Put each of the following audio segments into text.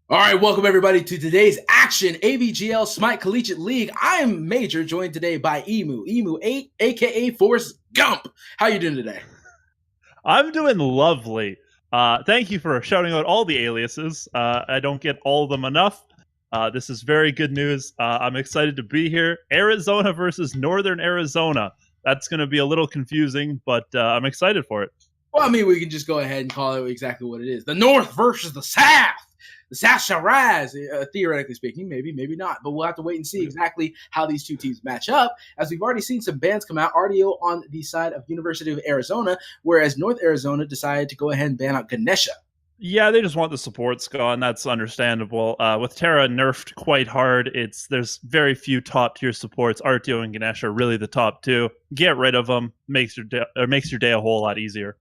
All right, welcome everybody to today's action AVGL Smite Collegiate League. I am Major, joined today by Emu8, aka Forrest Gump. How you doing today? I'm doing lovely. Thank you for shouting out all the aliases. I don't get all of them enough. This is very good news. I'm excited to be here. Arizona versus Northern Arizona. That's going to be a little confusing, but I'm excited for it. Well, I mean, we can just go ahead and call it exactly what it is. The North versus the South. The South shall rise, theoretically speaking. Maybe, maybe not. But we'll have to wait and see exactly how these two teams match up, as we've already seen some bans come out. RDO on the side of University of Arizona, whereas North Arizona decided to go ahead and ban out Ganesha. Yeah, they just want the supports gone. That's understandable. With Terra nerfed quite hard, there's very few top tier supports. Artio and Ganesh are really the top two. Get rid of them. Makes your day a whole lot easier.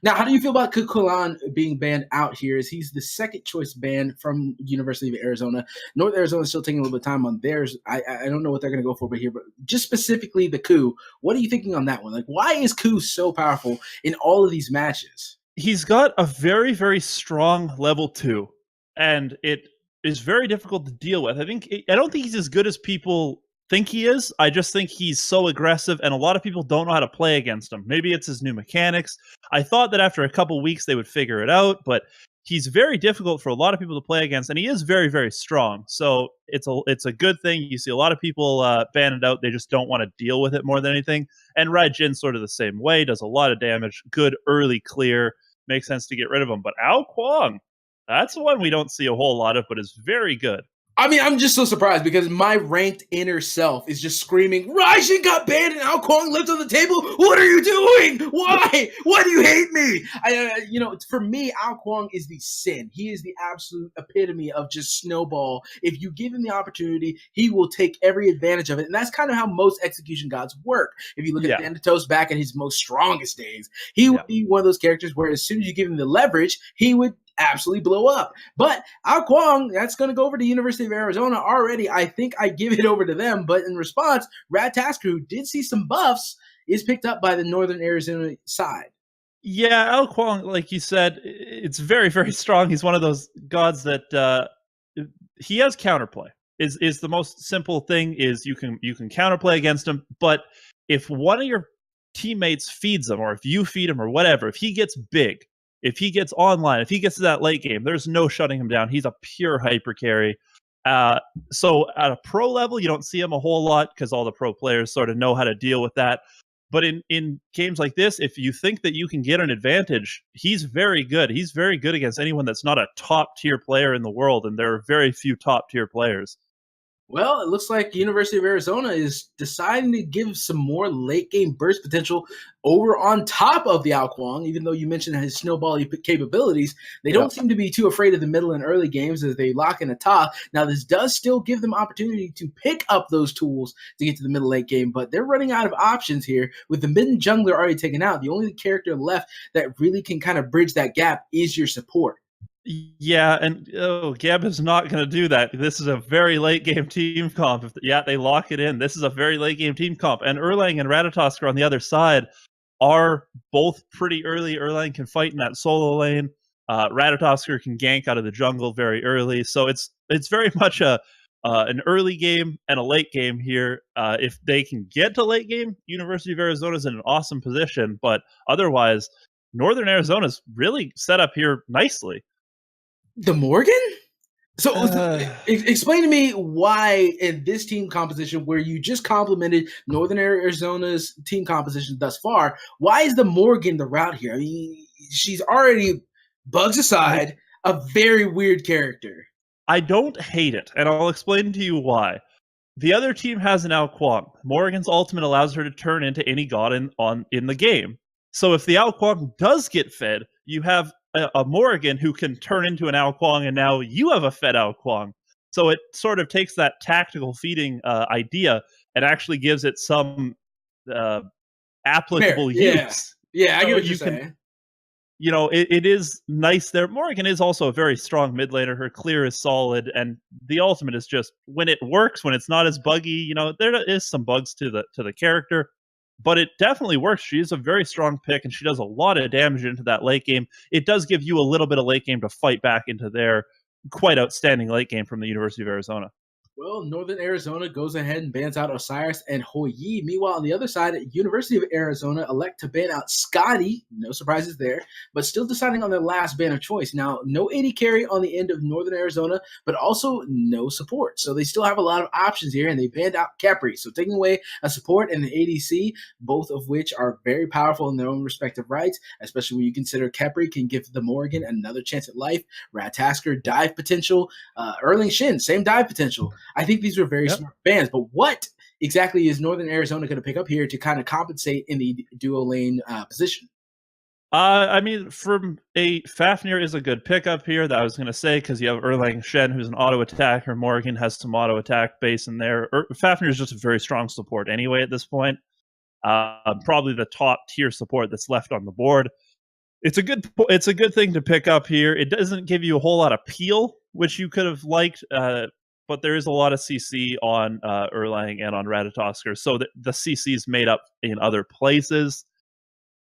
Now, how do you feel about Kukulan being banned out here? As he's the second choice ban from University of Arizona. North Arizona is still taking a little bit of time on theirs. I don't know what they're going to go for, but here, but just specifically the Ku, what are you thinking on that one? Like, why is Ku so powerful in all of these matches? He's got a very, very strong level 2, and it is very difficult to deal with. I don't think he's as good as people think he is. I just think he's so aggressive, and a lot of people don't know how to play against him. Maybe it's his new mechanics. I thought that after a couple weeks they would figure it out, but he's very difficult for a lot of people to play against, and he is very, very strong. So it's a good thing. You see a lot of people ban it out. They just don't want to deal with it more than anything. And Raijin's sort of the same way, does a lot of damage, good early clear, makes sense to get rid of him. But Ao Kwang, that's one we don't see a whole lot of, but is very good. I mean, I'm just so surprised because my ranked inner self is just screaming, Raijin got banned and Ao Kwang left on the table. What are you doing? Why? Why do you hate me? For me, Ao Kwang is the sin. He is the absolute epitome of just snowball. If you give him the opportunity, he will take every advantage of it. And that's kind of how most execution gods work. If you look at Thanatos back in his most strongest days, he would be one of those characters where as soon as you give him the leverage, he would absolutely blow up. But Ao Kwang, that's going to go over to University of Arizona already. I think I give it over to them. But in response, Rad Tasker, who did see some buffs, is picked up by the Northern Arizona side. Yeah, Ao Kwang, like you said, it's very, very strong. He's one of those gods that he has counterplay. Is the most simple thing is you can counterplay against him, but if one of your teammates feeds him, or if you feed him, or whatever, if he gets big, if he gets online, if he gets to that late game, there's no shutting him down. He's a pure hyper carry. So at a pro level, you don't see him a whole lot because all the pro players sort of know how to deal with that. But in games like this, if you think that you can get an advantage, he's very good. He's very good against anyone that's not a top tier player in the world, and there are very few top tier players. Well, it looks like University of Arizona is deciding to give some more late game burst potential over on top of the Ao Kwang, even though you mentioned his snowball capabilities. They don't seem to be too afraid of the middle and early games as they lock in a top. Now, this does still give them opportunity to pick up those tools to get to the middle late game, but they're running out of options here. With the mid and jungler already taken out, the only character left that really can kind of bridge that gap is your support. Yeah, and Gab is not going to do that. This is a very late game team comp. They lock it in. This is a very late game team comp. And Erlang and Ratatosker on the other side are both pretty early. Erlang can fight in that solo lane. Ratatosker can gank out of the jungle very early. So it's very much an early game and a late game here. If they can get to late game, University of Arizona is in an awesome position. But otherwise, Northern Arizona is really set up here nicely. The Morgan? So explain to me why in this team composition where you just complimented Northern Arizona's team composition thus far, why is the Morgan the route here? I mean, she's already, bugs aside, a very weird character. I don't hate it, and I'll explain to you why. The other team has an Ao Kwang. Morgan's ultimate allows her to turn into any god in the game. So if the Ao Kwang does get fed, you have a Morgan who can turn into an Ao Kwang, and now you have a fed Ao Kwang. So it sort of takes that tactical feeding idea and actually gives it some applicable use. Yeah, I get what you're saying. It is nice there. Morgan is also a very strong mid laner. Her clear is solid, and the ultimate is just when it works, when it's not as buggy. There is some bugs to the character, but it definitely works. She is a very strong pick, and she does a lot of damage into that late game. It does give you a little bit of late game to fight back into there. quite outstanding late game from the University of Arizona. Well, Northern Arizona goes ahead and bans out Osiris and Hoyi. Meanwhile, on the other side, University of Arizona elect to ban out Scotty. No surprises there, but still deciding on their last ban of choice. Now, no AD carry on the end of Northern Arizona, but also no support. So they still have a lot of options here, and they banned out Capri. So taking away a support and an ADC, both of which are very powerful in their own respective rights, especially when you consider Capri can give the Morgan another chance at life. Ratasker, dive potential. Erling Shin, same dive potential. I think these were very Yep. smart bans, but what exactly is Northern Arizona going to pick up here to kind of compensate in the duo lane position? I mean, from a Fafnir is a good pickup here. That I was going to say because you have Erlang Shen, who's an auto attacker. Morgan has some auto attack base in there. Fafnir is just a very strong support anyway at this point. Probably the top tier support that's left on the board. It's a good thing to pick up here. It doesn't give you a whole lot of peel, which you could have liked. But there is a lot of CC on Erlang and on Ratatosker, so the CC is made up in other places.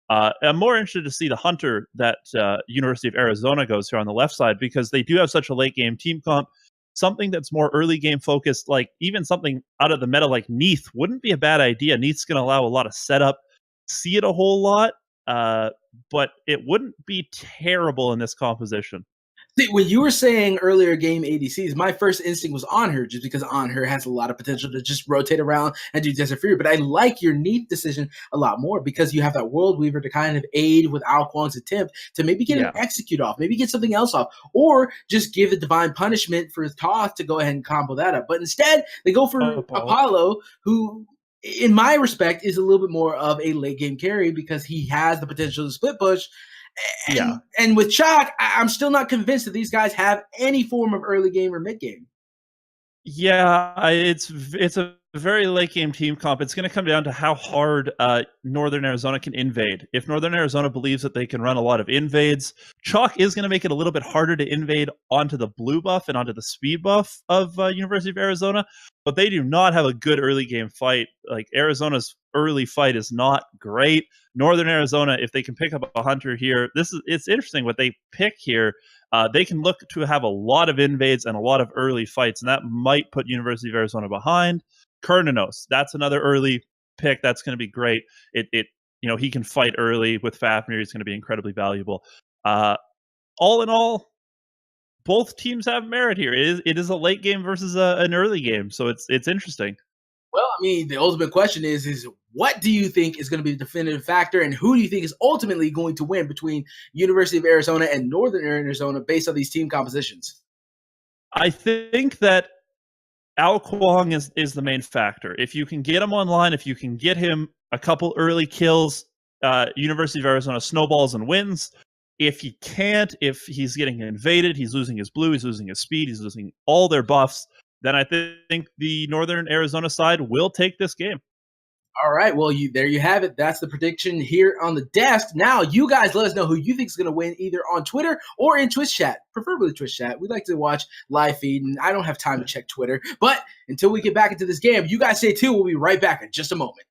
I'm more interested to see the Hunter that University of Arizona goes here on the left side because they do have such a late game team comp. Something that's more early game focused, like even something out of the meta like Neath, wouldn't be a bad idea. Neath's going to allow a lot of setup, see it a whole lot, but it wouldn't be terrible in this composition. See, when you were saying earlier game ADCs, my first instinct was on her, just because on her has a lot of potential to just rotate around and do Desert Fury. But I like your Neath decision a lot more because you have that World Weaver to kind of aid with Ao Kwang's attempt to maybe get an execute off, maybe get something else off, or just give the Divine Punishment for Toth to go ahead and combo that up. But instead, they go for Apollo, who in my respect is a little bit more of a late game carry because he has the potential to split push. And with Chalk, I'm still not convinced that these guys have any form of early game or mid game. Yeah, it's a very late game team comp. It's going to come down to how hard Northern Arizona can invade. If Northern Arizona believes that they can run a lot of invades, Chalk is going to make it a little bit harder to invade onto the blue buff and onto the speed buff of University of Arizona. But they do not have a good early game fight. Like Arizona's early fight is not great. Northern Arizona, if they can pick up a Hunter here, it's interesting what they pick here. They can look to have a lot of invades and a lot of early fights, and that might put University of Arizona behind. Kernanos, that's another early pick. That's going to be great. He can fight early with Fafnir. He's going to be incredibly valuable. All in all, both teams have merit here. It is a late game versus an early game, so it's interesting. Well, I mean, the ultimate question is what do you think is going to be the definitive factor, and who do you think is ultimately going to win between University of Arizona and Northern Arizona based on these team compositions? I think that Ao Kwang is the main factor. If you can get him online, if you can get him a couple early kills, University of Arizona snowballs and wins. If he can't, if he's getting invaded, he's losing his blue, he's losing his speed, he's losing all their buffs, then I think the Northern Arizona side will take this game. All right. Well, there you have it. That's the prediction here on the desk. Now, you guys let us know who you think is going to win either on Twitter or in Twitch chat, preferably Twitch chat. We like to watch live feed, and I don't have time to check Twitter. But until we get back into this game, you guys stay tuned. We'll be right back in just a moment.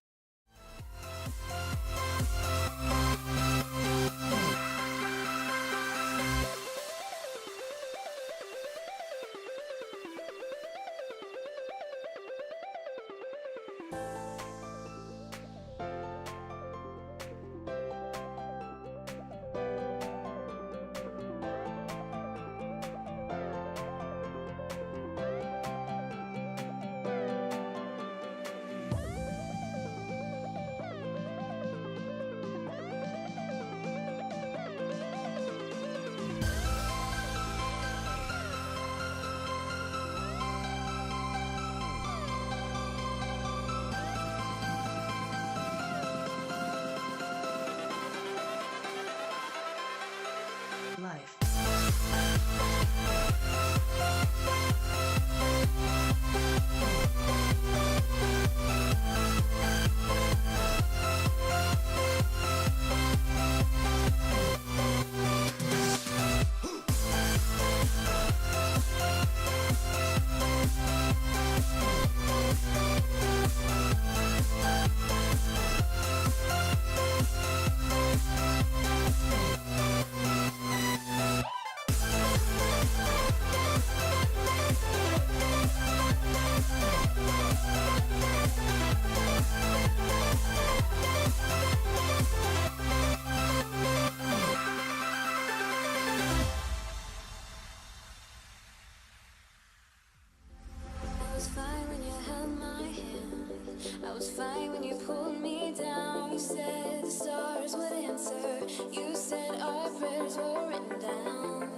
You said our prayers were written down.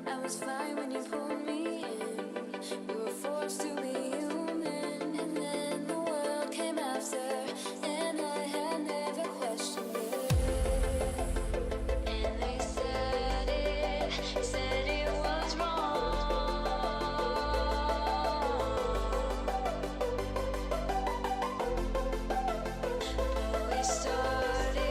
I was fine when you pulled me in. We were forced to be human, and then the world came after, and I had never questioned it. And they said it was wrong. But we started it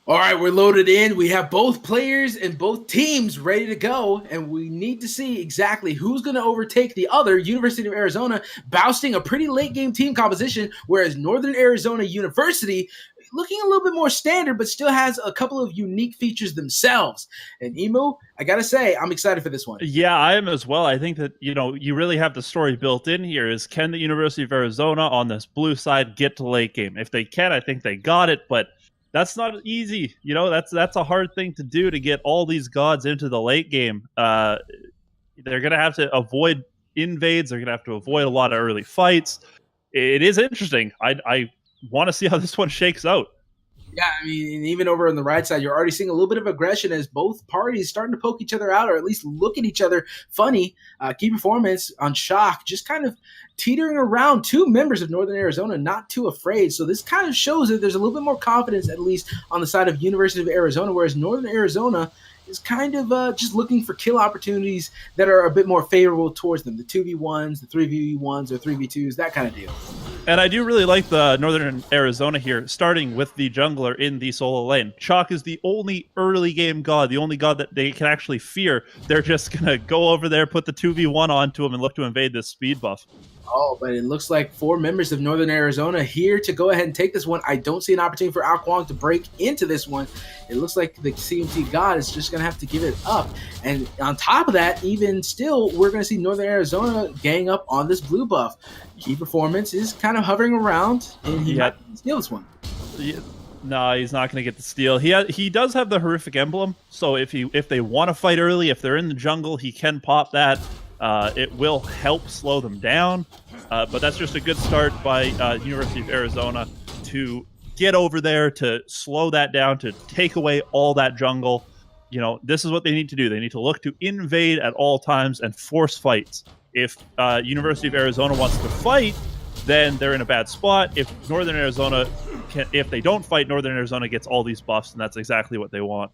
All right, we're loaded in. We have both players and both teams ready to go, and we need to see exactly who's going to overtake the other. University of Arizona bousting a pretty late game team composition, whereas Northern Arizona University looking a little bit more standard, but still has a couple of unique features themselves. And Emu, I got to say, I'm excited for this one. Yeah, I am as well. I think that, you really have the story built in here is, can the University of Arizona on this blue side get to late game? If they can, I think they got it, but that's not easy. That's a hard thing to do, to get all these gods into the late game. They're going to have to avoid invades. They're going to have to avoid a lot of early fights. It is interesting. I want to see how this one shakes out. Yeah, I mean, even over on the right side, you're already seeing a little bit of aggression as both parties starting to poke each other out, or at least look at each other funny. Key performance on Shock, just kind of teetering around. Two members of Northern Arizona not too afraid. So this kind of shows that there's a little bit more confidence, at least on the side of University of Arizona, whereas Northern Arizona is kind of just looking for kill opportunities that are a bit more favorable towards them. The 2v1s, the 3v1s, or 3v2s, that kind of deal. And I do really like the Northern Arizona here, starting with the jungler in the solo lane. Chalk is the only early game god, the only god that they can actually fear. They're just going to go over there, put the 2v1 onto him, and look to invade this speed buff. Oh, but it looks like four members of Northern Arizona here to go ahead and take this one. I don't see an opportunity for Ao Kuang to break into this one. It looks like the CMT God is just going to have to give it up. And on top of that, even still, we're going to see Northern Arizona gang up on this blue buff. Key performance is kind of hovering around, and he might steal this one. Yeah. No, he's not going to get the steal. He does have the horrific emblem, so if they want to fight early, if they're in the jungle, he can pop that. It will help slow them down, but that's just a good start by University of Arizona to get over there, to slow that down, to take away all that jungle. This is what they need to do. They need to look to invade at all times and force fights. If University of Arizona wants to fight, then they're in a bad spot. If Northern Arizona if they don't fight, Northern Arizona gets all these buffs, and that's exactly what they want.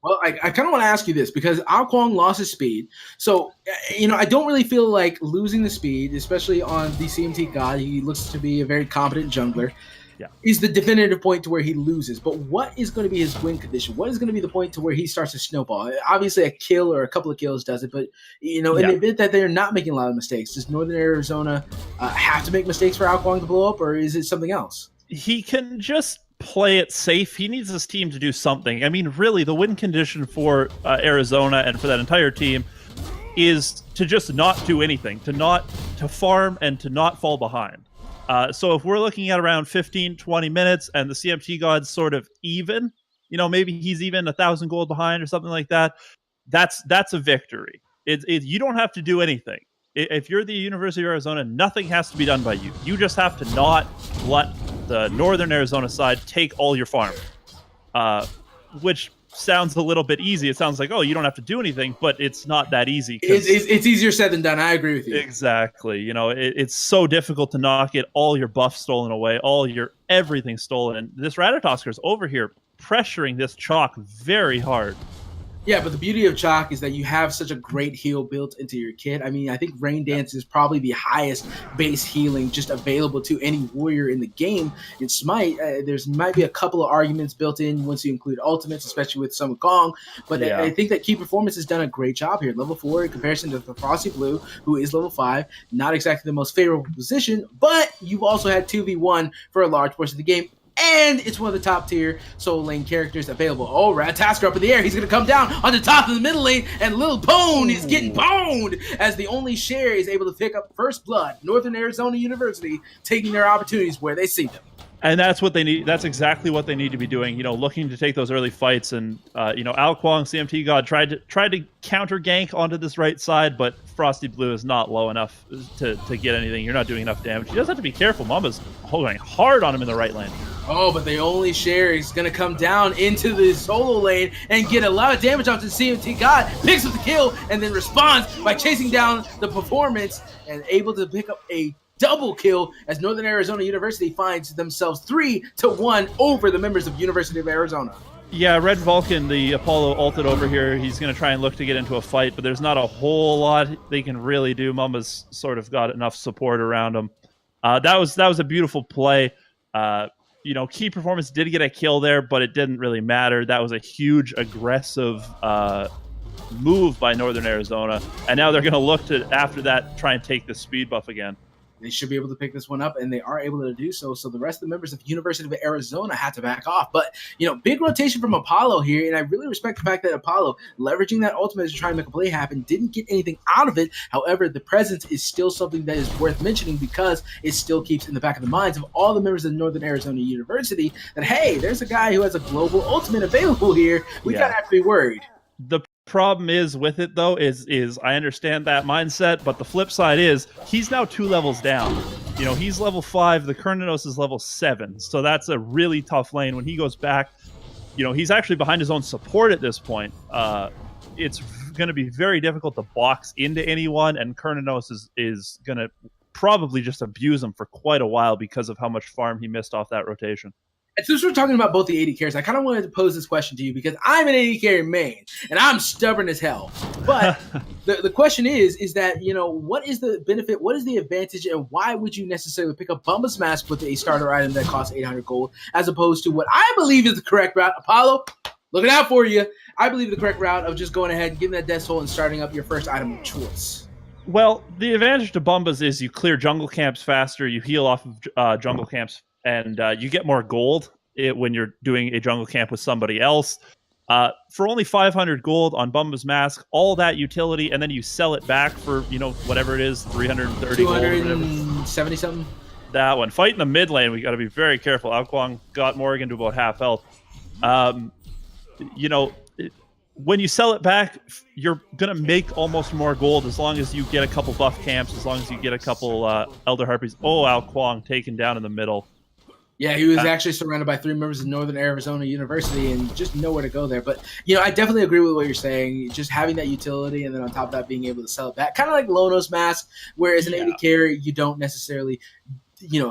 Well, I kind of want to ask you this, because Ao Kuang lost his speed. So, I don't really feel like losing the speed, especially on the CMT God. He looks to be a very competent jungler. is the definitive point to where he loses. But what is going to be his win condition? What is going to be the point to where he starts to snowball? Obviously, a kill or a couple of kills does it, but in the event that they're not making a lot of mistakes, does Northern Arizona have to make mistakes for Ao Kuang to blow up, or is it something else? He can just play it safe. He needs his team to do something. I mean, really, the win condition for Arizona and for that entire team is to just not do anything, to farm and to not fall behind. So if we're looking at around 15, 20 minutes and the CMT God's sort of even, maybe he's even 1,000 gold behind or something like that, that's a victory. You don't have to do anything. If you're the University of Arizona, nothing has to be done by you. You just have to not let the Northern Arizona side take all your farm, which sounds a little bit easy. It sounds like, oh, you don't have to do anything, but it's not that easy. It's easier said than done. I agree with you. Exactly. It's so difficult to not get all your buff stolen away, all your everything stolen. And this Ratatosker's over here pressuring this Chalk very hard. Yeah, but the beauty of Chalk is that you have such a great heal built into your kit. I mean, I think Rain Dance is probably the highest base healing just available to any warrior in the game. In Smite, might be a couple of arguments built in once you include ultimates, especially with Sun Wukong. But I think that Key Performance has done a great job here. Level 4 in comparison to the Frosty Blue, who is level 5. Not exactly the most favorable position, but you've also had 2v1 for a large portion of the game. And it's one of the top tier solo lane characters available. Oh, Ratatasker up in the air. He's going to come down on the top of the middle lane. And Lil Bone is getting boned as the only share is able to pick up first blood. Northern Arizona University taking their opportunities where they see them. And that's what they need. That's exactly what they need to be doing. Looking to take those early fights. And Ao Kuang, CMT God tried to counter gank onto this right side, but Frosty Blue is not low enough to get anything. You're not doing enough damage. He does have to be careful. Mama's holding hard on him in the right lane. Oh, but the only share is going to come down into the solo lane and get a lot of damage onto the CMT God, picks up the kill, and then responds by chasing down the performance and able to pick up a double kill as Northern Arizona University finds themselves 3-1 over the members of University of Arizona. Yeah, Red Vulcan, the Apollo ulted over here. He's going to try and look to get into a fight, but there's not a whole lot they can really do. Mama's sort of got enough support around him. That was a beautiful play. Key Performance did get a kill there, but it didn't really matter. That was a huge aggressive move by Northern Arizona, and now they're going to look to, after that, try and take the speed buff again. They should be able to pick this one up, and they are able to do so. So the rest of the members of the University of Arizona had to back off. But, big rotation from Apollo here, and I really respect the fact that Apollo, leveraging that ultimate to try and make a play happen, didn't get anything out of it. However, the presence is still something that is worth mentioning because it still keeps in the back of the minds of all the members of Northern Arizona University that, hey, there's a guy who has a global ultimate available here. We gotta have to be worried. The problem is with it though is I understand that mindset, but the flip side is he's now 2 levels down. He's level 5, the Kernanos is level 7, so that's a really tough lane. When he goes back, he's actually behind his own support at this point. It's going to be very difficult to box into anyone, and Kernanos is going to probably just abuse him for quite a while because of how much farm he missed off that rotation. And since we're talking about both the AD carries, I kind of wanted to pose this question to you because I'm an AD carry main, and I'm stubborn as hell. But the question is that, what is the benefit, what is the advantage, and why would you necessarily pick up Bumba's Mask with a starter item that costs 800 gold, as opposed to what I believe is the correct route? Apollo, looking out for you. I believe the correct route of just going ahead and getting that Death Soul and starting up your first item of choice. Well, the advantage to Bumbas is you clear jungle camps faster, you heal off of jungle camps, and you get more gold when you're doing a jungle camp with somebody else. For only 500 gold on Bumba's Mask, all that utility, and then you sell it back for, whatever it is, 330 gold. 270 something? That one. Fight in the mid lane, we got to be very careful. Ao Kuang got Morgan to about half health. When you sell it back, you're going to make almost more gold as long as you get a couple buff camps, as long as you get a couple Elder Harpies. Oh, Ao Kuang taken down in the middle. Yeah, he was actually surrounded by 3 members of Northern Arizona University and just nowhere to go there. But, I definitely agree with what you're saying. Just having that utility and then on top of that being able to sell it back. Kind of like Lono's Mask, whereas an AD carry, you don't necessarily,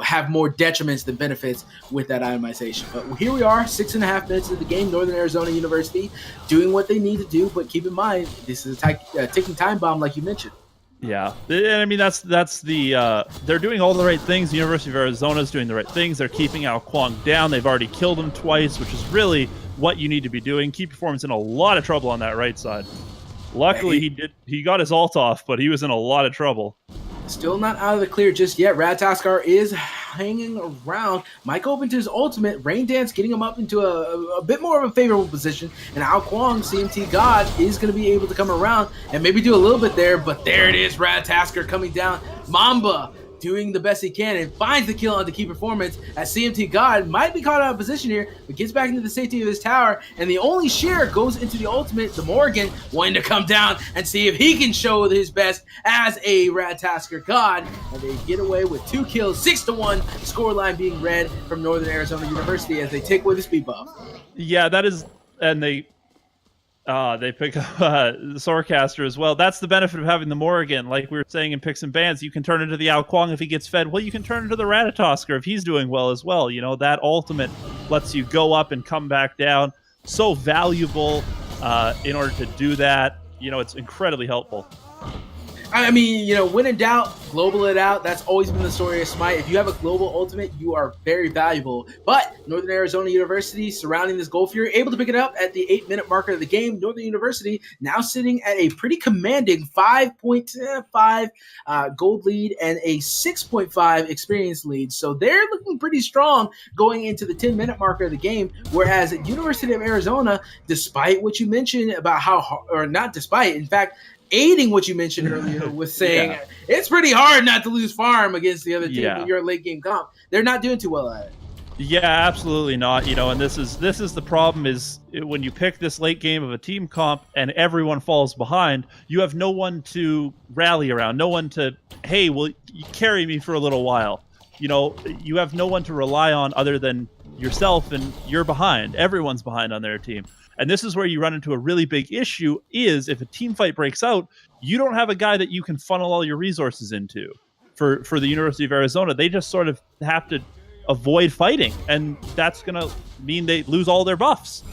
have more detriments than benefits with that itemization. But here we are, 6.5 minutes of the game. Northern Arizona University doing what they need to do. But keep in mind, this is a ticking time bomb like you mentioned. Yeah, and I mean that's the they're doing all the right things. The University of Arizona is doing the right things. They're keeping Al Kwong down. They've already killed him twice, which is really what you need to be doing. Keep Performance in a lot of trouble on that right side. Luckily, he got his ult off, but he was in a lot of trouble. Still not out of the clear just yet. Ratatoskar is hanging around. Mike opened his ultimate. Rain Dance getting him up into a bit more of a favorable position. And Ao Kwong, CMT God, is going to be able to come around and maybe do a little bit there. But there it is, Ratataskar coming down. Mamba doing the best he can and finds the kill on the key performance as CMT God might be caught out of position here, but gets back into the safety of his tower, and the only share goes into the ultimate. The Morgan wanting to come down and see if he can show his best as a Ratataskar God, and they get away with 2 kills, 6-1, scoreline being read from Northern Arizona University as they take away the speed buff. Yeah, that is, and they pick up Sorecaster as well. That's the benefit of having the Morrigan. Like we were saying in Picks and Bans, you can turn into the Ao Kwong if he gets fed. Well, you can turn into the Ratatoskar if he's doing well as well. You know, that ultimate lets you go up and come back down. So valuable in order to do that. You know, it's incredibly helpful. I mean, you know, when in doubt, global it out. That's always been the story of Smite. If you have a global ultimate, you are very valuable. But Northern Arizona University surrounding this Gold Fury, able to pick it up at the 8-minute marker of the game. Northern University now sitting at a pretty commanding 5.5 gold lead and a 6.5 experience lead. So they're looking pretty strong going into the 10-minute marker of the game. Whereas at University of Arizona, despite what you mentioned about how, or not despite, in fact, aiding what you mentioned earlier with saying it's pretty hard not to lose farm against the other team when you're a late game comp. They're not doing too well at it. Yeah, absolutely not. You know, and this is the problem is when you pick this late game of a team comp and everyone falls behind, you have no one to rally around, no one to, hey, will you carry me for a little while? You know, you have no one to rely on other than yourself, and you're behind. Everyone's behind on their team. And this is where you run into a really big issue is if a team fight breaks out, you don't have a guy that you can funnel all your resources into. For the University of Arizona, they just sort of have to avoid fighting, and that's going to mean they lose all their buffs.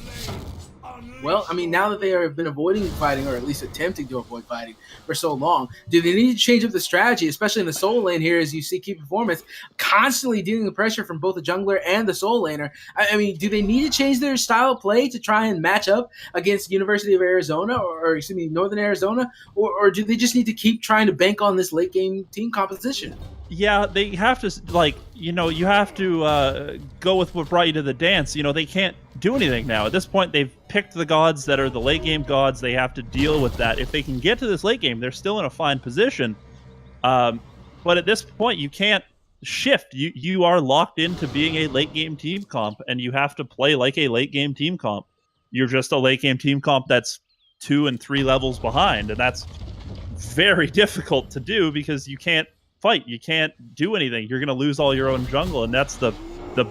Well, I mean, now that they have been avoiding fighting, or at least attempting to avoid fighting for so long, do they need to change up the strategy, especially in the solo lane here, as you see key performance constantly dealing with pressure from both the jungler and the solo laner? I mean, do they need to change their style of play to try and match up against University of Arizona, or excuse me, Northern Arizona, or do they just need to keep trying to bank on this late game team composition? Yeah, they have to, like, you know, you have to go with what brought you to the dance. You know, they can't do anything now. At this point, they've picked the gods that are the late game gods. They have to deal with that. If they can get to this late game, they're still in a fine position. But at this point, you can't shift. You are locked into being a late game team comp, and you have to play like a late game team comp. You're just a late game team comp that's 2 and 3 levels behind, and that's very difficult to do because you can't fight. You can't do anything. You're going to lose all your own jungle, and that's the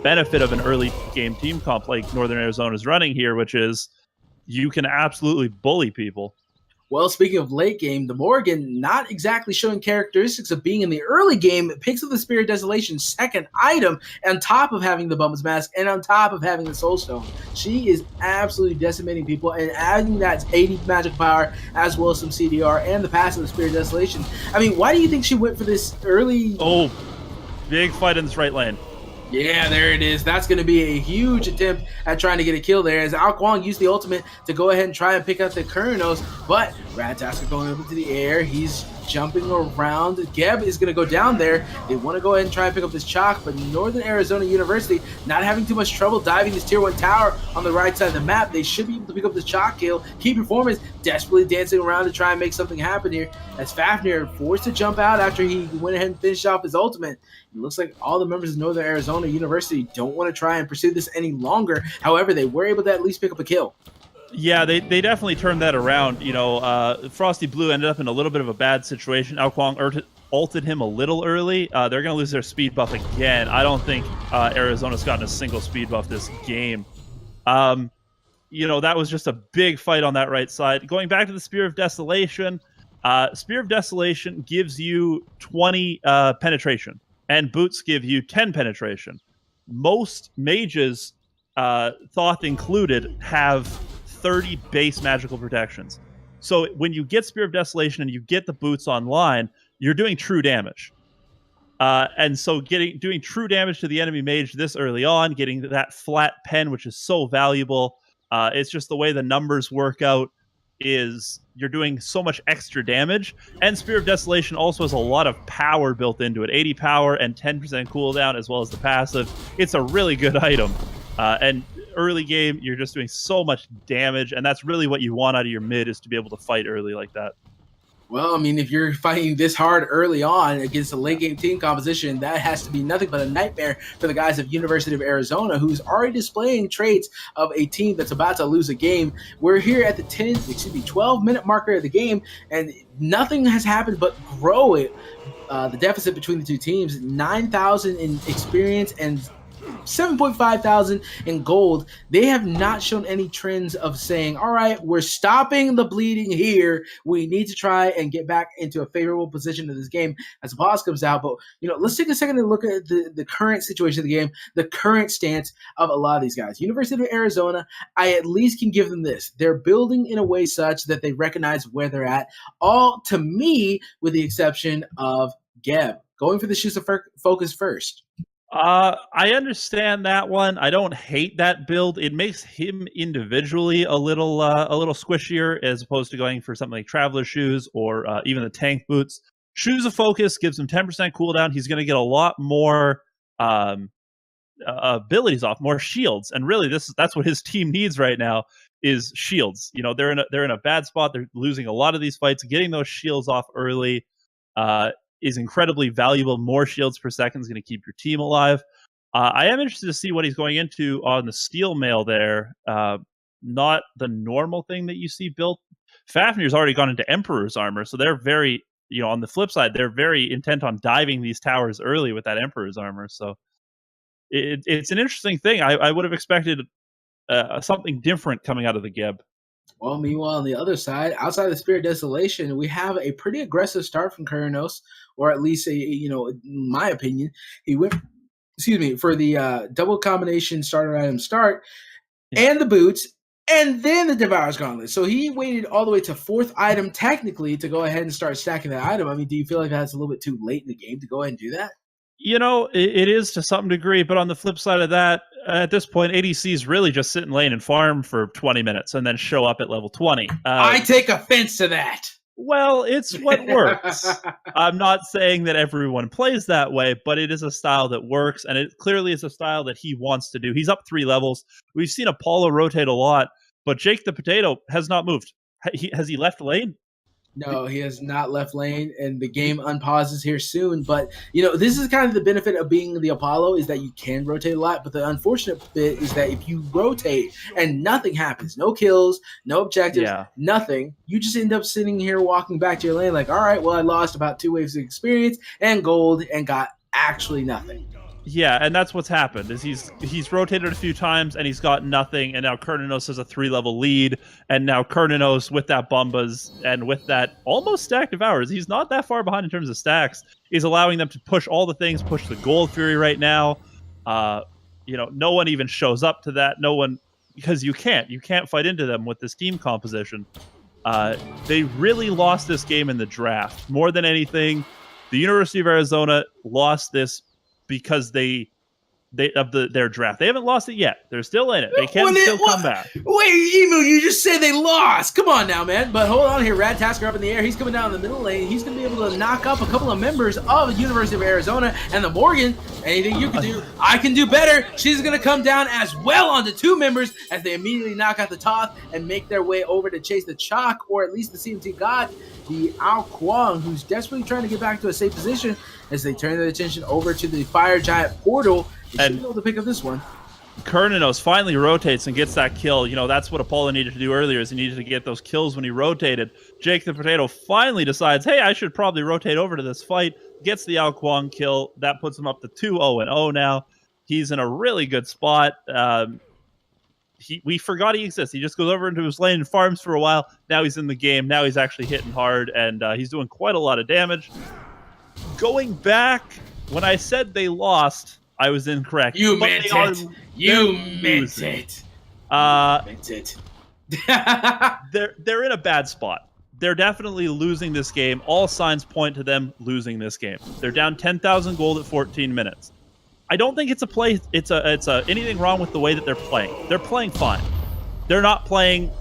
benefit of an early game team comp like Northern Arizona is running here, which is you can absolutely bully people. Well, speaking of late game, the Morgan not exactly showing characteristics of being in the early game. It picks up the Spirit Desolation's second item on top of having the Bum's Mask and on top of having the Soul Stone. She is absolutely decimating people and adding that 80 magic power as well as some CDR and the passive of the Spirit Desolation. I mean, why do you think she went for this early? Oh, big fight in this right lane. Yeah, there it is. That's going to be a huge attempt at trying to get a kill there as Ao Kwong used the ultimate to go ahead and try and pick up the Kurnos, but Ratataskar going up into the air. He's jumping around. Geb is going to go down there. They want to go ahead and try and pick up this chalk, but Northern Arizona University not having too much trouble diving this tier 1 tower on the right side of the map. They should be able to pick up this chalk kill. Key Performance desperately dancing around to try and make something happen here as Fafnir forced to jump out after he went ahead and finished off his ultimate. It looks like all the members of Northern Arizona University don't want to try and pursue this any longer. However, they were able to at least pick up a kill. Yeah, they definitely turned that around. You know, Frosty Blue ended up in a little bit of a bad situation. Ao Kwong ulted him a little early. They're going to lose their speed buff again. I don't think Arizona's gotten a single speed buff this game. You know, that was just a big fight on that right side. Going back to the Spear of Desolation, Spear of Desolation gives you 20 penetration, and boots give you 10 penetration. Most mages, Thoth included, have 30 base magical protections. So when you get Spear of Desolation and you get the boots online, you're doing true damage. And so doing true damage to the enemy mage this early on, getting that flat pen, which is so valuable. It's just the way the numbers work out is you're doing so much extra damage. And Spear of Desolation also has a lot of power built into it, 80 power and 10% cooldown, as well as the passive. It's a really good item. And early game, you're just doing so much damage, and that's really what you want out of your mid, is to be able to fight early like that. Well, I mean, if you're fighting this hard early on against a late game team composition, that has to be nothing but a nightmare for the guys of University of Arizona, who's already displaying traits of a team that's about to lose a game. We're here at the 12-minute marker of the game, and nothing has happened but grow it. The deficit between the two teams, 9,000 in experience and 7.5 thousand in gold. They have not shown any trends of saying, all right, we're stopping the bleeding here. We need to try and get back into a favorable position in this game as the pause comes out. But, let's take a second to look at the current situation of the game, the current stance of a lot of these guys. University of Arizona, I at least can give them this. They're building in a way such that they recognize where they're at, all to me, with the exception of Geb, going for the shoes of focus first. I understand that one. I don't hate that build. It makes him individually a little squishier as opposed to going for something like Traveler Shoes or even the tank boots. Shoes of Focus gives him 10% cooldown. He's going to get a lot more abilities off, more shields, and really that's what his team needs right now is shields. They're in a bad spot. They're losing a lot of these fights. Getting those shields off early is incredibly valuable. More shields per second is going to keep your team alive. I am interested to see what he's going into on the steel mail there. Not the normal thing that you see built. Fafnir's already gone into Emperor's armor, so they're very, on the flip side, they're very intent on diving these towers early with that Emperor's armor. So it's an interesting thing. I would have expected something different coming out of the Geb. Well, meanwhile, on the other side, outside of the Spirit Desolation, we have a pretty aggressive start from Kurinos, or at least, in my opinion, he went, for the double combination starter item start, and the boots, and then the Devourer's Gauntlet. So he waited all the way to fourth item, technically, to go ahead and start stacking that item. I mean, do you feel like that's a little bit too late in the game to go ahead and do that? It is to some degree, but on the flip side of that, at this point, ADCs really just sit in lane and farm for 20 minutes and then show up at level 20. I take offense to that. Well, it's what works. I'm not saying that everyone plays that way, but it is a style that works, and it clearly is a style that he wants to do. He's up 3 levels. We've seen Apollo rotate a lot, but Jake the Potato has not moved. Has he left lane? No, he has not left lane, and the game unpauses here soon. But, this is kind of the benefit of being the Apollo, is that you can rotate a lot. But the unfortunate bit is that if you rotate and nothing happens, no kills, no objectives, nothing, you just end up sitting here walking back to your lane like, all right, well, I lost about 2 waves of experience and gold and got actually nothing. Yeah, and that's what's happened, is he's rotated a few times and he's got nothing, and now Kurninos has a 3-level lead, and now Kurninos with that Bumbas and with that almost stacked Devours, he's not that far behind in terms of stacks, is allowing them to push all the things, push the Gold Fury right now. No one even shows up to that. No one, because you can't fight into them with this team composition. They really lost this game in the draft. More than anything, the University of Arizona lost this because their draft. They haven't lost it yet. They're still in it. They can still come back. Wait, Emu, you just said they lost. Come on now, man. But hold on here. Rad Tasker up in the air. He's coming down in the middle lane. He's going to be able to knock up a couple of members of the University of Arizona. And the Morgan, anything you can do, I can do better. She's going to come down as well onto 2 members as they immediately knock out the Toth and make their way over to chase the Chalk, or at least the CMT God, the Ao Kwang, who's desperately trying to get back to a safe position as they turn their attention over to the Fire Giant portal. They should be able to pick up this one. Kurninos finally rotates and gets that kill. That's what Apollo needed to do earlier, is he needed to get those kills when he rotated. Jake the Potato finally decides, hey, I should probably rotate over to this fight. Gets the Ao Kwang kill. That puts him up to 2-0-0 now. He's in a really good spot. We forgot he exists. He just goes over into his lane and farms for a while. Now he's in the game. Now he's actually hitting hard, and he's doing quite a lot of damage. Going back, when I said they lost, I was incorrect. You meant it. You meant it. They're in a bad spot. they're definitely losing this game. All signs point to them losing this game. They're down 10,000 gold at 14 minutes. I don't think it's anything wrong with the way that they're playing. They're playing fine. They're not playing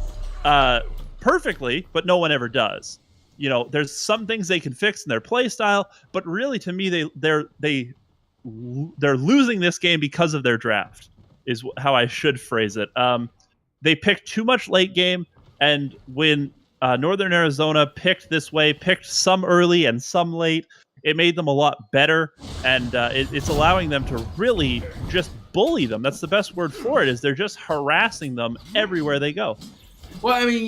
perfectly, but no one ever does. There's some things they can fix in their play style, but really, to me, they're losing this game because of their draft, is how I should phrase it. They picked too much late game, and when Northern Arizona picked this way, picked some early and some late, it made them a lot better, and it's allowing them to really just bully them. That's the best word for it, is they're just harassing them everywhere they go. Well, I mean,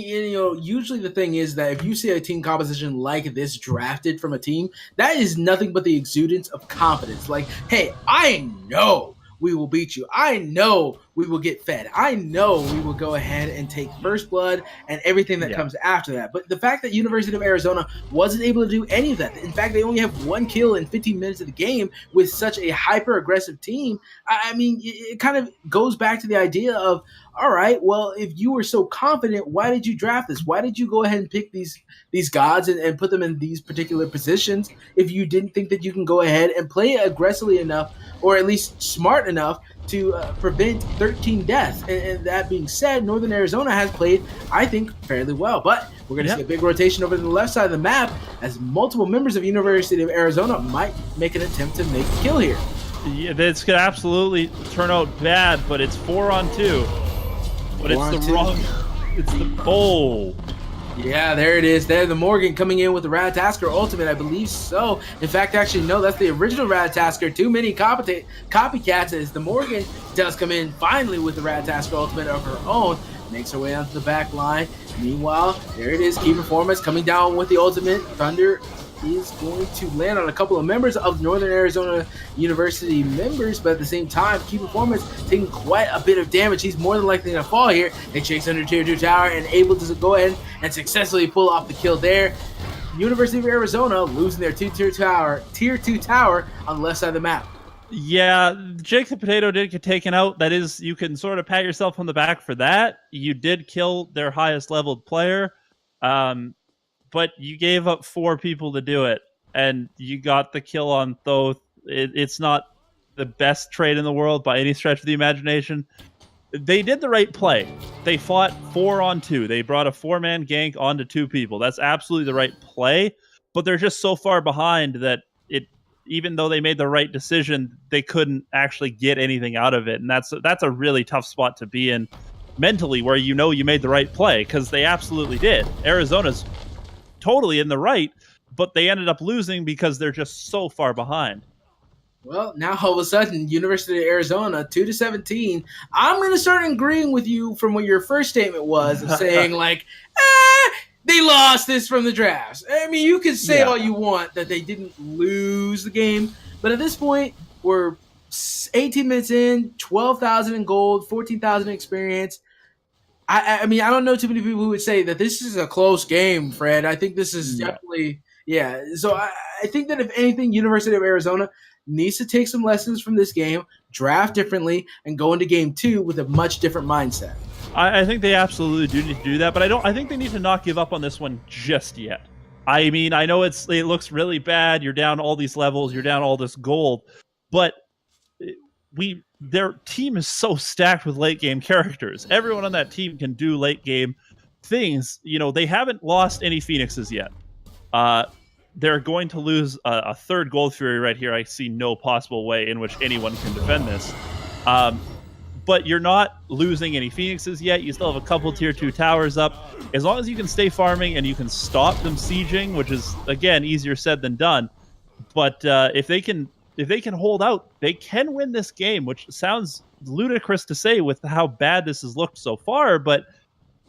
usually the thing is that if you see a team composition like this drafted from a team, that is nothing but the exudance of confidence. Like, hey, I know we will beat you. I know we will get fed. I know we will go ahead and take first blood and everything that comes after that. But the fact that University of Arizona wasn't able to do any of that, in fact, they only have 1 kill in 15 minutes of the game with such a hyper-aggressive team, I mean, it kind of goes back to the idea of, all right, well, if you were so confident, why did you draft this? Why did you go ahead and pick these gods and put them in these particular positions if you didn't think that you can go ahead and play aggressively enough, or at least smart enough, to prevent 13 deaths? And that being said, Northern Arizona has played, I think, fairly well. But we're going to see a big rotation over to the left side of the map as multiple members of University of Arizona might make an attempt to make a kill here. Yeah, this could absolutely turn out bad, but it's 4-on-2. But it's the bowl. Yeah, there it is. There, the Morgan coming in with the Ratatasker ultimate, I believe so. In fact, actually, no, that's the original Ratatasker. Too many copycats, as the Morgan does come in finally with the Ratatasker ultimate of her own. Makes her way onto the back line. Meanwhile, there it is. Key Performance coming down with the ultimate. Thunder is going to land on a couple of members of Northern Arizona University members, but at the same time, Key Performance taking quite a bit of damage. He's more than likely to fall here. They chase under Tier 2 tower and able to go ahead and successfully pull off the kill there. University of Arizona losing their Tier 2 tower on the left side of the map. Yeah, Jake the Potato did get taken out. That is, you can sort of pat yourself on the back for that. You did kill their highest leveled player. But you gave up 4 people to do it, and you got the kill on Thoth. It's not the best trade in the world by any stretch of the imagination. They did the right play. They fought 4-on-2. They brought a 4-man gank onto 2 people. That's absolutely the right play, but they're just so far behind that even though they made the right decision, they couldn't actually get anything out of it, and that's a really tough spot to be in mentally, where you made the right play, because they absolutely did. Arizona's totally in the right, but they ended up losing because they're just so far behind. Well, now all of a sudden, University of Arizona 2-17. I'm going to start agreeing with you from what your first statement was of saying like, they lost this from the drafts. I mean, you could say all you want that they didn't lose the game, but at this point, we're 18 minutes in, 12,000 in gold, 14,000 in experience. I mean, I don't know too many people who would say that this is a close game, Fred. I think this is definitely, So I think that if anything, University of Arizona needs to take some lessons from this game, draft differently, and go into game 2 with a much different mindset. I think they absolutely do need to do that, but I think they need to not give up on this one just yet. I mean, I know it looks really bad. You're down all these levels. You're down all this gold, but their team is so stacked with late game characters. Everyone on that team can do late game things. They haven't lost any Phoenixes yet. They're going to lose a third Gold Fury right here. I see no possible way in which anyone can defend this. But you're not losing any Phoenixes yet. You still have a couple Tier 2 towers up. As long as you can stay farming and you can stop them sieging, which is, again, easier said than done. But if they can hold out, they can win this game, which sounds ludicrous to say with how bad this has looked so far, but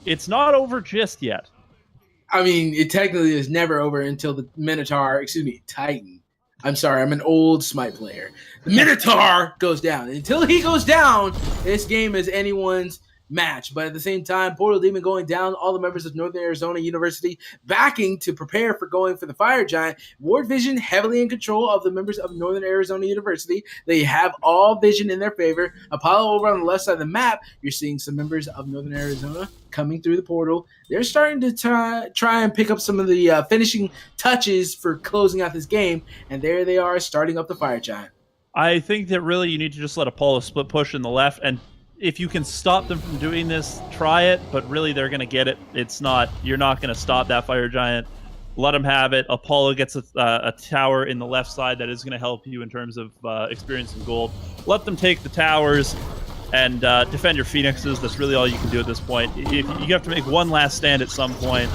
it's not over just yet. I mean, it technically is never over until the Titan. I'm sorry, I'm an old Smite player. The Minotaur goes down. Until he goes down, this game is anyone's match. But at the same time, Portal Demon going down, all the members of Northern Arizona University backing to prepare for going for the Fire Giant. Ward Vision heavily in control of the members of Northern Arizona University. They have all vision in their favor. Apollo over on the left side of the map, you're seeing some members of Northern Arizona coming through the portal. They're starting to try and pick up some of the finishing touches for closing out this game, and there they are starting up the Fire Giant. I think that really you need to just let Apollo split push in the left, and if you can stop them from doing this, try it, but really they're going to get it. You're not going to stop that Fire Giant. Let them have it. Apollo gets a tower in the left side that is going to help you in terms of experience and gold. Let them take the towers and defend your Phoenixes. That's really all you can do at this point. If you have to make one last stand at some point,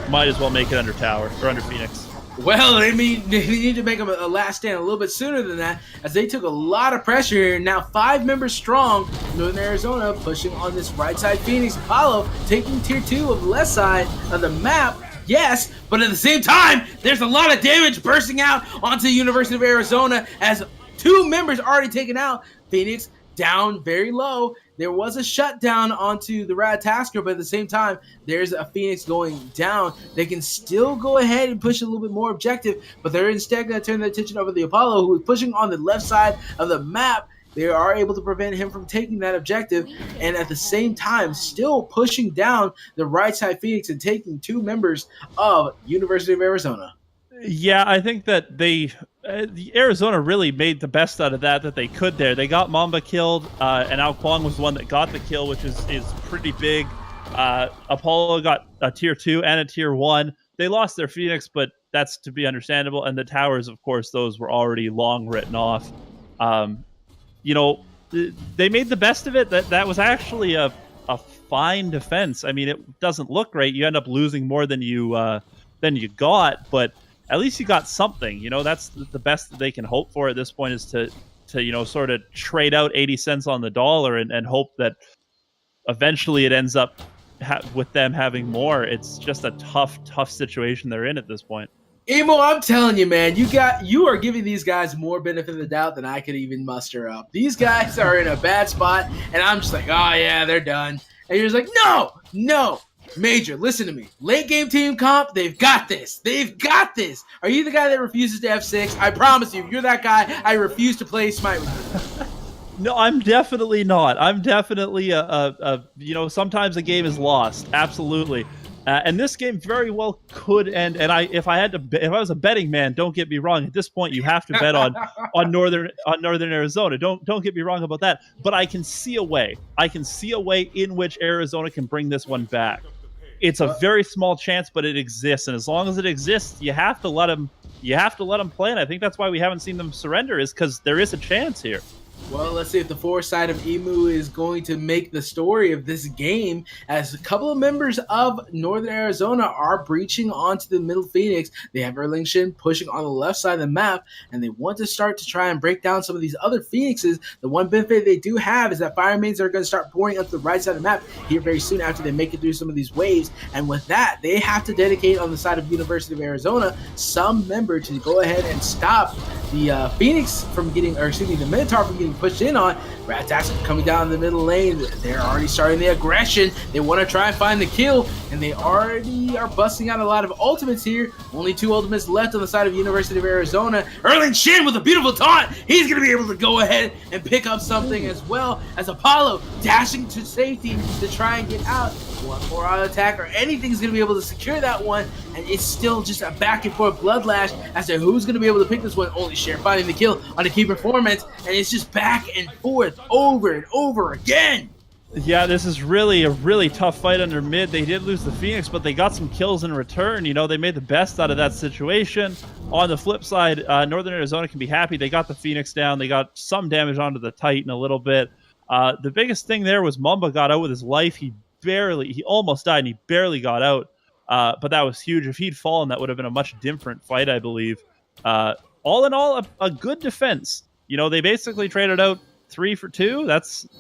might as well make it under tower or under Phoenix. Well, they need to make them a last stand a little bit sooner than that, as they took a lot of pressure here. Now 5 members strong, Northern Arizona pushing on this right side Phoenix. Apollo taking tier 2 of the left side of the map. Yes, but at the same time, there's a lot of damage bursting out onto the University of Arizona as 2 members already taken out. Phoenix down very low. There was a shutdown onto the Ratatasker, but at the same time, there's a Phoenix going down. They can still go ahead and push a little bit more objective, but they're instead going to turn their attention over to the Apollo, who is pushing on the left side of the map. They are able to prevent him from taking that objective, and at the same time, still pushing down the right side Phoenix and taking 2 members of University of Arizona. Yeah, I think that the Arizona really made the best out of that they could there. They got Mamba killed, and Ao Kwong was the one that got the kill, which is pretty big. Apollo got a tier 2 and a tier 1. They lost their Phoenix, but that's to be understandable. And the towers, of course, those were already long written off. They made the best of it. That was actually a fine defense. I mean, it doesn't look great. You end up losing more than you got, but at least you got something. That's the best that they can hope for at this point, is to sort of trade out 80 cents on the dollar and hope that eventually it ends up with them having more. It's just a tough situation they're in at this point. Emo, I'm telling you, man, you are giving these guys more benefit of the doubt than I could even muster up. These guys are in a bad spot, and I'm just like, oh yeah, they're done. And you're just like, no. Major, listen to me. Late game team comp, they've got this. Are you the guy that refuses to F6? I promise you, if you're that guy, I refuse to play Smite with you. No, I'm definitely not. I'm definitely sometimes a game is lost. Absolutely. And this game very well could end. And if I was a betting man, don't get me wrong. At this point, you have to bet on Northern Arizona. Don't get me wrong about that. But I can see a way. In which Arizona can bring this one back. It's a very small chance, but it exists. And as long as it exists, you have to let them play. And I think that's why we haven't seen them surrender, is because there is a chance here. Well, let's see if the foresight of Emu is going to make the story of this game, as a couple of members of Northern Arizona are breaching onto the middle Phoenix. They have Erlingshin pushing on the left side of the map, and they want to start to try and break down some of these other Phoenixes. The one benefit they do have is that fire mains are going to start pouring up the right side of the map here very soon after they make it through some of these waves, and with that, they have to dedicate on the side of University of Arizona some member to go ahead and stop the Phoenix from getting, the Minotaur from getting pushed in on. Ratatasker coming down the middle lane. They're already starting the aggression. They want to try and find the kill, and they already are busting out a lot of ultimates here. Only 2 ultimates left on the side of University of Arizona. Erlingshin with a beautiful taunt. He's going to be able to go ahead and pick up something, as well as Apollo dashing to safety to try and get out. One more auto attack or anything's going to be able to secure that one, and it's still just a back and forth bloodlash as to who's going to be able to pick this one. Only Cher finding the kill on a key performance, and it's just back and forth over and over again. Yeah, this is really a really tough fight under mid. They did lose the Phoenix, but they got some kills in return. They made the best out of that situation. On the flip side, Northern Arizona can be happy. They got the Phoenix down. They got some damage onto the Titan a little bit. The biggest thing there was Mamba got out with his life. He almost died, and he barely got out. But that was huge. If he'd fallen, that would have been a much different fight, I believe. All in all, a good defense. They basically traded out 3 for 2.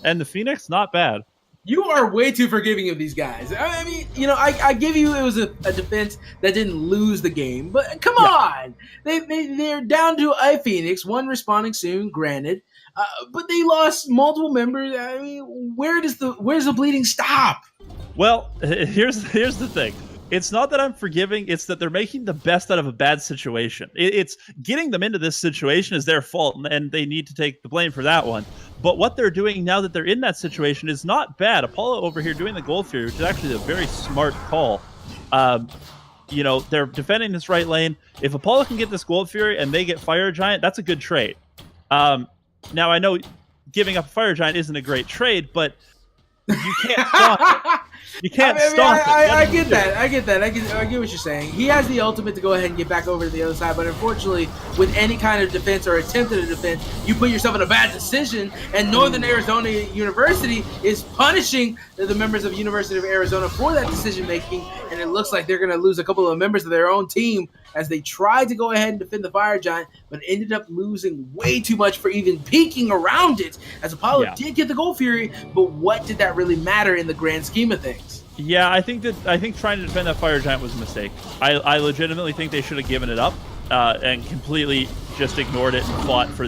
And the Phoenix, not bad. You are way too forgiving of these guys. I mean, I give you it was a defense that didn't lose the game, but come on. They're down to a Phoenix, one responding soon, granted. but they lost multiple members. I mean, where's the bleeding stop? Well, here's the thing. It's not that I'm forgiving, it's that they're making the best out of a bad situation. It's getting them into this situation is their fault, and they need to take the blame for that one. But what they're doing now that they're in that situation is not bad. Apollo over here doing the Gold Fury, which is actually a very smart call. They're defending this right lane. If Apollo can get this Gold Fury and they get Fire Giant, that's a good trade. Now, I know giving up a Fire Giant isn't a great trade, but you can't stop it. You can't stop it. I get that. I get what you're saying. He has the ultimate to go ahead and get back over to the other side, but unfortunately, with any kind of defense or attempt at a defense, you put yourself in a bad decision, and Northern Arizona University is punishing the members of University of Arizona for that decision-making, and it looks like they're going to lose a couple of members of their own team as they tried to go ahead and defend the Fire Giant, but ended up losing way too much for even peeking around it, as Apollo did get the Gold Fury, but what did that really matter in the grand scheme of things? Yeah, I think trying to defend that Fire Giant was a mistake. I legitimately think they should have given it up and completely just ignored it and fought for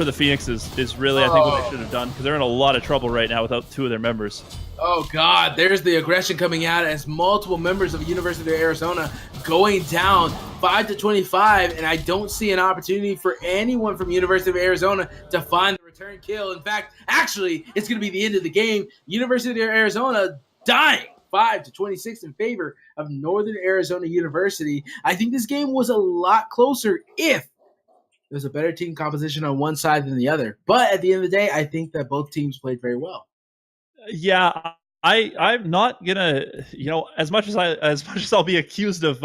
the Phoenixes is really, I think, what they should have done, because they're in a lot of trouble right now without two of their members. Oh, God, there's the aggression coming out as multiple members of University of Arizona going down 5-25, and I don't see an opportunity for anyone from University of Arizona to find the return kill. In fact, actually, it's going to be the end of the game. University of Arizona dying 5-26 in favor of Northern Arizona University. I think this game was a lot closer if there's a better team composition on one side than the other. But at the end of the day, I think that both teams played very well. Yeah, I'm not gonna, as much as I'll be accused of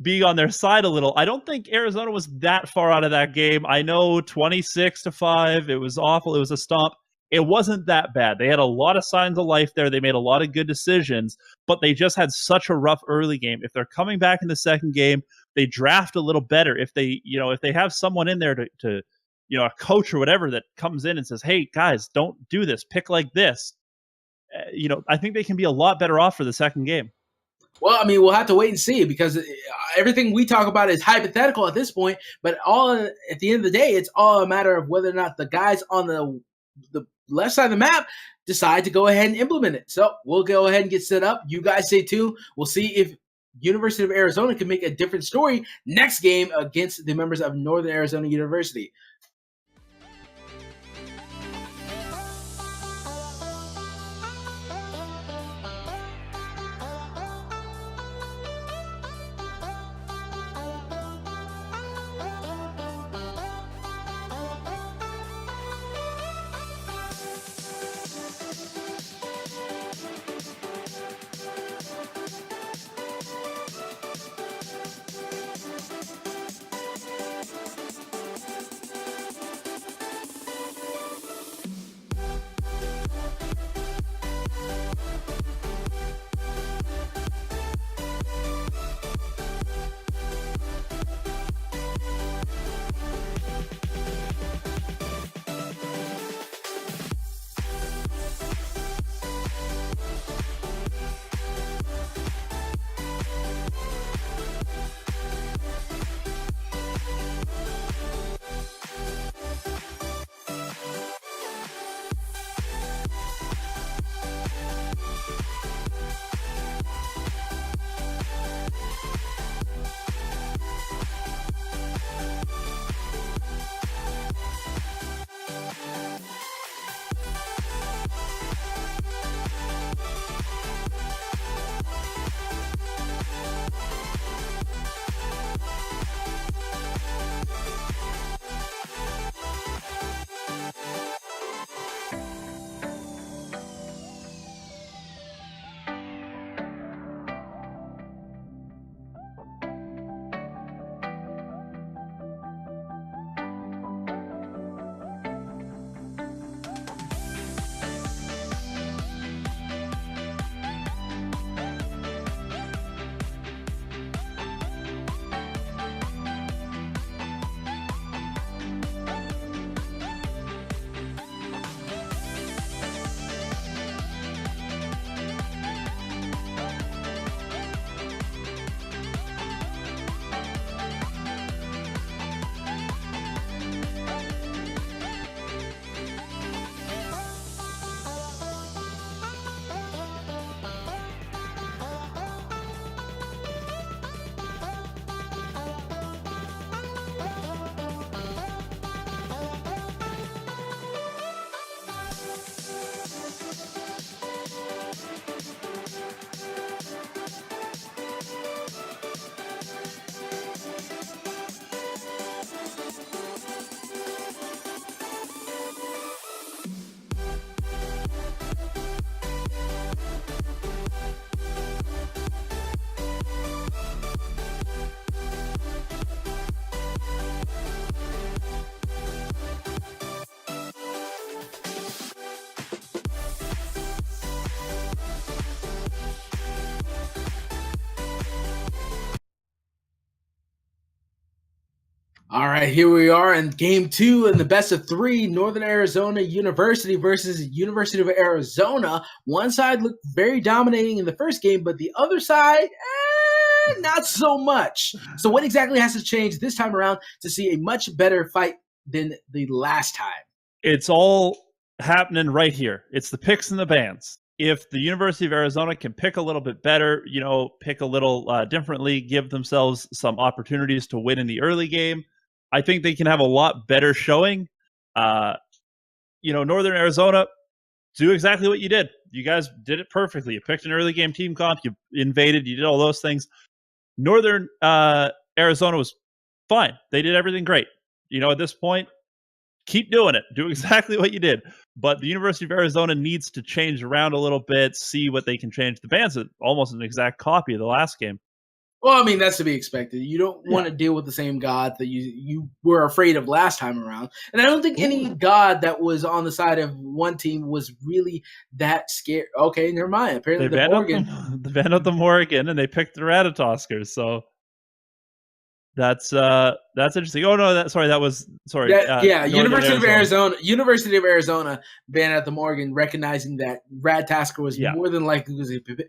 being on their side a little, I don't think Arizona was that far out of that game. I know 26-5, it was awful, it was a stomp. It wasn't that bad. They had a lot of signs of life there. They made a lot of good decisions, but they just had such a rough early game. If they're coming back in the second game, they draft a little better. If they have someone in there to a coach or whatever that comes in and says, "Hey guys, don't do this. Pick like this." I think they can be a lot better off for the second game. Well, I mean, we'll have to wait and see, because everything we talk about is hypothetical at this point. But at the end of the day, it's all a matter of whether or not the guys on the left side of the map decide to go ahead and implement it. So we'll go ahead and get set up. You guys stay tuned. We'll see if University of Arizona can make a different story next game against the members of Northern Arizona University. All right, here we are in game 2 in the best of 3. Northern Arizona University versus University of Arizona. One side looked very dominating in the first game, but the other side, not so much. So what exactly has to change this time around to see a much better fight than the last time? It's all happening right here. It's the picks and the bans. If the University of Arizona can pick a little bit better, pick a little differently, give themselves some opportunities to win in the early game, I think they can have a lot better showing. Northern Arizona, do exactly what you did. You guys did it perfectly. You picked an early game team comp, you invaded, you did all those things. Northern Arizona was fine. They did everything great. At this point, keep doing it. Do exactly what you did. But the University of Arizona needs to change around a little bit, see what they can change. The band's almost an exact copy of the last game. Well, I mean, that's to be expected. You don't want to deal with the same god that you were afraid of last time around. And I don't think any god that was on the side of one team was really that scared. Okay, never mind. Apparently they banned out the Morgan, and they picked the Ratatoskers. So that's interesting. Oh no, that was University of Arizona. University of Arizona banned out the Morgan, recognizing that Ratatasker was more than likely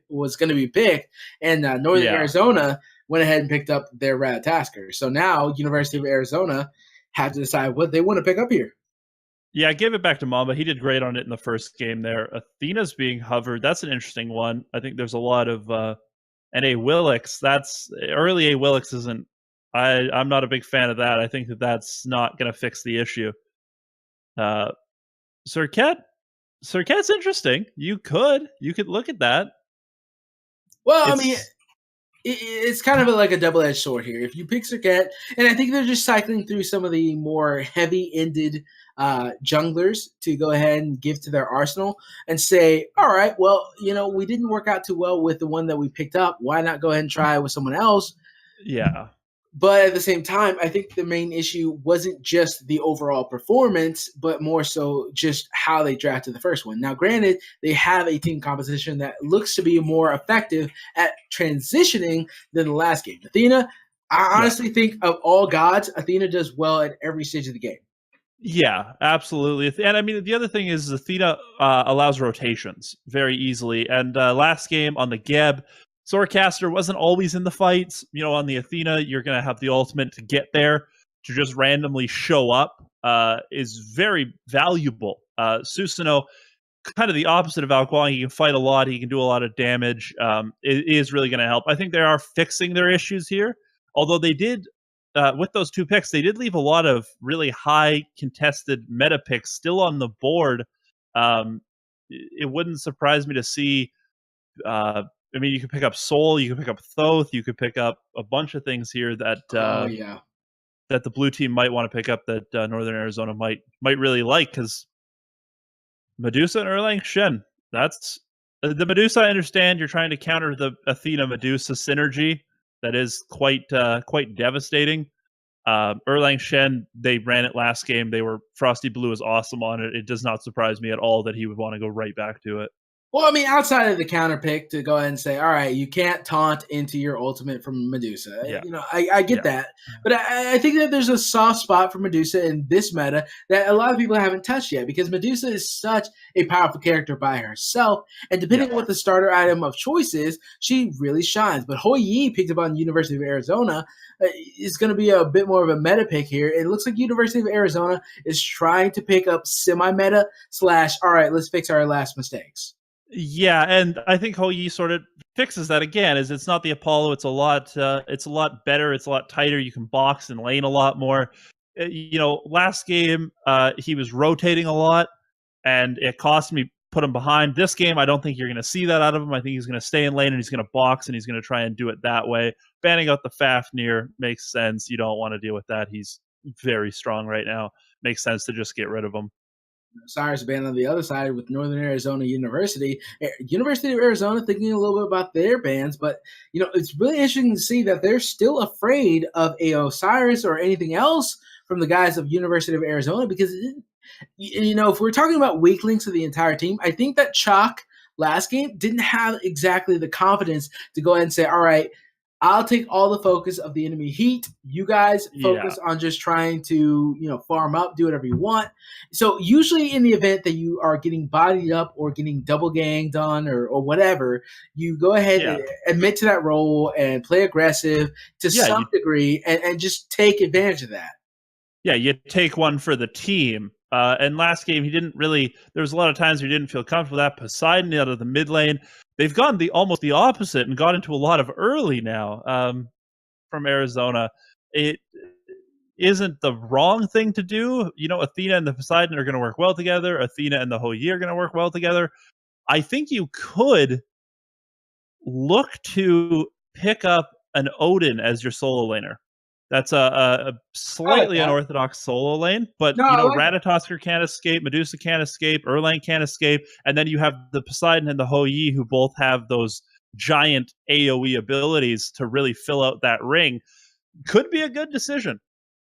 was going to be picked, and Northern Arizona went ahead and picked up their Ratatasker. So now University of Arizona have to decide what they want to pick up here. Yeah, I gave it back to Mamba. He did great on it in the first game there. Athena's being hovered. That's an interesting one. I think there's a lot of and a Willix. That's early. A Willix isn't. I'm not a big fan of that. I think that's not going to fix the issue. Serqet? Serqet's interesting. You could look at that. Well, I mean, it's kind of like a double-edged sword here. If you pick Serqet, and I think they're just cycling through some of the more heavy-ended junglers to go ahead and give to their arsenal and say, all right, well, we didn't work out too well with the one that we picked up. Why not go ahead and try with someone else? Yeah. But at the same time, I think the main issue wasn't just the overall performance, but more so just how they drafted the first one. Now, granted, they have a team composition that looks to be more effective at transitioning than the last game. Athena, I honestly think of all gods, Athena does well at every stage of the game. Yeah, absolutely. And I mean, the other thing is Athena allows rotations very easily. And last game on the Geb, Swordcaster wasn't always in the fights. On the Athena, you're going to have the ultimate to get there. To just randomly show up is very valuable. Susanoo, kind of the opposite of Alquang. He can fight a lot. He can do a lot of damage. It is really going to help. I think they are fixing their issues here. Although they did, with those 2 picks, they did leave a lot of really high contested meta picks still on the board. It wouldn't surprise me to see... I mean, you could pick up Soul, you could pick up Thoth, you could pick up a bunch of things here that that the blue team might want to pick up that Northern Arizona might really like, because Medusa and Erlang Shen. That's the Medusa. I understand you're trying to counter the Athena Medusa synergy. That is quite devastating. Erlang Shen, they ran it last game. Frosty Blue is awesome on it. It does not surprise me at all that he would want to go right back to it. Well, I mean, outside of the counter pick to go ahead and say, all right, you can't taunt into your ultimate from Medusa. Yeah. I get that. But I think that there's a soft spot for Medusa in this meta that a lot of people haven't touched yet, because Medusa is such a powerful character by herself. And depending on what the starter item of choice is, she really shines. But Hoi Yi picked up on University of Arizona is going to be a bit more of a meta pick here. It looks like University of Arizona is trying to pick up semi-meta / all right, let's fix our last mistakes. Yeah, and I think Hoi Yi sort of fixes that again. Is it's not the Apollo; it's a lot better. It's a lot tighter. You can box and lane a lot more. Last game he was rotating a lot, and it cost me put him behind. This game, I don't think you're going to see that out of him. I think he's going to stay in lane and he's going to box and he's going to try and do it that way. Banning out the Fafnir makes sense. You don't want to deal with that. He's very strong right now. Makes sense to just get rid of him. Cyrus band on the other side with Northern Arizona University. University of Arizona thinking a little bit about their bans, but it's really interesting to see that they're still afraid of a Osiris or anything else from the guys of University of Arizona, because if we're talking about weak links of the entire team, I think that Chalk last game didn't have exactly the confidence to go ahead and say, all right, I'll take all the focus of the enemy heat. You guys Yeah. focus on just trying to, farm up, do whatever you want. So usually in the event that you are getting bodied up or getting double ganged on or whatever, you go ahead Yeah. and admit to that role and play aggressive to Yeah, some degree and just take advantage of that. Yeah, you take one for the team. And last game, he didn't really. There was a lot of times where he didn't feel comfortable with that. Poseidon out of the mid lane. They've gone almost the opposite and got into a lot of early now from Arizona. It isn't the wrong thing to do. Athena and the Poseidon are going to work well together. Athena and the Hoyi are going to work well together. I think you could look to pick up an Odin as your solo laner. That's a I like slightly that. unorthodox solo lane, but No, I like that. Ratatosker can't escape, Medusa can't escape, Erlang can't escape, and then you have the Poseidon and the Hoyi who both have those giant AoE abilities to really fill out that ring. Could be a good decision.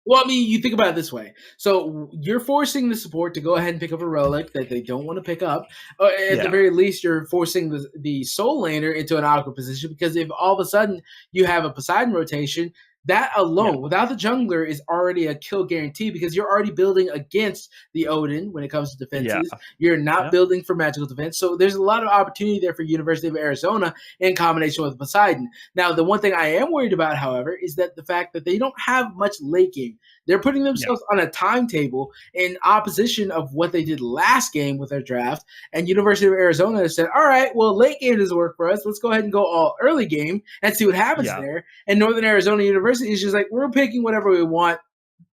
Well, I mean, you think about it this way. So you're forcing the support to go ahead and pick up a relic that they don't want to pick up. At the Yeah. very least, you're forcing the soul laner into an awkward position because if all of a sudden you have a Poseidon rotation, that alone, without the jungler, is already a kill guarantee because you're already building against the Odin when it comes to defenses. Yeah. You're not Yeah. building for magical defense. So there's a lot of opportunity there for University of Arizona in combination with Poseidon. Now, the one thing I am worried about, however, is that the fact that they don't have much late game. They're putting themselves on a timetable in opposition of what they did last game with their draft. And University of Arizona has said, all right, well, late game doesn't work for us. Let's go ahead and go all early game and see what happens there. And Northern Arizona University is just like, we're picking whatever we want.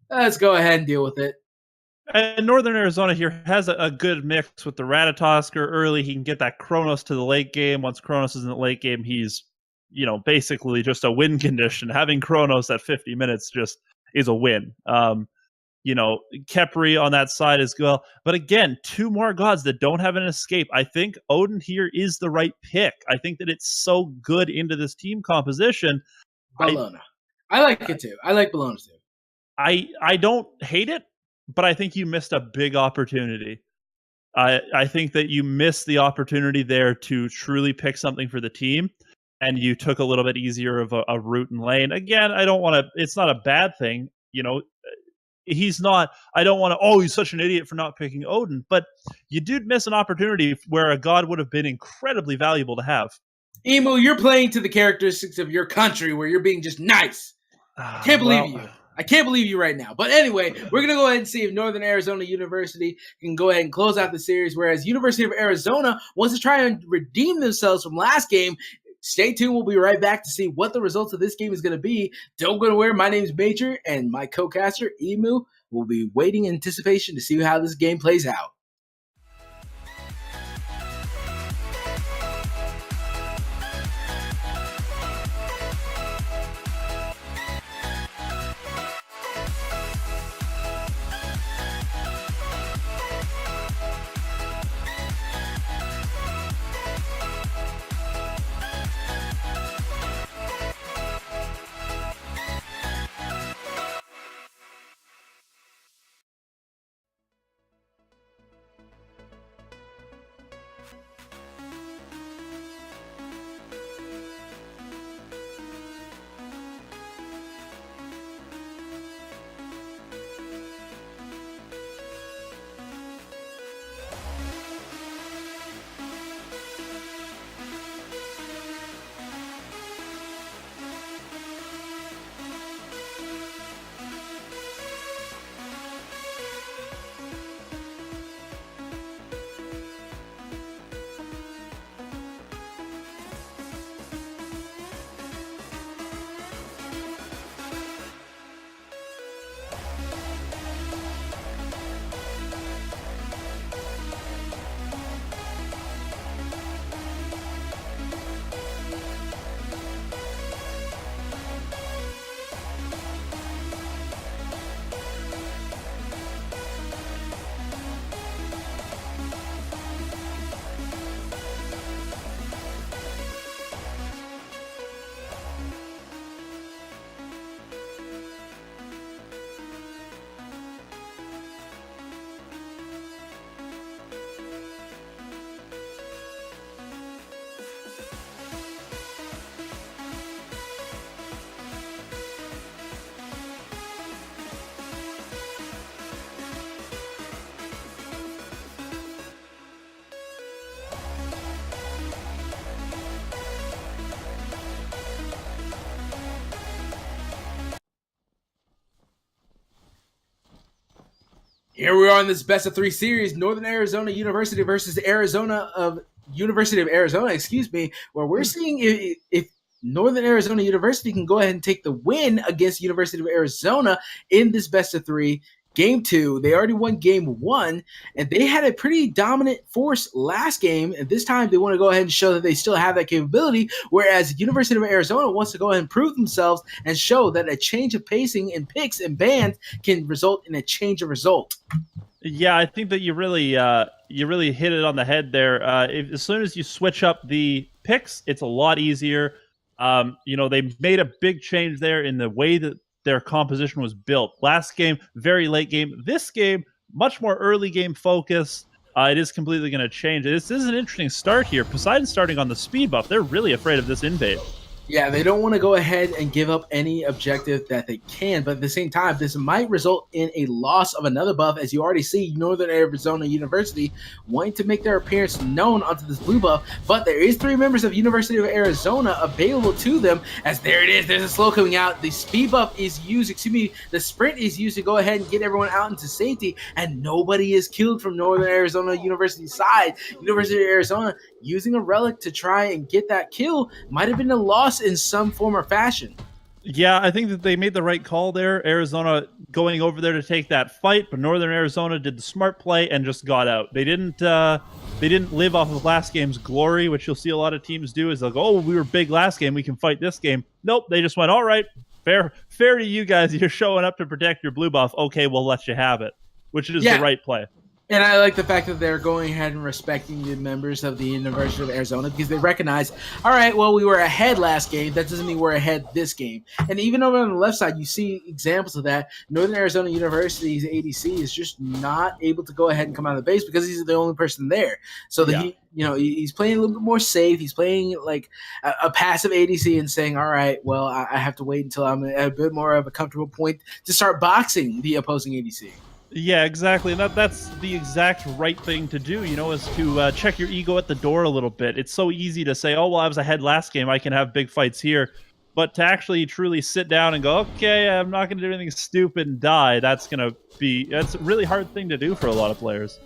Let's go ahead and deal with it. And Northern Arizona here has a good mix with the Ratatosker early. He can get that Kronos to the late game. Once Kronos is in the late game, he's, basically just a win condition. Having Kronos at 50 minutes just is a win. Kepri on that side as well. But again, two more gods that don't have an escape. I think Odin here is the right pick. I think that it's so good into this team composition. Bologna. I like it too. I like Bologna too. I don't hate it, but I think you missed a big opportunity. I think that you missed the opportunity there to truly pick something for the team, and you took a little bit easier of a route and lane. Again, I don't want to. It's not a bad thing, He's not. I don't want to. Oh, he's such an idiot for not picking Odin, but you did miss an opportunity where a god would have been incredibly valuable to have. Emu, you're playing to the characteristics of your country where you're being just nice. I can't believe you. I can't believe you right now. But anyway, we're going to go ahead and see if Northern Arizona University can go ahead and close out the series, whereas University of Arizona wants to try and redeem themselves from last game. Stay tuned. We'll be right back to see what the results of this game is going to be. Don't go anywhere. My name is Major, and my co-caster, Emu, will be waiting in anticipation to see how this game plays out. Here we are in this best of 3 series, Northern Arizona University versus University of Arizona, excuse me, where we're seeing if Northern Arizona University can go ahead and take the win against University of Arizona in this best of 3. Game 2, they already won game 1, and they had a pretty dominant force last game, and this time they want to go ahead and show that they still have that capability, whereas University of Arizona wants to go ahead and prove themselves and show that a change of pacing in picks and bans can result in a change of result. Yeah, I think that you really hit it on the head there. As soon as you switch up the picks, it's a lot easier. They made a big change there in the way that their composition was built. Last game, very late game. This game, much more early game focus. It is completely going to change. This is an interesting start here. Poseidon starting on the speed buff. They're really afraid of this invade. Yeah, they don't want to go ahead and give up any objective that they can, but at the same time, this might result in a loss of another buff, as you already see Northern Arizona University wanting to make their appearance known onto this blue buff, but there is 3 members of University of Arizona available to them, as there it is, there's a slow coming out, the speed buff is used, the sprint is used to go ahead and get everyone out into safety, and nobody is killed from Northern Arizona University's side. University of Arizona using a relic to try and get that kill might have been a loss in some form or fashion. Yeah, I think that they made the right call there. Arizona going over there to take that fight, but Northern Arizona did the smart play and just got out. They didn't live off of last game's glory, which you'll see a lot of teams do. Is they'll go, "Oh, we were big last game, we can fight this game." Nope, they just went, "All right, fair to you guys. You're showing up to protect your blue buff. Okay, we'll let you have it," which is the right play. And I like the fact that they're going ahead and respecting the members of the University of Arizona, because they recognize, all right, well, we were ahead last game. That doesn't mean we're ahead this game. And even over on the left side, you see examples of that. Northern Arizona University's ADC is just not able to go ahead and come out of the base because he's the only person there. So that he's playing a little bit more safe. He's playing like a passive ADC and saying, all right, well, I have to wait until I'm at a bit more of a comfortable point to start boxing the opposing ADC. Yeah, exactly. And that's the exact right thing to do, is to check your ego at the door a little bit. It's so easy to say, oh, well, I was ahead last game, I can have big fights here. But to actually truly sit down and go, okay, I'm not going to do anything stupid and die, that's a really hard thing to do for a lot of players.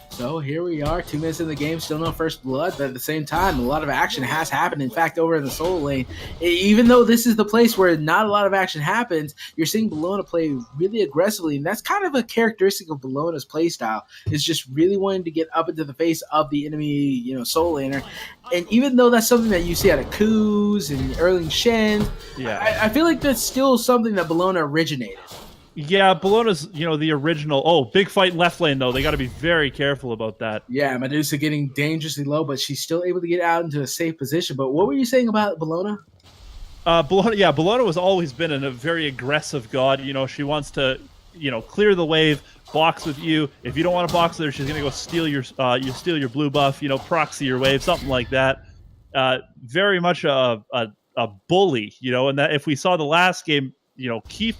So here we are, 2 minutes in the game, still no first blood, but at the same time, a lot of action has happened. In fact, over in the solo lane, even though this is the place where not a lot of action happens, you're seeing Bologna play really aggressively, and that's kind of a characteristic of Bologna's playstyle, is just really wanting to get up into the face of the enemy, solo laner. And even though that's something that you see out of Kuz and Erling Shen, I feel like that's still something that Bologna originated. Yeah, Bologna's, the original. Oh, big fight in left lane, though. They got to be very careful about that. Yeah, Medusa getting dangerously low, but she's still able to get out into a safe position. But what were you saying about Bologna? Bologna has always been a very aggressive god. She wants to, clear the wave, box with you. If you don't want to box with her, she's going to go steal your blue buff, proxy your wave, something like that. Very much a bully, and that if we saw the last game, key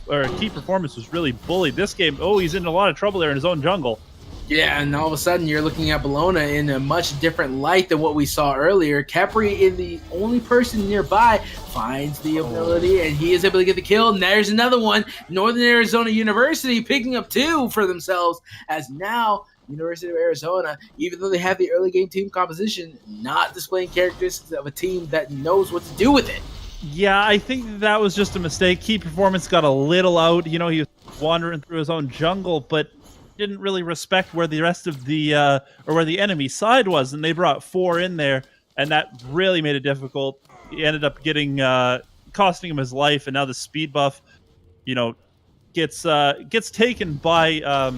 performance was really bullied. This game, he's in a lot of trouble there in his own jungle. Yeah, and all of a sudden you're looking at Bologna in a much different light than what we saw earlier. Khepri is the only person nearby, finds the ability, and he is able to get the kill. And there's another one. Northern Arizona University picking up 2 for themselves, as now University of Arizona, even though they have the early game team composition, not displaying characteristics of a team that knows what to do with it. Yeah, I think that was just a mistake. Key performance got a little out. He was wandering through his own jungle, but didn't really respect where the rest of the or where the enemy side was, and they brought 4 in there, and that really made it difficult. He ended up getting costing him his life, and now the speed buff, gets taken by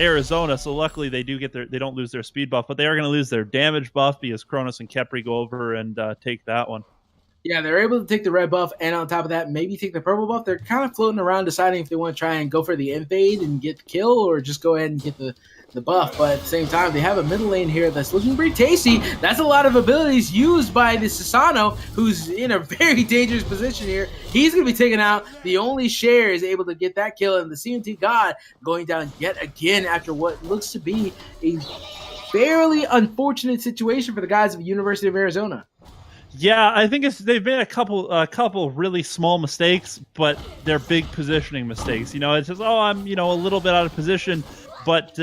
Arizona. So luckily they don't lose their speed buff, but they are going to lose their damage buff because Kronos and Khepri go over and take that one. Yeah, they're able to take the red buff, and on top of that, maybe take the purple buff. They're kind of floating around deciding if they want to try and go for the invade and get the kill, or just go ahead and get the buff. But at the same time, they have a middle lane here that's looking pretty tasty. That's a lot of abilities used by the Sasano, who's in a very dangerous position here. He's going to be taken out. The only share is able to get that kill, and the CMT God going down yet again after what looks to be a fairly unfortunate situation for the guys of the University of Arizona. Yeah, I think they've made a couple really small mistakes, but they're big positioning mistakes. It's just I'm a little bit out of position, but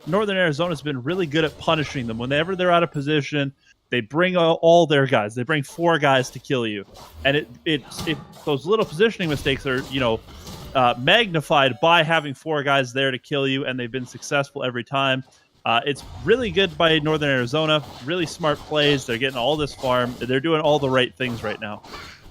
Northern Arizona's been really good at punishing them. Whenever they're out of position, they bring all their guys. They bring 4 guys to kill you, and it those little positioning mistakes are magnified by having 4 guys there to kill you, and they've been successful every time. It's really good by Northern Arizona. Really smart plays. They're getting all this farm. They're doing all the right things right now.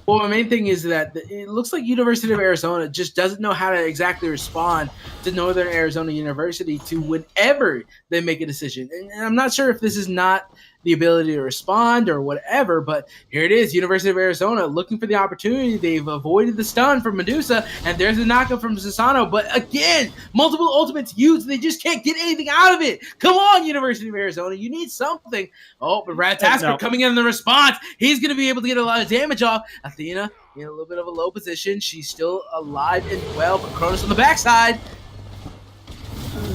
Well, the main thing is that it looks like University of Arizona just doesn't know how to exactly respond to Northern Arizona University to whenever they make a decision. And I'm not sure if this is not the ability to respond or whatever, but here it is, University of Arizona looking for the opportunity. They've avoided the stun from Medusa, and there's a knockup from Sasano. But again, multiple ultimates used. They just can't get anything out of it. Come on, University of Arizona. You need something. Oh, but Ratatasker coming in the response. He's going to be able to get a lot of damage off. Athena in a little bit of a low position. She's still alive and well, but Kronos on the backside.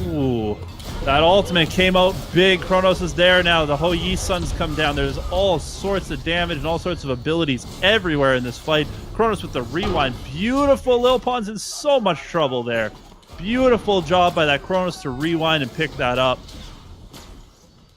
Ooh. That ultimate came out big. Kronos is there now. The Ho Yi Sun's come down. There's all sorts of damage and all sorts of abilities everywhere in this fight. Kronos with the rewind. Beautiful. Lil Pon's in so much trouble there. Beautiful job by that Kronos to rewind and pick that up.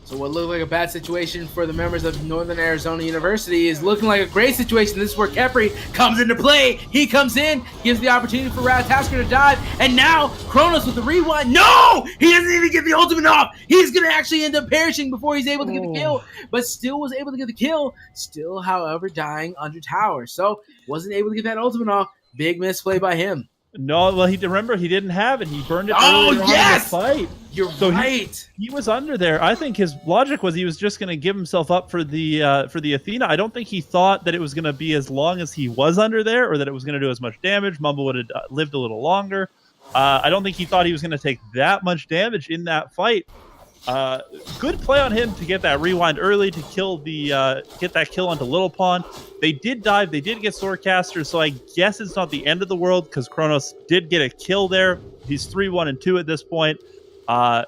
So what looked like a bad situation for the members of Northern Arizona University is looking like a great situation. This is where Khepri comes into play. He comes in, gives the opportunity for Ratatasker to dive, and now Kronos with the rewind. No! He doesn't even get the ultimate off. He's going to actually end up perishing before he's able to get the kill, but still was able to get the kill. Still, however, dying under tower. So wasn't able to get that ultimate off. Big misplay by him. No, well, he didn't have it. He burned it earlier on in the fight. You're right. He was under there. I think his logic was he was just going to give himself up for the Athena. I don't think he thought that it was going to be as long as he was under there, or that it was going to do as much damage. Mumble would have lived a little longer. I don't think he thought he was going to take that much damage in that fight. Good play on him to get that rewind early to kill get that kill onto Little Pawn. They did dive. They did get Swordcaster, so I guess it's not the end of the world because Kronos did get a kill there. He's 3-1-2 at this point. Not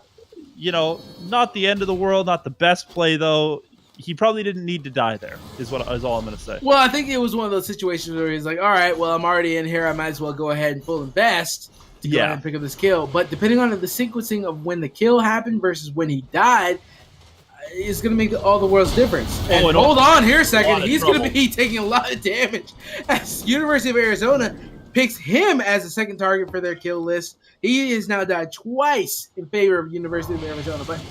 the end of the world. Not the best play though. He probably didn't need to die there. Is all I'm going to say. Well, I think it was one of those situations where he's like, all right, well, I'm already in here. I might as well go ahead and full invest to go ahead and pick up this kill. But depending on the sequencing of when the kill happened versus when he died, is going to make all the world's difference. And hold on here a second. He's going to be taking a lot of damage as University of Arizona picks him as a second target for their kill list. He has now died twice in favor of University of Arizona. But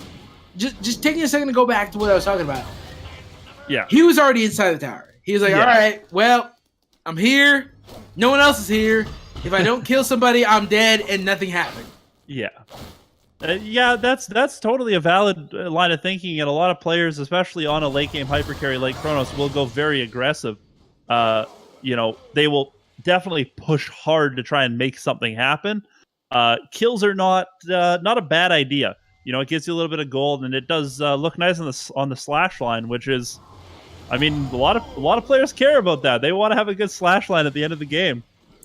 just taking a second to go back to what I was talking about. Yeah. He was already inside the tower. He was like, all right, well, I'm here. No one else is here. If I don't kill somebody, I'm dead, and nothing happened. Yeah. That's totally a valid line of thinking, and a lot of players, especially on a late game hypercarry like Kronos, will go very aggressive. They will definitely push hard to try and make something happen. Kills are not a bad idea. It gives you a little bit of gold, and it does look nice on the slash line, which is, a lot of players care about that. They want to have a good slash line at the end of the game.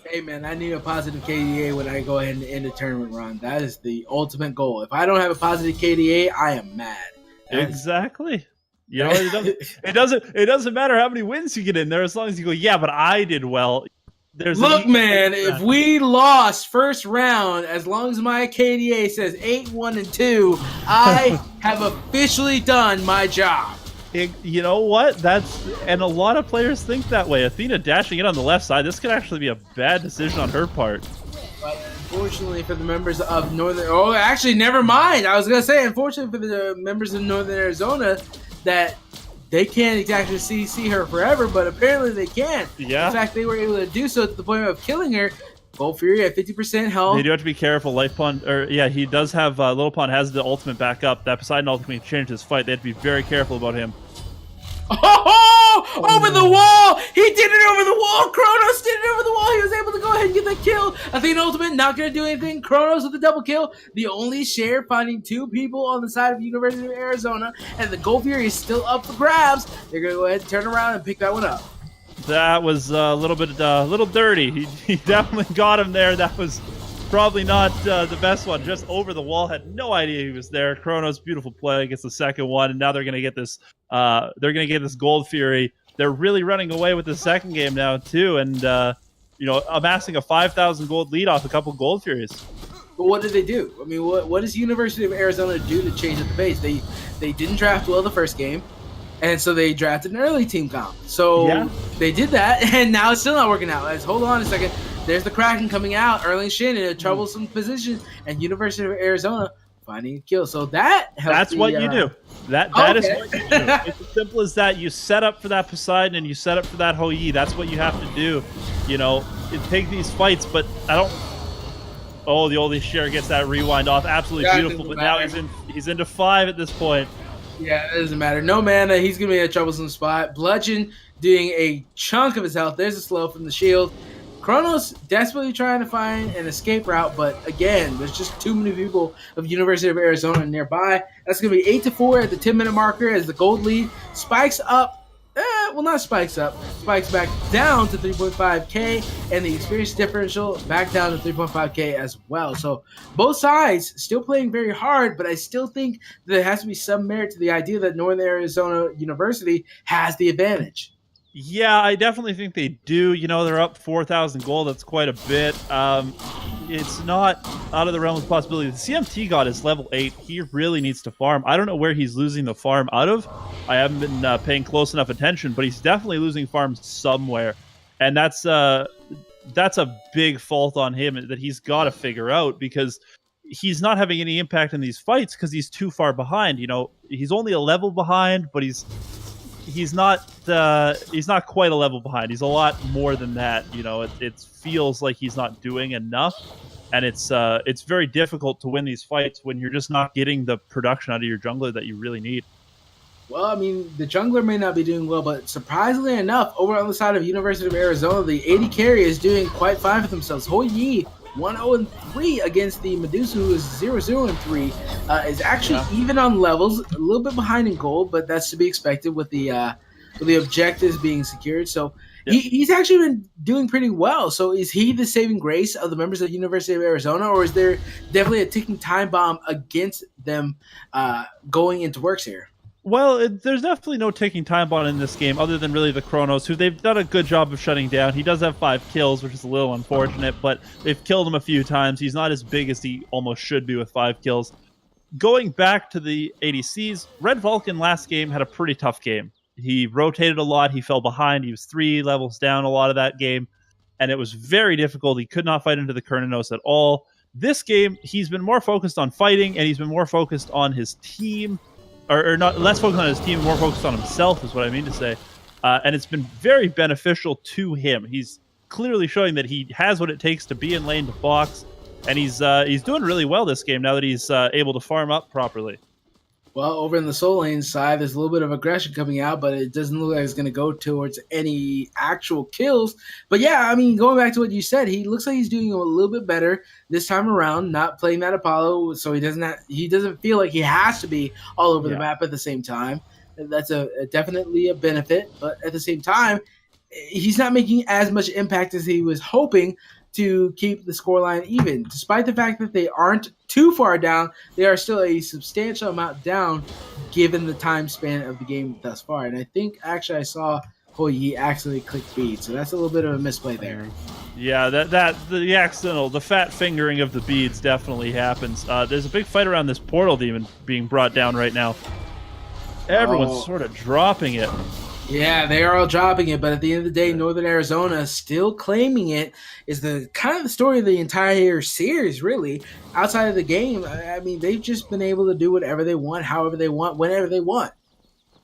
Hey, man, I need a positive KDA when I go ahead and end a tournament run. That is the ultimate goal. If I don't have a positive KDA, I am mad. Exactly. It doesn't matter how many wins you get in there as long as you go, yeah, but I did well. Look, man, if we lost first round, as long as my KDA says 8-1-2, I have officially done my job. You know what? And a lot of players think that way. Athena dashing in on the left side. This could actually be a bad decision on her part. But unfortunately for the members of never mind. I was going to say, unfortunately for the members of Northern Arizona, that they can't exactly see her forever, but apparently they can. Yeah. In fact, they were able to do so to the point of killing her. Gold Fury at 50% health. They do have to be careful. Life Pawn, he does have Little Pawn has the ultimate back up. That Poseidon ultimate changed his fight. They have to be very careful about him. Over the wall! He did it over the wall! Kronos did it over the wall! He was able to go ahead and get that kill. Athena ultimate not going to do anything. Kronos with the double kill. The only share finding 2 people on the side of University of Arizona, and the Gold Fury is still up for grabs. They're going to go ahead and turn around and pick that one up. That was a little dirty. He definitely got him there. That was probably not the best one. Just over the wall. Had no idea he was there. Kronos, beautiful play, gets the second one, and now they're gonna get this. Gold Fury. they're really running away with the second game now too, and amassing a 5,000 gold lead off a couple Gold Furies. But what did they do? I mean, what does University of Arizona do to change up the pace? They didn't draft well the first game, and so they drafted an early team comp. So they did that, and now it's still not working out. Hold on a second. There's the Kraken coming out. Erling Shin in a troublesome position, and University of Arizona finding a kill. So that's what you do. That is what you do. It's as simple as that. You set up for that Poseidon and you set up for that Hou Yi. That's what you have to do. Take these fights, but I don't. Oh, the oldie share gets that rewind off. Absolutely beautiful. But now he's into 5 at this point. Yeah, it doesn't matter. No mana. He's going to be in a troublesome spot. Bludgeon doing a chunk of his health. There's a slow from the shield. Kronos desperately trying to find an escape route, but again, there's just too many people of University of Arizona nearby. That's going to be 8-4 at the 10-minute marker as the gold lead spikes up. Not spikes up. Spikes back down to 3.5k, and the experience differential back down to 3.5k as well. So both sides still playing very hard, but I still think there has to be some merit to the idea that Northern Arizona University has the advantage. Yeah, I definitely think they do. They're up 4,000 gold. That's quite a bit. It's not out of the realm of possibility. The CMT god is level 8. He really needs to farm. I don't know where he's losing the farm out of. I haven't been paying close enough attention, but he's definitely losing farms somewhere. And that's a big fault on him that he's got to figure out, because he's not having any impact in these fights because he's too far behind. He's only a level behind, but he's not quite a level behind. He's a lot more than that. It feels like he's not doing enough, and it's very difficult to win these fights when you're just not getting the production out of your jungler that you really need. Well, I mean, the jungler may not be doing well, but surprisingly enough, over on the side of University of Arizona, the AD carry is doing quite fine for themselves. Hou Yi 1-0-3 against the Medusa, who is 0-0-3, is actually even on levels, a little bit behind in gold, but that's to be expected with the objectives being secured. So he's actually been doing pretty well. So is he the saving grace of the members of the University of Arizona, or is there definitely a ticking time bomb against them going into works here? Well, there's definitely no ticking time bomb in this game other than really the Kronos, who they've done a good job of shutting down. He does have 5 kills, which is a little unfortunate, but they've killed him a few times. He's not as big as he almost should be with 5 kills. Going back to the ADCs, Red Vulcan last game had a pretty tough game. He rotated a lot. He fell behind. He was 3 levels down a lot of that game, and it was very difficult. He could not fight into the Kernanos at all. This game, he's been more focused on fighting, and he's been more focused on his team. Or not less focused on his team, more focused on himself is what I mean to say. And it's been very beneficial to him. He's clearly showing that he has what it takes to be in lane to box, and he's doing really well this game now that he's able to farm up properly. Well, over in the Soul Lane side, there's a little bit of aggression coming out, but it doesn't look like it's going to go towards any actual kills. But yeah, I mean, going back to what you said, he looks like he's doing a little bit better this time around, not playing that Apollo, so he doesn't feel like he has to be all over the map at the same time. That's definitely a benefit, but at the same time, he's not making as much impact as he was hoping to keep the scoreline even. Despite the fact that they aren't too far down, they are still a substantial amount down given the time span of the game thus far. And I think actually I saw Hou Yi actually click bead, so that's a little bit of a misplay there. Yeah, the fat fingering of the beads definitely happens. There's a big fight around this portal demon being brought down right now. Everyone's sort of dropping it. Yeah, they are all dropping it, but at the end of the day, Northern Arizona still claiming it is the kind of the story of the entire series, really. Outside of the game, I mean, they've just been able to do whatever they want, however they want, whenever they want.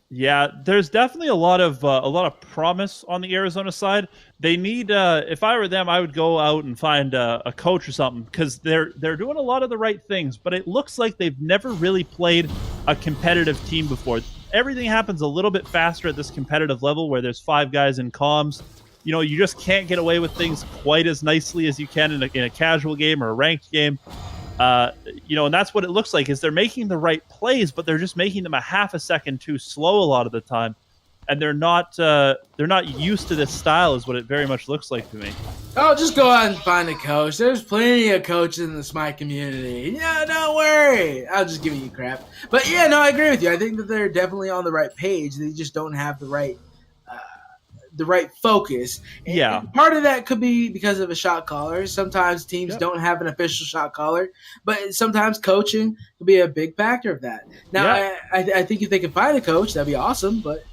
Yeah, there's definitely a lot of promise on the Arizona side. They need, if I were them, I would go out and find a coach or something, because they're doing a lot of the right things, but it looks like they've never really played a competitive team before. Everything happens a little bit faster at this competitive level where there's 5 guys in comms. You just can't get away with things quite as nicely as you can in a casual game or a ranked game. And that's what it looks like, is they're making the right plays, but they're just making them a half a second too slow a lot of the time. And they're not used to this style is what it very much looks like to me. Oh, just go out and find a coach. There's plenty of coaches in the Smite community. Yeah, don't worry. I'll just give you crap. But yeah, no, I agree with you. I think that they're definitely on the right page. They just don't have the right the right focus. And part of that could be because of a shot caller. Sometimes teams don't have an official shot caller, but sometimes coaching could be a big factor of that. Now, I think if they can find a coach, that'd be awesome, but,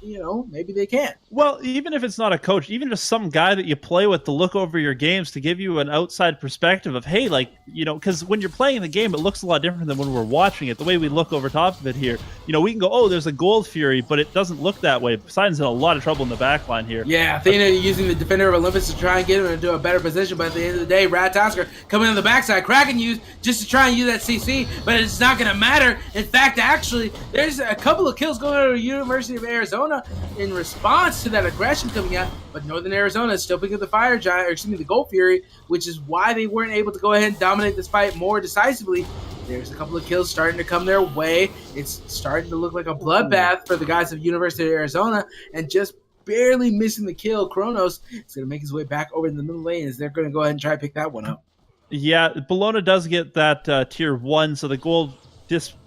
maybe they can't. Well, even if it's not a coach, even just some guy that you play with to look over your games to give you an outside perspective of, hey, because when you're playing the game, it looks a lot different than when we're watching it. The way we look over top of it here, we can go, oh, there's a Gold Fury, but it doesn't look that way. Poseidon's in a lot of trouble in the back line here. Yeah, Athena using the Defender of Olympus to try and get him into a better position, but at the end of the day, Ratatosker coming on the backside, Kraken used just to try and use that CC, but it's not going to matter. In fact, actually, there's a couple of kills going on to the University of Arizona in response to that aggression coming out, but Northern Arizona is still picking up the Fire Giant, or excuse me, the Gold Fury, which is why they weren't able to go ahead and dominate this fight more decisively. There's a couple of kills starting to come their way. It's starting to look like a bloodbath for the guys of University of Arizona, and just barely missing the kill. Kronos is going to make his way back over in the middle lane as they're going to go ahead and try to pick that one up. Yeah, Bologna does get that tier 1, so the gold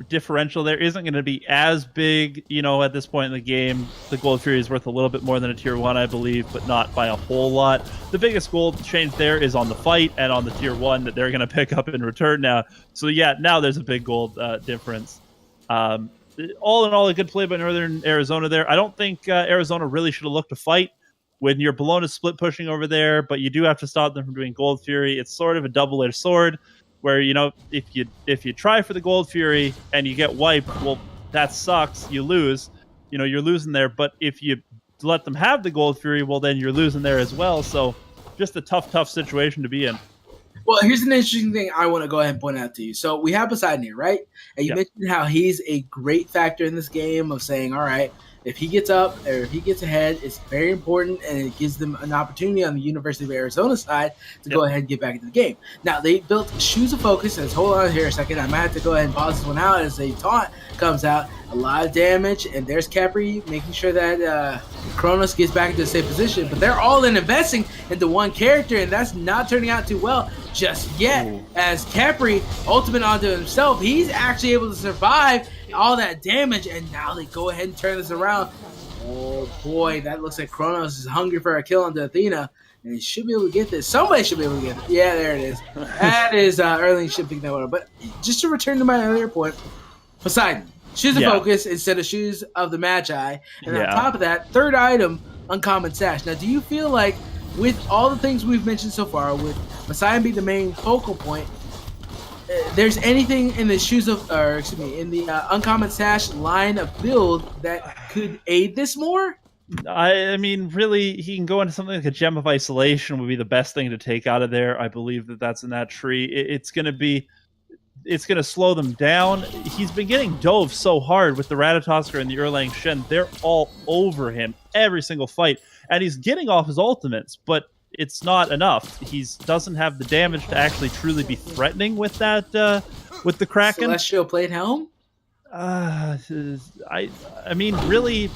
differential there isn't going to be as big, at this point in the game. The Gold Fury is worth a little bit more than a tier 1, I believe, but not by a whole lot. The biggest gold change there is on the fight and on the tier 1 that they're going to pick up in return now. So yeah, now there's a big gold difference. All in all, a good play by Northern Arizona there. I don't think Arizona really should have looked to fight when your Bologna split pushing over there, but you do have to stop them from doing Gold Fury. It's sort of a double-edged sword, where if you try for the Gold Fury and you get wiped, well, that sucks. You lose. You're losing there. But if you let them have the Gold Fury, well, then you're losing there as well. So just a tough situation to be in. Well, here's an interesting thing I want to go ahead and point out to you. So we have Poseidon here, right? And you mentioned how he's a great factor in this game of saying, all right, if he gets up or if he gets ahead, it's very important, and it gives them an opportunity on the University of Arizona side to go ahead and get back into the game. Now, they built Shoes of Focus, and hold on here a second. I might have to go ahead and pause this one out as a taunt comes out. A lot of damage, and there's Capri making sure that Kronos gets back into the safe position. But they're all in investing into one character, and that's not turning out too well just yet. Ooh. As Capri, ultimate onto himself, he's actually able to survive all that damage, and now they go ahead and turn this around. Oh boy, that looks like Kronos is hungry for a kill onto Athena, and he should be able to get this. Somebody should be able to get it. Yeah, there it is. That is Erling should pick that one up. But just to return to my earlier point, Poseidon. Shoes of Focus instead of Shoes of the Magi. And on top of that, third item, Uncommon Sash. Now, do you feel like with all the things we've mentioned so far, with Poseidon being the main focal point, there's anything in the in the Uncommon Sash line of build that could aid this more? I mean, really, he can go into something like a Gem of Isolation would be the best thing to take out of there. I believe that's in that tree. It's going to slow them down. He's been getting dove so hard with the Ratatosker and the Erlang Shen. They're all over him every single fight. And he's getting off his ultimates, but it's not enough. He doesn't have the damage to actually truly be threatening with that, with the Kraken. Celestial Plate Helm? I mean, really,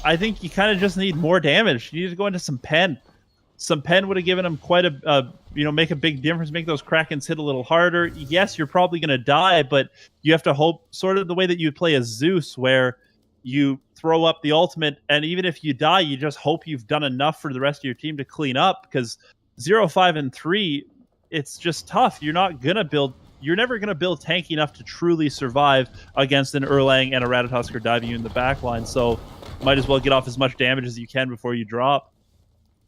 I think you kind of just need more damage. You need to go into some pen. Some pen would have given him quite make a big difference, make those Krakens hit a little harder. Yes, you're probably going to die, but you have to hope, sort of the way that you play as Zeus, where you throw up the ultimate, and even if you die, you just hope you've done enough for the rest of your team to clean up, because 0, 5, and 3, it's just tough. You're never going to build tanky enough to truly survive against an Erlang and a Ratatosker diving you in the back line, so might as well get off as much damage as you can before you drop.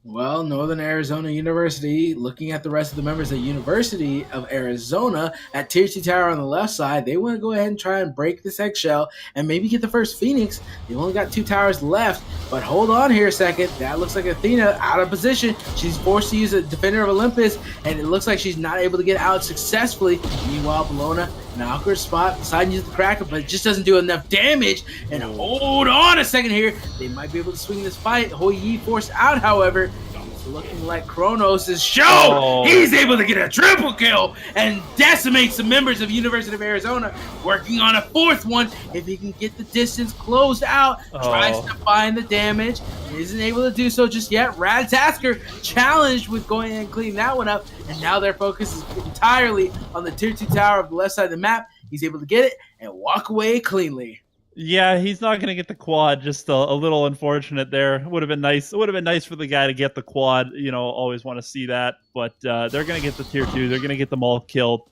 Well, Northern Arizona University, looking at the rest of the members of the University of Arizona at Tier 2 Tower on the left side, they want to go ahead and try and break this eggshell and maybe get the first Phoenix. They've only got 2 towers left, but hold on here a second. That looks like Athena out of position. She's forced to use a Defender of Olympus, and it looks like she's not able to get out successfully. Meanwhile, Bologna, an awkward spot. Poseidon uses the Kraken, but it just doesn't do enough damage. And hold on a second here. They might be able to swing this fight. Hoi Yi forced out, however. It's looking like Kronos' show. Oh. He's able to get a triple kill and decimate some members of University of Arizona, working on a 4th one. If he can get the distance closed out, tries to find the damage, isn't able to do so just yet. Ratatasker challenged with going in and cleaning that one up, and now their focus is entirely on the Tier 2 tower of the left side of the map. He's able to get it and walk away cleanly. Yeah, he's not going to get the quad. Just a little unfortunate there. Would have been nice. It would have been nice for the guy to get the quad. Always want to see that. But they're going to get the tier 2. They're going to get them all killed.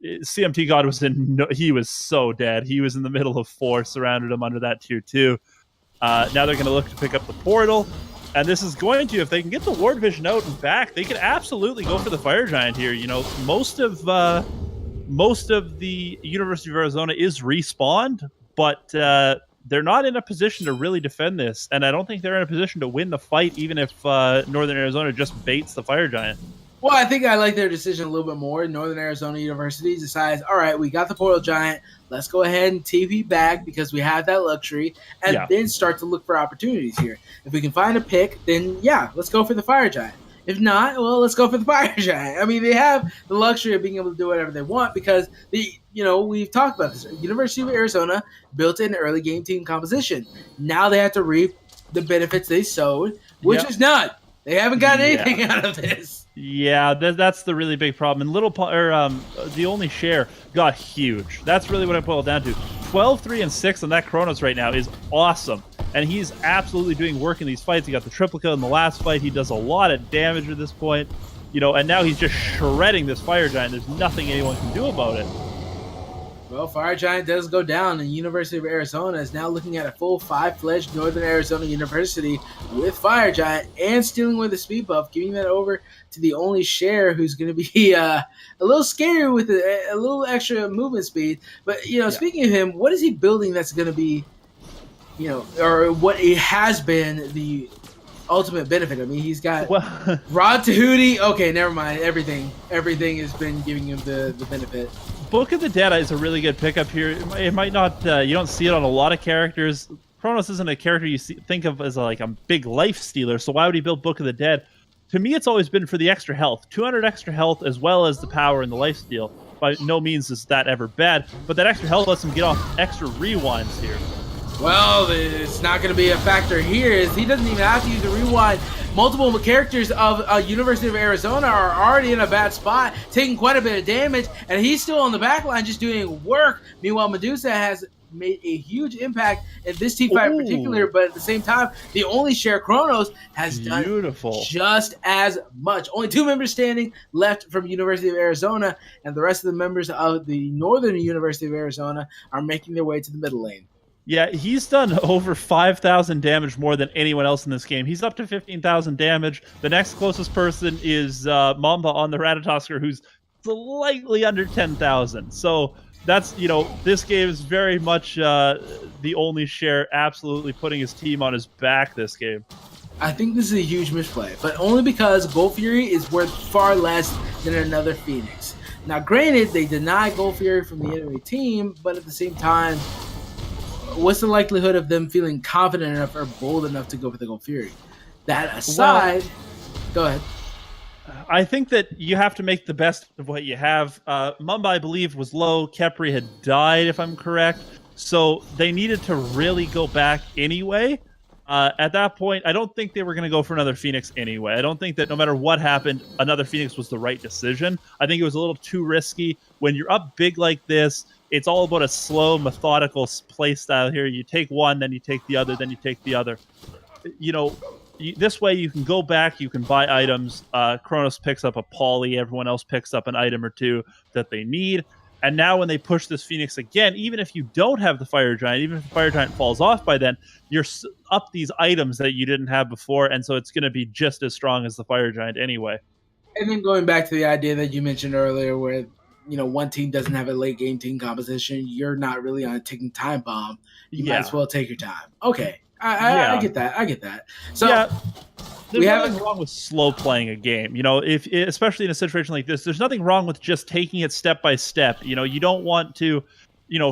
CMT God was he was so dead. He was in the middle of 4, surrounded him under that tier 2. Now they're going to look to pick up the portal. And this is going to, if they can get the Ward Vision out and back, they could absolutely go for the Fire Giant here. Most of the University of Arizona is respawned, but they're not in a position to really defend this, and I don't think they're in a position to win the fight, even if Northern Arizona just baits the Fire Giant. Well, I think I like their decision a little bit more. Northern Arizona University decides, all right, we got the Portal Giant. Let's go ahead and TP back because we have that luxury, and then start to look for opportunities here. If we can find a pick, then yeah, let's go for the Fire Giant. If not, well, let's go for the Fire Giant. I mean, they have the luxury of being able to do whatever they want because we've talked about this. University of Arizona built an early game team composition. Now they have to reap the benefits they sowed, which is none. They haven't gotten anything out of this. Yeah, that's the really big problem. And the only share got huge. That's really what I boiled down to. 12, 3, and 6 on that Kronos right now is awesome. And he's absolutely doing work in these fights. He got the triple kill in the last fight. He does a lot of damage at this point. And now he's just shredding this Fire Giant. There's nothing anyone can do about it. Well, Fire Giant does go down, and University of Arizona is now looking at a full 5-fledged Northern Arizona University with Fire Giant and stealing with a speed buff, giving that over to the only share who's going to be a little scary with a little extra movement speed. But, speaking of him, what is he building that's going to be, or what it has been the ultimate benefit? I mean, he's got Rod Tahuti. Okay, never mind. Everything has been giving him the benefit. Book of the Dead is a really good pickup here. It might not, you don't see it on a lot of characters. Kronos isn't a character you think of as a big life stealer, so why would he build Book of the Dead? To me, it's always been for the extra health. 200 extra health as well as the power and the life steal. By no means is that ever bad, but that extra health lets him get off extra rewinds here. Well, it's not going to be a factor here. Is he doesn't even have to use the rewind. Multiple characters of University of Arizona are already in a bad spot, taking quite a bit of damage, and he's still on the back line just doing work. Meanwhile, Medusa has made a huge impact in this team fight in particular, but at the same time, the only share Kronos has done just as much. Only 2 members standing left from University of Arizona, and the rest of the members of the Northern University of Arizona are making their way to the middle lane. Yeah, he's done over 5,000 damage more than anyone else in this game. He's up to 15,000 damage. The next closest person is Mamba on the Ratatosker, who's slightly under 10,000. So that's, this game is very much the only share absolutely putting his team on his back this game. I think this is a huge misplay, but only because Gold Fury is worth far less than another Phoenix. Now, granted, they denied Gold Fury from the enemy team, but at the same time, what's the likelihood of them feeling confident enough or bold enough to go for the Gold Fury? That aside, go ahead. I think that you have to make the best of what you have. Mumbai, I believe, was low. Kepri had died, if I'm correct. So they needed to really go back anyway. At that point, I don't think they were going to go for another Phoenix anyway. I don't think that no matter what happened, another Phoenix was the right decision. I think it was a little too risky. When you're up big like this, it's all about a slow, methodical play style here. You take one, then you take the other, then you take the other. This way you can go back, you can buy items. Kronos picks up a poly, everyone else picks up an item or two that they need. And now when they push this Phoenix again, even if you don't have the Fire Giant, even if the Fire Giant falls off by then, you're up these items that you didn't have before, and so it's going to be just as strong as the Fire Giant anyway. And then going back to the idea that you mentioned earlier where one team doesn't have a late game team composition, you're not really on a ticking time bomb. You might as well take your time. Okay. I get that. So there's nothing wrong with slow playing a game. Especially in a situation like this, there's nothing wrong with just taking it step by step. You don't want to,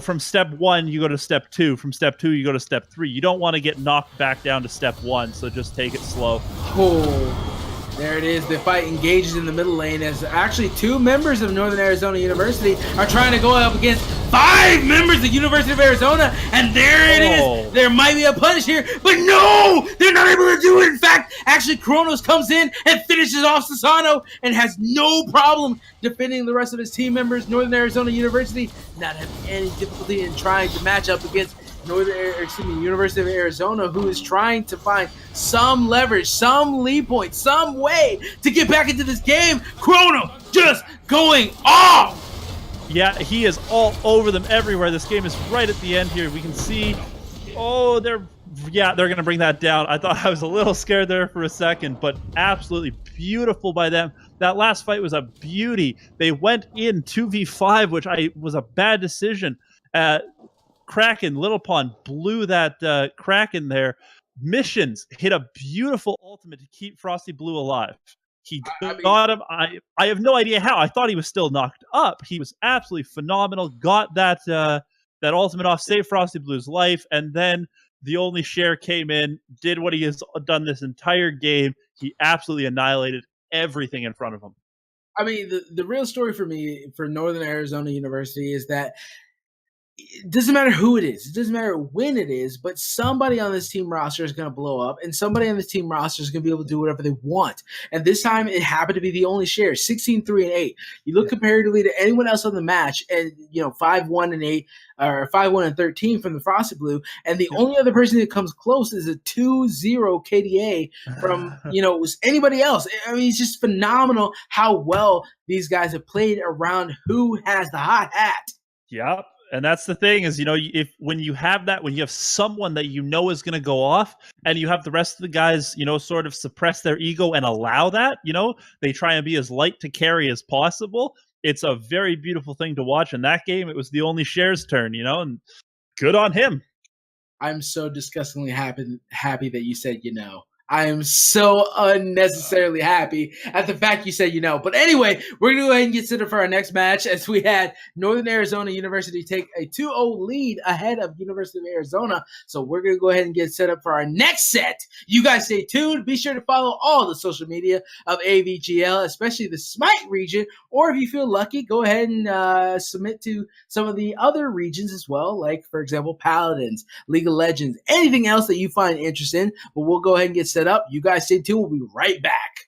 from step 1, you go to step 2. From step 2, you go to step 3. You don't want to get knocked back down to step 1. So just take it slow. Oh. There it is. The fight engages in the middle lane as actually 2 members of Northern Arizona University are trying to go up against 5 members of University of Arizona, and there it is. There might be a punish here, but no! They're not able to do it. In fact, actually, Kronos comes in and finishes off Sasano and has no problem defending the rest of his team members. Northern Arizona University not having any difficulty in trying to match up against University of Arizona, who is trying to find some leverage, some lead point, some way to get back into this game. Chrono just going off. Yeah, he is all over them everywhere. This game is right at the end here. We can see, they're going to bring that down. I thought I was a little scared there for a second, but absolutely beautiful by them. That last fight was a beauty. They went in 2v5, which was a bad decision. Kraken, Little Pond blew that Kraken there. Missions hit a beautiful ultimate to keep Frosty Blue alive. He got him. I have no idea how. I thought he was still knocked up. He was absolutely phenomenal. Got that ultimate off, saved Frosty Blue's life, and then the only share came in, did what he has done this entire game. He absolutely annihilated everything in front of him. I mean, the real story for me, for Northern Arizona University, is that it doesn't matter who it is. It doesn't matter when it is, but somebody on this team roster is going to blow up, and somebody on this team roster is going to be able to do whatever they want. And this time, it happened to be the only share, 16-3-8. You look comparatively to anyone else on the match, and 5-1-8 or 5-1-13 from the Frosty Blue, and the only other person that comes close is a 2-0 KDA from anybody else. I mean, it's just phenomenal how well these guys have played around who has the hot hat. Yep. And that's the thing is, when you have someone that is going to go off, and you have the rest of the guys, sort of suppress their ego and allow that, they try and be as light to carry as possible. It's a very beautiful thing to watch. In that game, it was the only share's turn, and good on him. I'm so disgustingly happy that you said, I am so unnecessarily happy at the fact you said But anyway, we're going to go ahead and get set up for our next match, as we had Northern Arizona University take a 2-0 lead ahead of University of Arizona. So we're going to go ahead and get set up for our next set. You guys stay tuned. Be sure to follow all the social media of AVGL, especially the Smite region. Or if you feel lucky, go ahead and submit to some of the other regions as well, like, for example, Paladins, League of Legends, anything else that you find interesting. But we'll go ahead and get set up. You guys stay tuned. We'll be right back.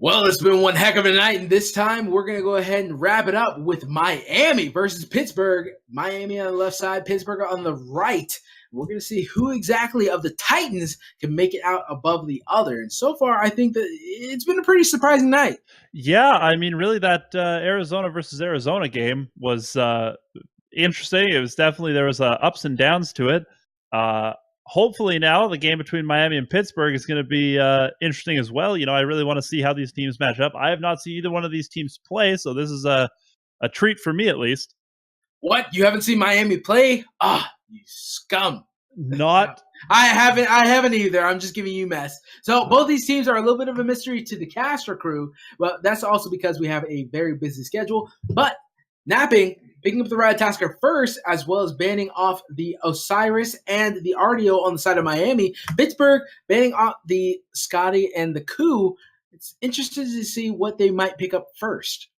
Well, it's been one heck of a night, and this time we're going to go ahead and wrap it up with Miami versus Pittsburgh. Miami on the left side, Pittsburgh on the right. We're going to see who exactly of the Titans can make it out above the other. And so far, I think that it's been a pretty surprising night. Yeah, I mean, really, that Arizona versus Arizona game was interesting. It was definitely, there was ups and downs to it. Hopefully now the game between Miami and Pittsburgh is going to be interesting as well. You know, I really want to see how these teams match up. I have not seen either one of these teams play, so this is a treat for me at least. What? You haven't seen Miami play? Ah, you scum. Not. I haven't either. I'm just giving you mess. So both these teams are a little bit of a mystery to the Castro crew, but that's also because we have a very busy schedule. But napping, picking up the Ratatasker first, as well as banning off the Osiris and the Ardio on the side of Miami. Pittsburgh banning off the Scotty and the Coup. It's interesting to see what they might pick up first.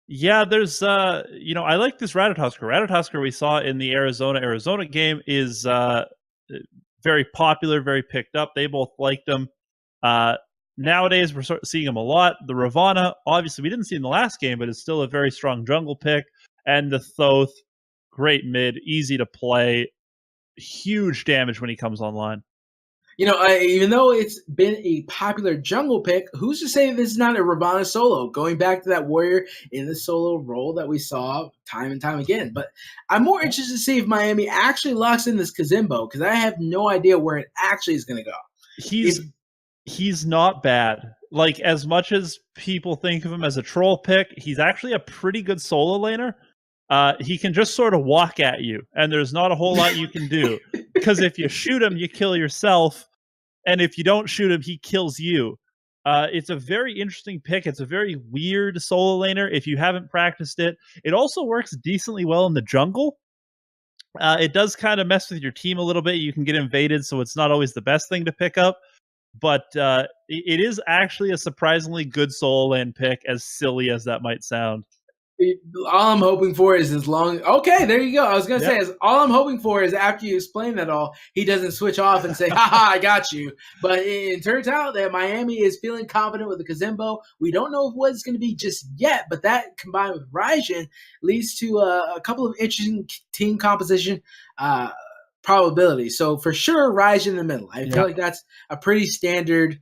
Yeah, there's, I like this Ratatasker. Ratatasker we saw in the Arizona game is very popular, very picked up. They both liked him. Nowadays, we're seeing him a lot. The Ravana, obviously, we didn't see in the last game, but it's still a very strong jungle pick. And the Thoth, great mid, easy to play, huge damage when he comes online. You know, even though it's been a popular jungle pick, who's to say this is not a Ravana solo? Going back to that warrior in the solo role that we saw time and time again. But I'm more interested to see if Miami actually locks in this Kazimbo, because I have no idea where it actually is going to go. He's not bad. Like, as much as people think of him as a troll pick, he's actually a pretty good solo laner. He can just sort of walk at you, and there's not a whole lot you can do. Because if you shoot him, you kill yourself, and if you don't shoot him, he kills you. It's a very interesting pick. It's a very weird solo laner if you haven't practiced it. It also works decently well in the jungle. It does kind of mess with your team a little bit. You can get invaded, so it's not always the best thing to pick up. But it is actually a surprisingly good solo lane pick, as silly as that might sound. All I'm hoping for is okay, there you go. I was going to say, all I'm hoping for is after you explain that all, he doesn't switch off and say, haha, I got you. But it turns out that Miami is feeling confident with the Kazimbo. We don't know what it's going to be just yet, but that combined with Raijin leads to a couple of interesting team composition probability. So for sure, Raijin in the middle. I feel like that's a pretty standard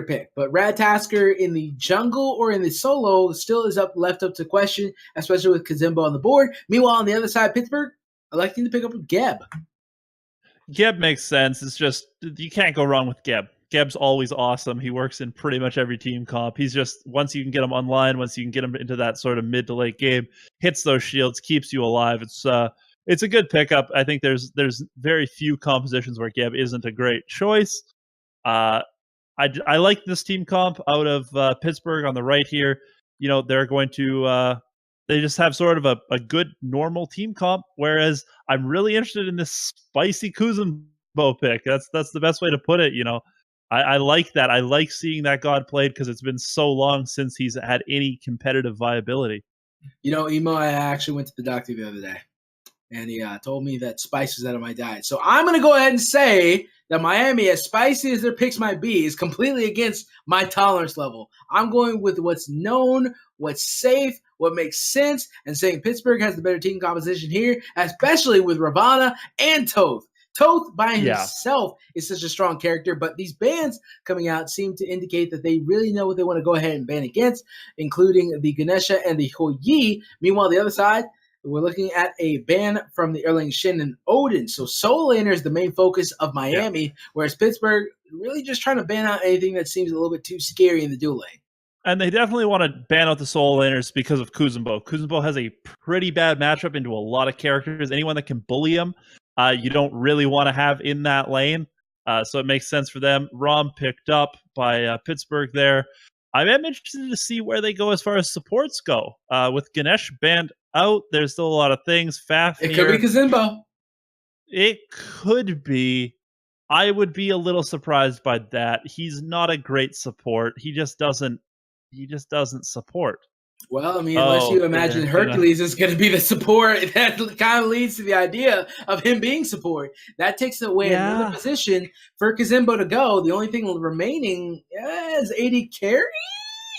pick. But Ratatasker in the jungle or in the solo still is left up to question, especially with Kazimbo on the board. Meanwhile, on the other side, Pittsburgh electing to pick up Geb. Geb makes sense. It's just, you can't go wrong with Geb. Geb's always awesome. He works in pretty much every team comp. He's just, once you can get him online, once you can get him into that sort of mid to late game, hits those shields, keeps you alive. It's a good pickup. I think there's very few compositions where Geb isn't a great choice. I like this team comp out of Pittsburgh on the right here. You know, they're going to they just have sort of a good normal team comp, whereas I'm really interested in this spicy Kuzumbo pick. That's the best way to put it. You know, I like that. I like seeing that god played because it's been so long since he's had any competitive viability. You know, Emo, I actually went to the doctor the other day, and he told me that spice was out of my diet. So I'm going to go ahead and say that Miami, as spicy as their picks might be, is completely against my tolerance level. I'm going with what's known, what's safe, what makes sense, and saying Pittsburgh has the better team composition here, especially with Ravana and Toth. Toth by himself is such a strong character, but these bans coming out seem to indicate that they really know what they want to go ahead and ban against, including the Ganesha and the Hou-Yi. Meanwhile, the other side, we're looking at a ban from the Erling Shin and Odin. So solo laner is the main focus of Miami, whereas Pittsburgh really just trying to ban out anything that seems a little bit too scary in the dual lane. And they definitely want to ban out the solo laners because of Kuzumbo. Kuzumbo has a pretty bad matchup into a lot of characters. Anyone that can bully him, you don't really want to have in that lane. So it makes sense for them. Rom picked up by Pittsburgh there. I am interested to see where they go as far as supports go. With Ganesh banned out, there's still a lot of things. Fafnir, it could be Kazimbo. It could be. I would be a little surprised by that. He's not a great support. He just doesn't support. Well, I mean, unless you imagine Hercules is going to be the support, that kind of leads to the idea of him being support. That takes away another position for Kazimbo to go. The only thing remaining is AD carry.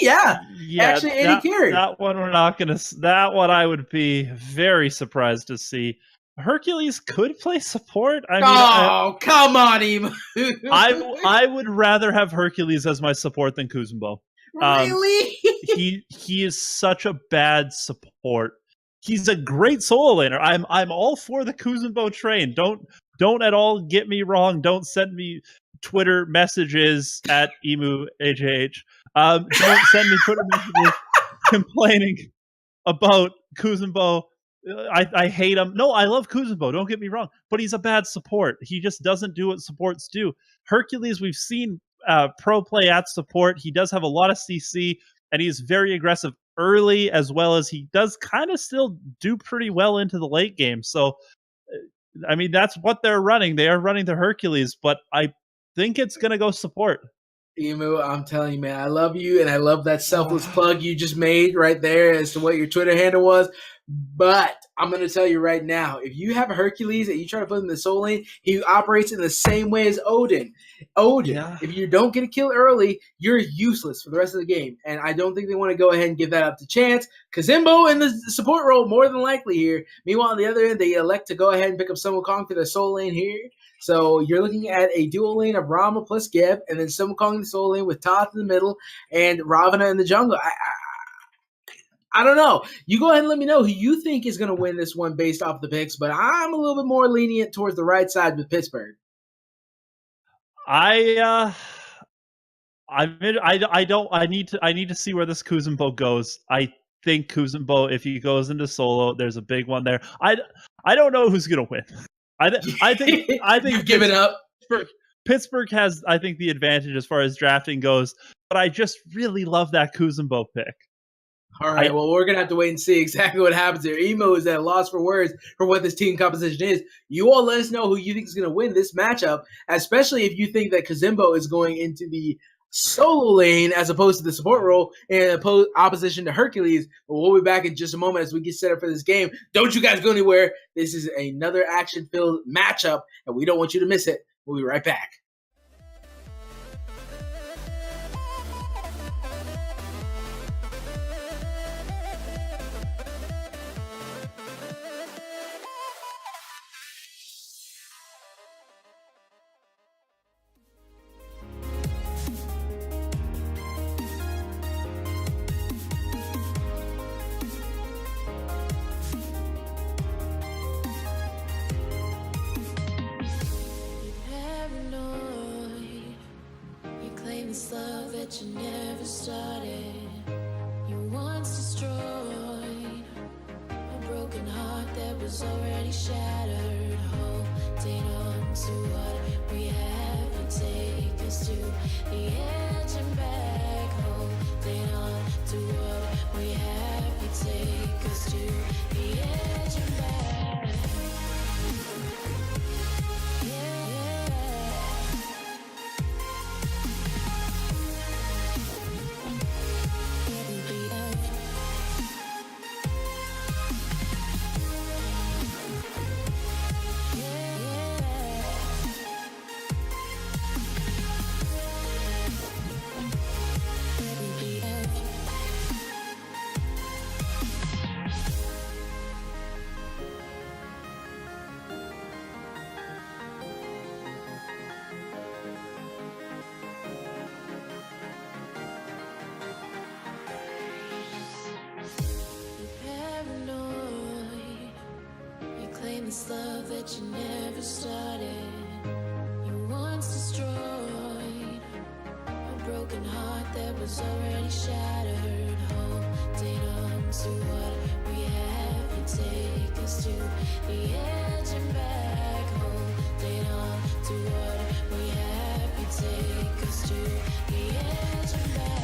Yeah, Yeah, actually, and he carried. that one we're not gonna. That one I would be very surprised to see. Hercules could play support. I mean, Oh, come on, Emo. I would rather have Hercules as my support than Kuzumbo. Really? He is such a bad support. He's a great solo laner. I'm all for the Kuzumbo train. Don't at all get me wrong. Don't send me Twitter messages at emu ajh. Don't send me Twitter messages complaining about Kuzumbo. I hate him. No, I love Kuzumbo. Don't get me wrong, but he's a bad support. He just doesn't do what supports do. Hercules, we've seen pro play at support. He does have a lot of CC, and he's very aggressive early, as well as he does kind of still do pretty well into the late game. So, I mean, that's what they're running. They are running the Hercules, but I think it's going to go support. Emu, I'm telling you, man, I love you, and I love that selfless plug you just made right there as to what your Twitter handle was. But I'm going to tell you right now, if you have a Hercules and you try to put him in the soul lane, he operates in the same way as Odin. If you don't get a kill early, you're useless for the rest of the game. And I don't think they want to go ahead and give that up to chance. Kazimbo in the support role, more than likely here. Meanwhile, on the other end, they elect to go ahead and pick up Sun Wukong for their soul lane here. So you're looking at a dual lane of Rama plus Geb, and then Sun Wukong in the soul lane with Toth in the middle and Ravana in the jungle. I don't know. You go ahead and let me know who you think is going to win this one based off the picks, but I'm a little bit more lenient towards the right side with Pittsburgh. I need to see where this Kuzumbo goes. I think Kuzumbo, if he goes into solo, there's a big one there. I don't know who's gonna win. I think You've given up. Pittsburgh has, I think, the advantage as far as drafting goes, but I just really love that Kuzumbo pick. All right, well, we're going to have to wait and see exactly what happens here. Emo is at a loss for words for what this team composition is. You all let us know who you think is going to win this matchup, especially if you think that Kazimbo is going into the solo lane as opposed to the support role in opposition to Hercules. But we'll be back in just a moment as we get set up for this game. Don't you guys go anywhere. This is another action-filled matchup, and we don't want you to miss it. We'll be right back. This love that you never started, you once destroyed a broken heart that was already shattered. Holding on to what we have, you take us to the edge and back. Holding on to what we have, you take us to the edge and back. This love that you never started, you once destroyed a broken heart that was already shattered. Holding on to what we have, you take us to the edge and back. Holding on to what we have, you take us to the edge and back.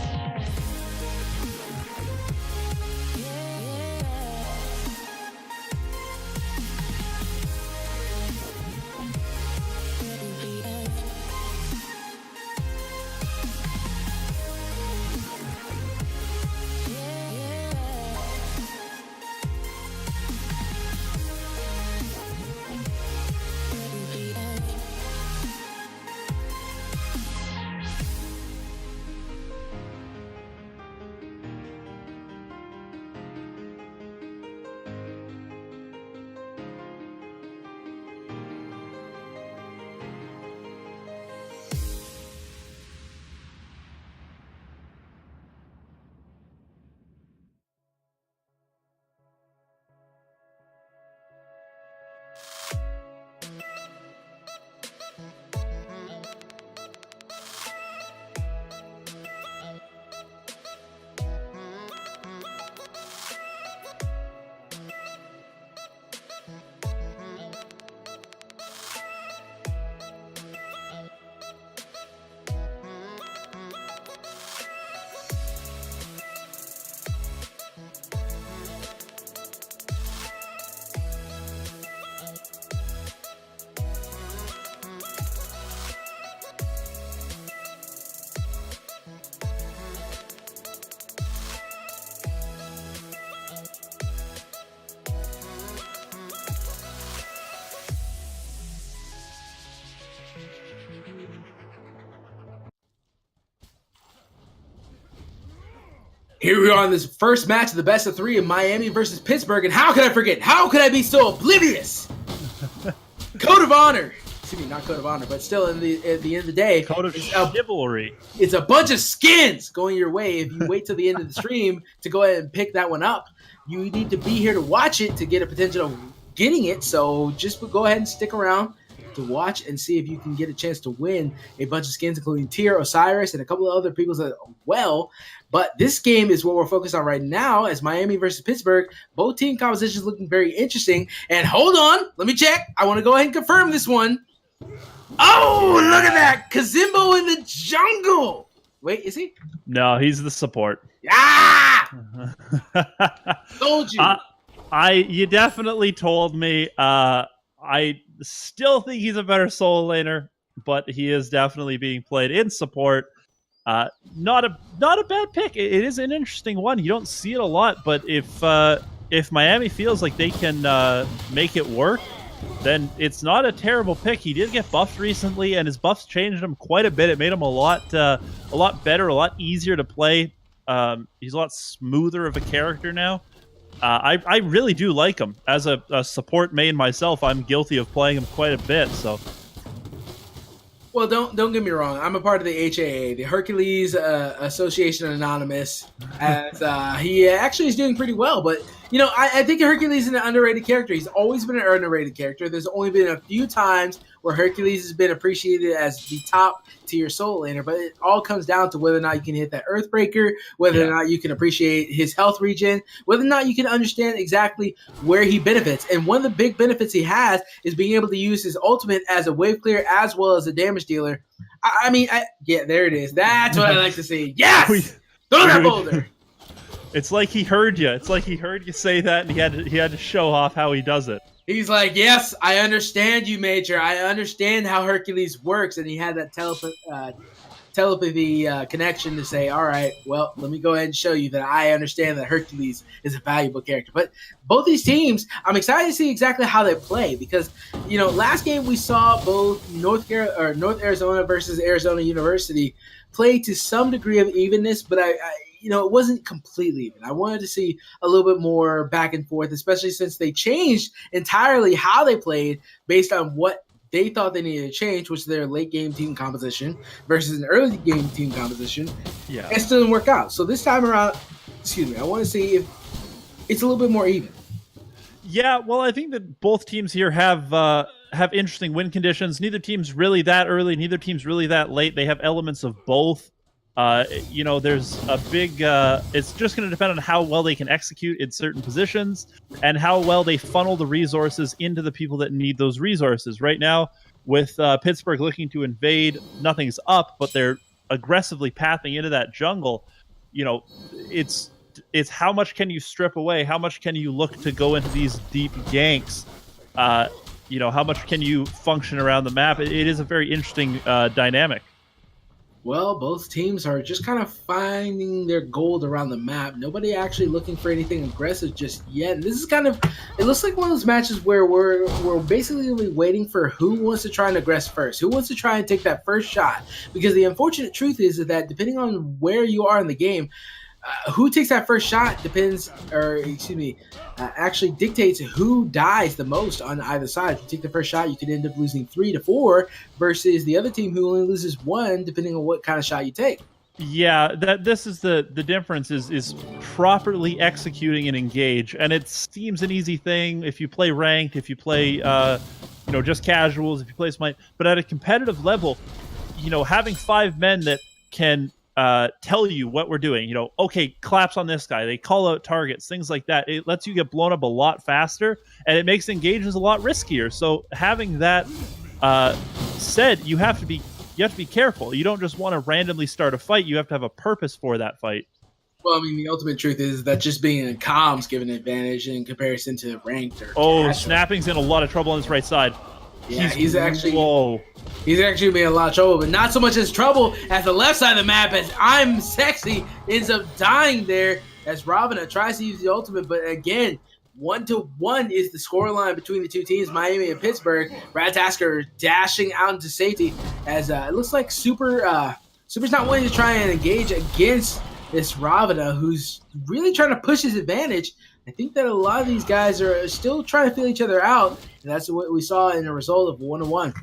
Here we are in this first match of the best of 3 of Miami versus Pittsburgh, and how could I forget? How could I be so oblivious? Code of Honor. Excuse me, not Code of Honor, but still, at the end of the day, Code of Chivalry. It's a bunch of skins going your way. If you wait till the end of the stream to go ahead and pick that one up, you need to be here to watch it to get a potential of getting it. So just go ahead and stick around to watch and see if you can get a chance to win a bunch of skins, including Tyr, Osiris, and a couple of other people as well. But this game is what we're focused on right now as Miami versus Pittsburgh. Both team compositions looking very interesting. And hold on, let me check. I want to go ahead and confirm this one. Oh, look at that. Kazimbo in the jungle. Wait, is he? No, he's the support. Ah! Told you. You definitely told me. I still think he's a better solo laner, but he is definitely being played in support. Not a bad pick. It is an interesting one. You don't see it a lot, but if Miami feels like they can make it work, then it's not a terrible pick. He did get buffed recently, and his buffs changed him quite a bit. It made him a lot better, a lot easier to play. He's a lot smoother of a character now. I really do like him. As a support main myself, I'm guilty of playing him quite a bit. So, well, don't get me wrong. I'm a part of the HAA, the Hercules Association Anonymous, as he actually is doing pretty well. But I think Hercules is an underrated character. He's always been an underrated character. There's only been a few times where Hercules has been appreciated as the top tier solo laner, but it all comes down to whether or not you can hit that Earthbreaker, whether or not you can appreciate his health regen, whether or not you can understand exactly where he benefits. And one of the big benefits he has is being able to use his ultimate as a wave clear as well as a damage dealer. Yeah, there it is. That's what I like to see. Yes! Throw that boulder! It's like he heard you. It's like he heard you say that, and he had to show off how he does it. He's like, yes, I understand you, Major. I understand how Hercules works. And he had that telepathy connection to say, all right, well, let me go ahead and show you that I understand that Hercules is a valuable character. But both these teams, I'm excited to see exactly how they play because, last game we saw both North Arizona versus Arizona University play to some degree of evenness, but it wasn't completely even. I wanted to see a little bit more back and forth, especially since they changed entirely how they played based on what they thought they needed to change, which is their late game team composition versus an early game team composition. Yeah. It still didn't work out. So this time around, I want to see if it's a little bit more even. Yeah, well, I think that both teams here have interesting win conditions. Neither team's really that early. Neither team's really that late. They have elements of both. There's a big, it's just going to depend on how well they can execute in certain positions and how well they funnel the resources into the people that need those resources. Right now, with Pittsburgh looking to invade, nothing's up, but they're aggressively pathing into that jungle. It's how much can you strip away? How much can you look to go into these deep ganks? How much can you function around the map? It is a very interesting dynamic. Well, both teams are just kind of finding their gold around the map. Nobody actually looking for anything aggressive just yet. And this is it looks like one of those matches where we're basically waiting for who wants to try and aggress first, who wants to try and take that first shot. Because the unfortunate truth is that depending on where you are in the game, who takes that first shot actually dictates who dies the most on either side. If you take the first shot, you could end up losing 3-4 versus the other team who only loses 1, depending on what kind of shot you take. Yeah, this is the difference is properly executing and engage, and it seems an easy thing if you play ranked, if you play just casuals, if you play smite, but at a competitive level, having 5 men that can tell you what we're doing, okay, claps on this guy, they call out targets, things like that. It lets you get blown up a lot faster, and it makes engagements a lot riskier. So having that said, you have to be careful. You don't just want to randomly start a fight. You have to have a purpose for that fight. Well, the ultimate truth is that just being in comms give an advantage in comparison to ranked or Snapping's in a lot of trouble on his right side. Yeah, he's actually being in a lot of trouble, but not so much as trouble as the left side of the map as I'm Sexy ends up dying there as Ravana tries to use the ultimate, but again, 1-1 is the scoreline between the two teams, Miami and Pittsburgh. Brad Tasker dashing out into safety as it looks like Super's not wanting to try and engage against this Ravana who's really trying to push his advantage. I think that a lot of these guys are still trying to feel each other out, and that's what we saw in the result of 1-1.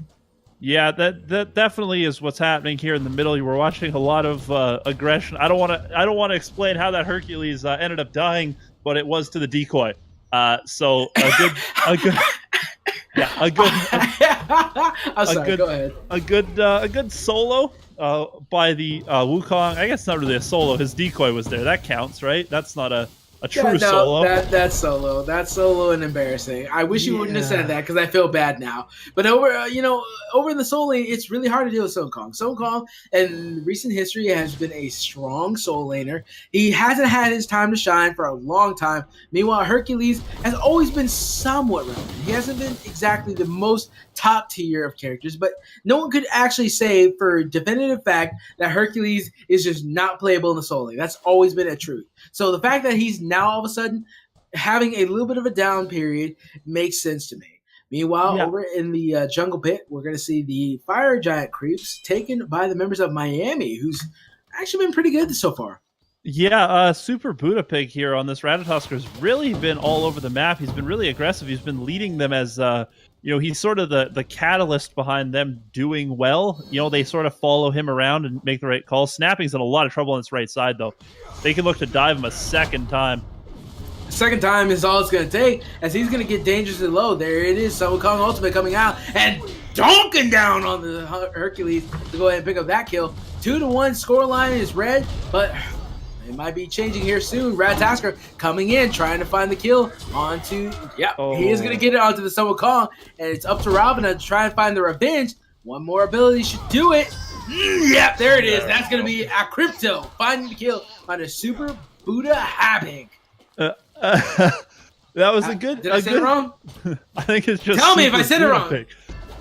Yeah, that definitely is what's happening here in the middle. You were watching a lot of aggression. I don't want to explain how that Hercules ended up dying, but it was to the decoy. So a good. Yeah, I'm sorry. Go ahead. A good solo by the Wukong. I guess not really a solo. His decoy was there. That counts, right? That's not a true solo. That's solo. That's solo and embarrassing. I wish you wouldn't have said that because I feel bad now. But over in the soul lane, it's really hard to deal with Song Kong. Song Kong, in recent history, has been a strong soul laner. He hasn't had his time to shine for a long time. Meanwhile, Hercules has always been somewhat relevant. He hasn't been exactly the most top tier of characters, but no one could actually say for definitive fact that Hercules is just not playable in the soul lane. That's always been a truth. So the fact that he's now all of a sudden having a little bit of a down period makes sense to me. Meanwhile, over in the jungle pit, we're going to see the fire giant creeps taken by the members of Miami, who's actually been pretty good so far. Yeah, Super Buddha Pig here on this Ratatoskr has really been all over the map. He's been really aggressive. He's been leading them as, he's sort of the catalyst behind them doing well. They sort of follow him around and make the right calls. Snapping's in a lot of trouble on its right side, though. They can look to dive him a second time. Second time is all it's going to take, as he's going to get dangerously low. There it is, Sun Wukong Ultimate coming out and donking down on the Hercules to go ahead and pick up that kill. 2-1 scoreline is red, but it might be changing here soon. Ratatasker coming in, trying to find the kill onto, he is going to get it onto the Sun Wukong, and it's up to Ravana to try and find the revenge. One more ability should do it. There it is. That's going to be a crypto finding the kill on a Super Buddha Habig. That was a good. Did I say it wrong? I think it's just. Tell me if I said it wrong. Pig.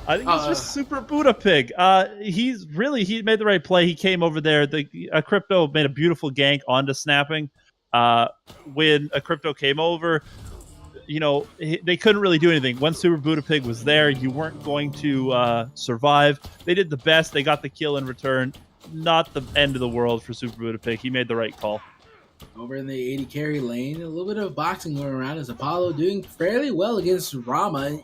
I think it's just Super Buddha Pig. He made the right play. He came over there. A crypto made a beautiful gank onto snapping. When a crypto came over, they couldn't really do anything. When Super Buddha Pig was there, you weren't going to survive. They did the best. They got the kill in return. Not the end of the world for Super Buddha Pig. He made the right call. Over in the 80 carry lane, a little bit of boxing going around as Apollo doing fairly well against Rama.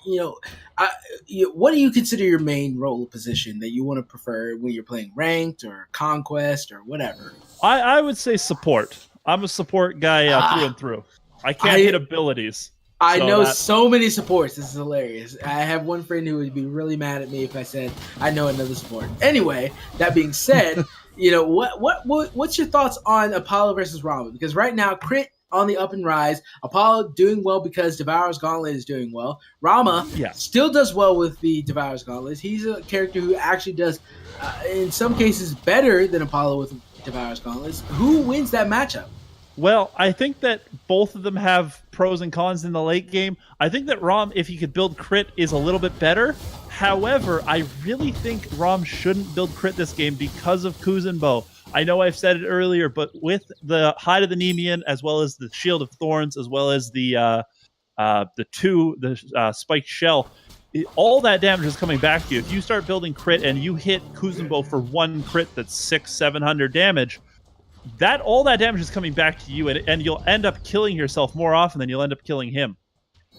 What do you consider your main role position that you want to prefer when you're playing ranked or conquest or whatever? I would say support. I'm a support guy through and through. I can't hit abilities. I know so many supports. This is hilarious. I have one friend who would be really mad at me if I said I know another support. Anyway, that being said, what's your thoughts on Apollo versus Rama? Because right now, Crit on the up and rise. Apollo doing well because Devourer's Gauntlet is doing well. Rama still does well with the Devourer's Gauntlet. He's a character who actually does, in some cases, better than Apollo with Devourer's Gauntlets. Who wins that matchup? Well, I think that both of them have pros and cons in the late game. I think that Rom, if he could build Crit, is a little bit better. However, I really think Rom shouldn't build Crit this game because of Kuzenbo. I know I've said it earlier, but with the Hide of the Nemean, as well as the Shield of Thorns, as well as the Spiked Shell, all that damage is coming back to you. If you start building Crit and you hit Kuzenbo for one crit that's 600-700 damage, all that damage is coming back to you, and you'll end up killing yourself more often than you'll end up killing him.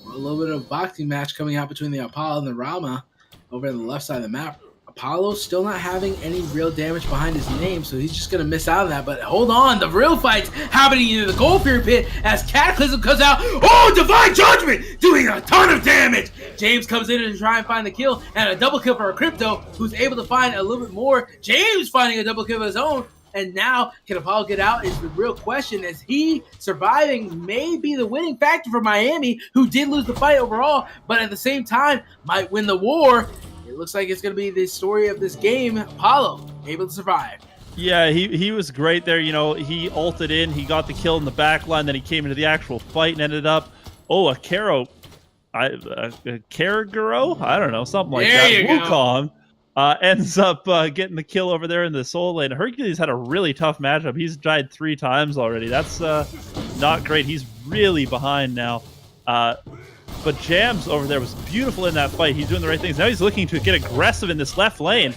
A little bit of a boxing match coming out between the Apollo and the Rama over on the left side of the map. Apollo still not having any real damage behind his name, so he's just going to miss out on that. But hold on, the real fight's happening in the Gold Fury pit as Cataclysm comes out. Oh, Divine Judgment doing a ton of damage. James comes in to try and find the kill, and a double kill for a Crypto, who's able to find a little bit more. James finding a double kill of his own. And now, can Apollo get out is the real question, as he surviving may be the winning factor for Miami, who did lose the fight overall, but at the same time might win the war. It looks like it's going to be the story of this game. Apollo able to survive. Yeah, he was great there. He ulted in, he got the kill in the back line, then he came into the actual fight and ended up, a Karaguro? I don't know, something like that. Wukong ends up getting the kill over there in the soul lane. Hercules had a really tough matchup. He's died 3 times already. That's not great. He's really behind now. But Jams over there was beautiful in that fight. He's doing the right things. Now he's looking to get aggressive in this left lane.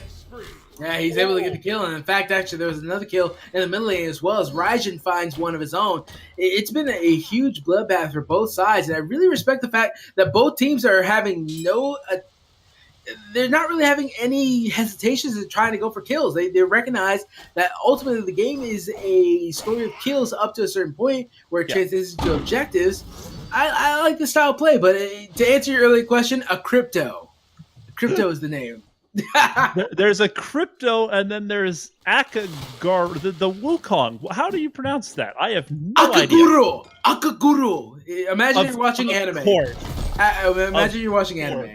Yeah, he's able to get the kill. And in fact, actually, there was another kill in the middle lane as well as Raijin finds one of his own. It's been a huge bloodbath for both sides. And I really respect the fact that both teams are having they're not really having any hesitations in trying to go for kills. They recognize that ultimately the game is a story of kills up to a certain point where it transitions to objectives. I like this style of play, but to answer your earlier question, a crypto. Crypto is the name. There's a crypto, and then there's Akagar, the Wukong. How do you pronounce that? I have no idea. Akaguru. Imagine you're watching anime. Imagine you're watching anime.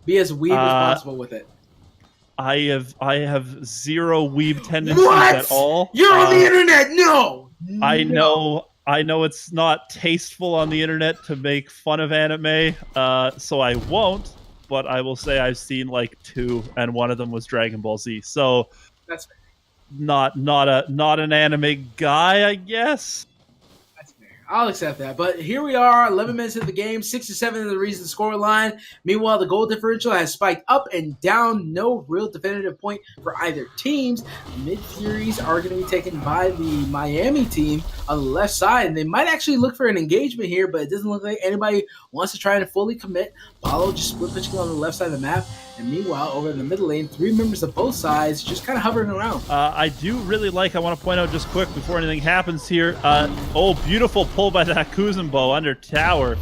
Be as weeb as possible with it. I have zero weeb tendencies at all. You're on the internet. No. I know it's not tasteful on the internet to make fun of anime, so I won't. But I will say I've seen like 2, and one of them was Dragon Ball Z. So that's fair. Not an anime guy, I guess. That's fair. I'll accept that. But here we are, 11 minutes of the game, 6-7 in the recent score line. Meanwhile, the goal differential has spiked up and down. No real definitive point for either teams. Mid Furies are going to be taken by the Miami team on the left side, and they might actually look for an engagement here, but it doesn't look like anybody wants to try and fully commit. Paulo just split pitching on the left side of the map, and meanwhile, over in the middle lane, 3 members of both sides just kind of hovering around. I do really like, I want to point out just quick before anything happens here, beautiful pull by that Kuzumbo under tower.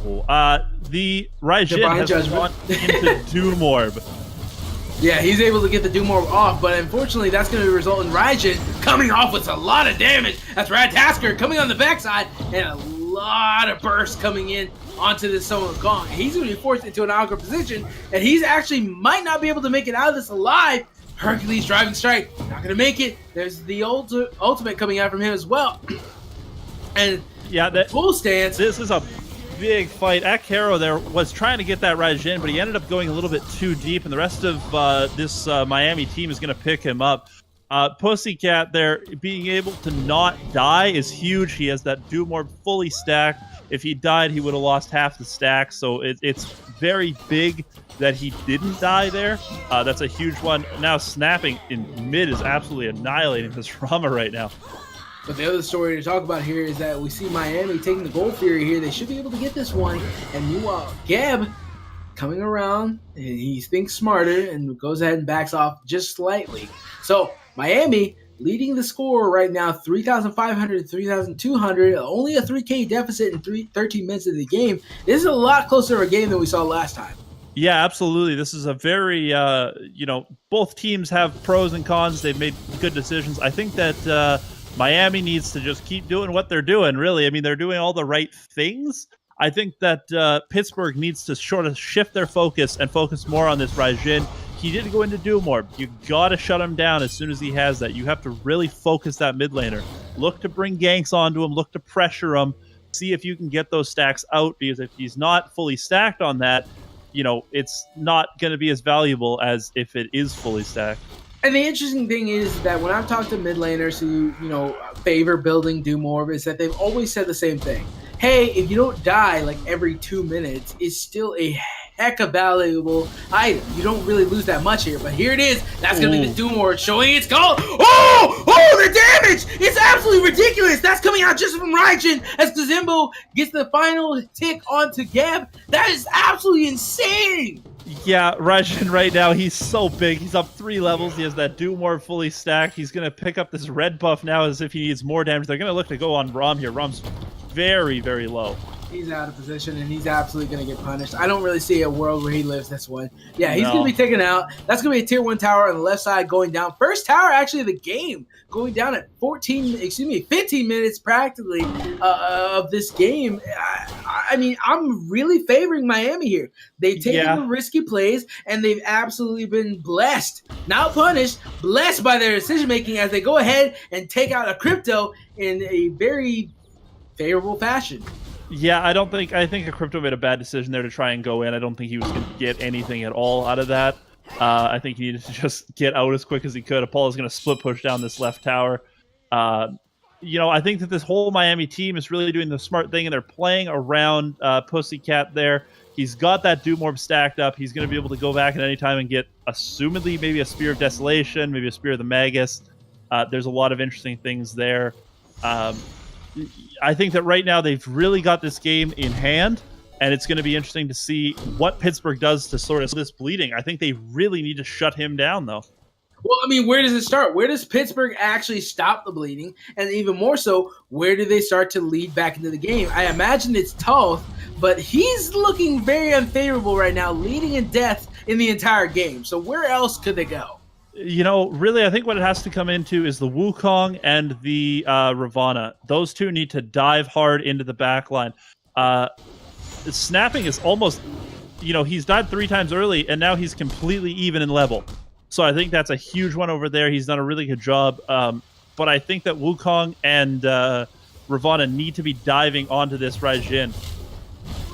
The Raijin has gone into Doom Orb. Yeah, he's able to get the Doom Orb off, but unfortunately that's going to result in Raijin coming off with a lot of damage. That's Radtasker coming on the backside, and a lot of bursts coming in onto this Summoner Kong. He's going to be forced into an awkward position, and he's actually might not be able to make it out of this alive. Hercules driving strike, not going to make it. There's the ultimate coming out from him as well. And yeah, that full stance. This is a big fight. Akero there was trying to get that Raijin, but he ended up going a little bit too deep, and the rest of this Miami team is going to pick him up. Pussycat there, being able to not die is huge. He has that Doom Orb fully stacked. If he died, he would have lost half the stack, so it's very big that he didn't die there. That's a huge one. Now snapping in mid is absolutely annihilating this Rama right now. But the other story to talk about here is that we see Miami taking the Gold Fury here. They should be able to get this one. And meanwhile, Geb coming around, and he thinks smarter and goes ahead and backs off just slightly. So Miami leading the score right now, 3,500 to 3,200. Only a 3K deficit in 13 minutes of the game. This is a lot closer of a game than we saw last time. Yeah, absolutely. This is a very, both teams have pros and cons. They've made good decisions. I think that Miami needs to just keep doing what they're doing, really. I mean, they're doing all the right things. I think that Pittsburgh needs to sort of shift their focus and focus more on this Raijin. He didn't go into Doom Orb. You got to shut him down as soon as he has that. You have to really focus that mid laner. Look to bring ganks onto him. Look to pressure him. See if you can get those stacks out, because if he's not fully stacked on that, it's not going to be as valuable as if it is fully stacked. And the interesting thing is that when I've talked to mid laners who, favor building Doom Orb, is that they've always said the same thing. Hey, if you don't die like every 2 minutes, it's still a heck of valuable item. You don't really lose that much here, but here it is. That's going to be the Doom Orb showing its call. Oh, the damage! It's absolutely ridiculous. That's coming out just from Raijin as Kazimbo gets the final tick onto Geb. That is absolutely insane. Yeah, Raijin right now, he's so big. He's up 3 levels. He has that Doom Orb fully stacked. He's going to pick up this red buff now as if he needs more damage. They're going to look to go on Rom here. Rom's very, very low. He's out of position, and he's absolutely going to get punished. I don't really see a world where he lives this one. Yeah, he's going to be taken out. That's going to be a tier 1 tower on the left side going down. First tower, actually, of the game, going down at 15 minutes practically of this game. I mean, I'm really favoring Miami here. They've taken the risky plays, and they've absolutely been blessed, not punished, blessed by their decision-making as they go ahead and take out a crypto in a very favorable fashion. Yeah, I think a crypto made a bad decision there to try and go in. I don't think he was going to get anything at all out of that. I think he needed to just get out as quick as he could. Apollo's going to split push down this left tower. I think that this whole Miami team is really doing the smart thing, and they're playing around Pussycat there. He's got that Doom Orb stacked up. He's going to be able to go back at any time and get, assumedly, maybe a Spear of Desolation, maybe a Spear of the Magus. There's a lot of interesting things there. I think that right now they've really got this game in hand, and it's going to be interesting to see what Pittsburgh does to sort of this bleeding. I think they really need to shut him down, though. Well, I mean, where does it start? Where does Pittsburgh actually stop the bleeding? And even more so, where do they start to lead back into the game? I imagine it's Toth, but he's looking very unfavorable right now, leading in death in the entire game. So where else could they go? Really, I think what it has to come into is the Wukong and the Ravana. Those two need to dive hard into the back line. Snapping is almost, he's died 3 times early, and now he's completely even in level. So I think that's a huge one over there. He's done a really good job. But I think that Wukong and Ravana need to be diving onto this Raijin.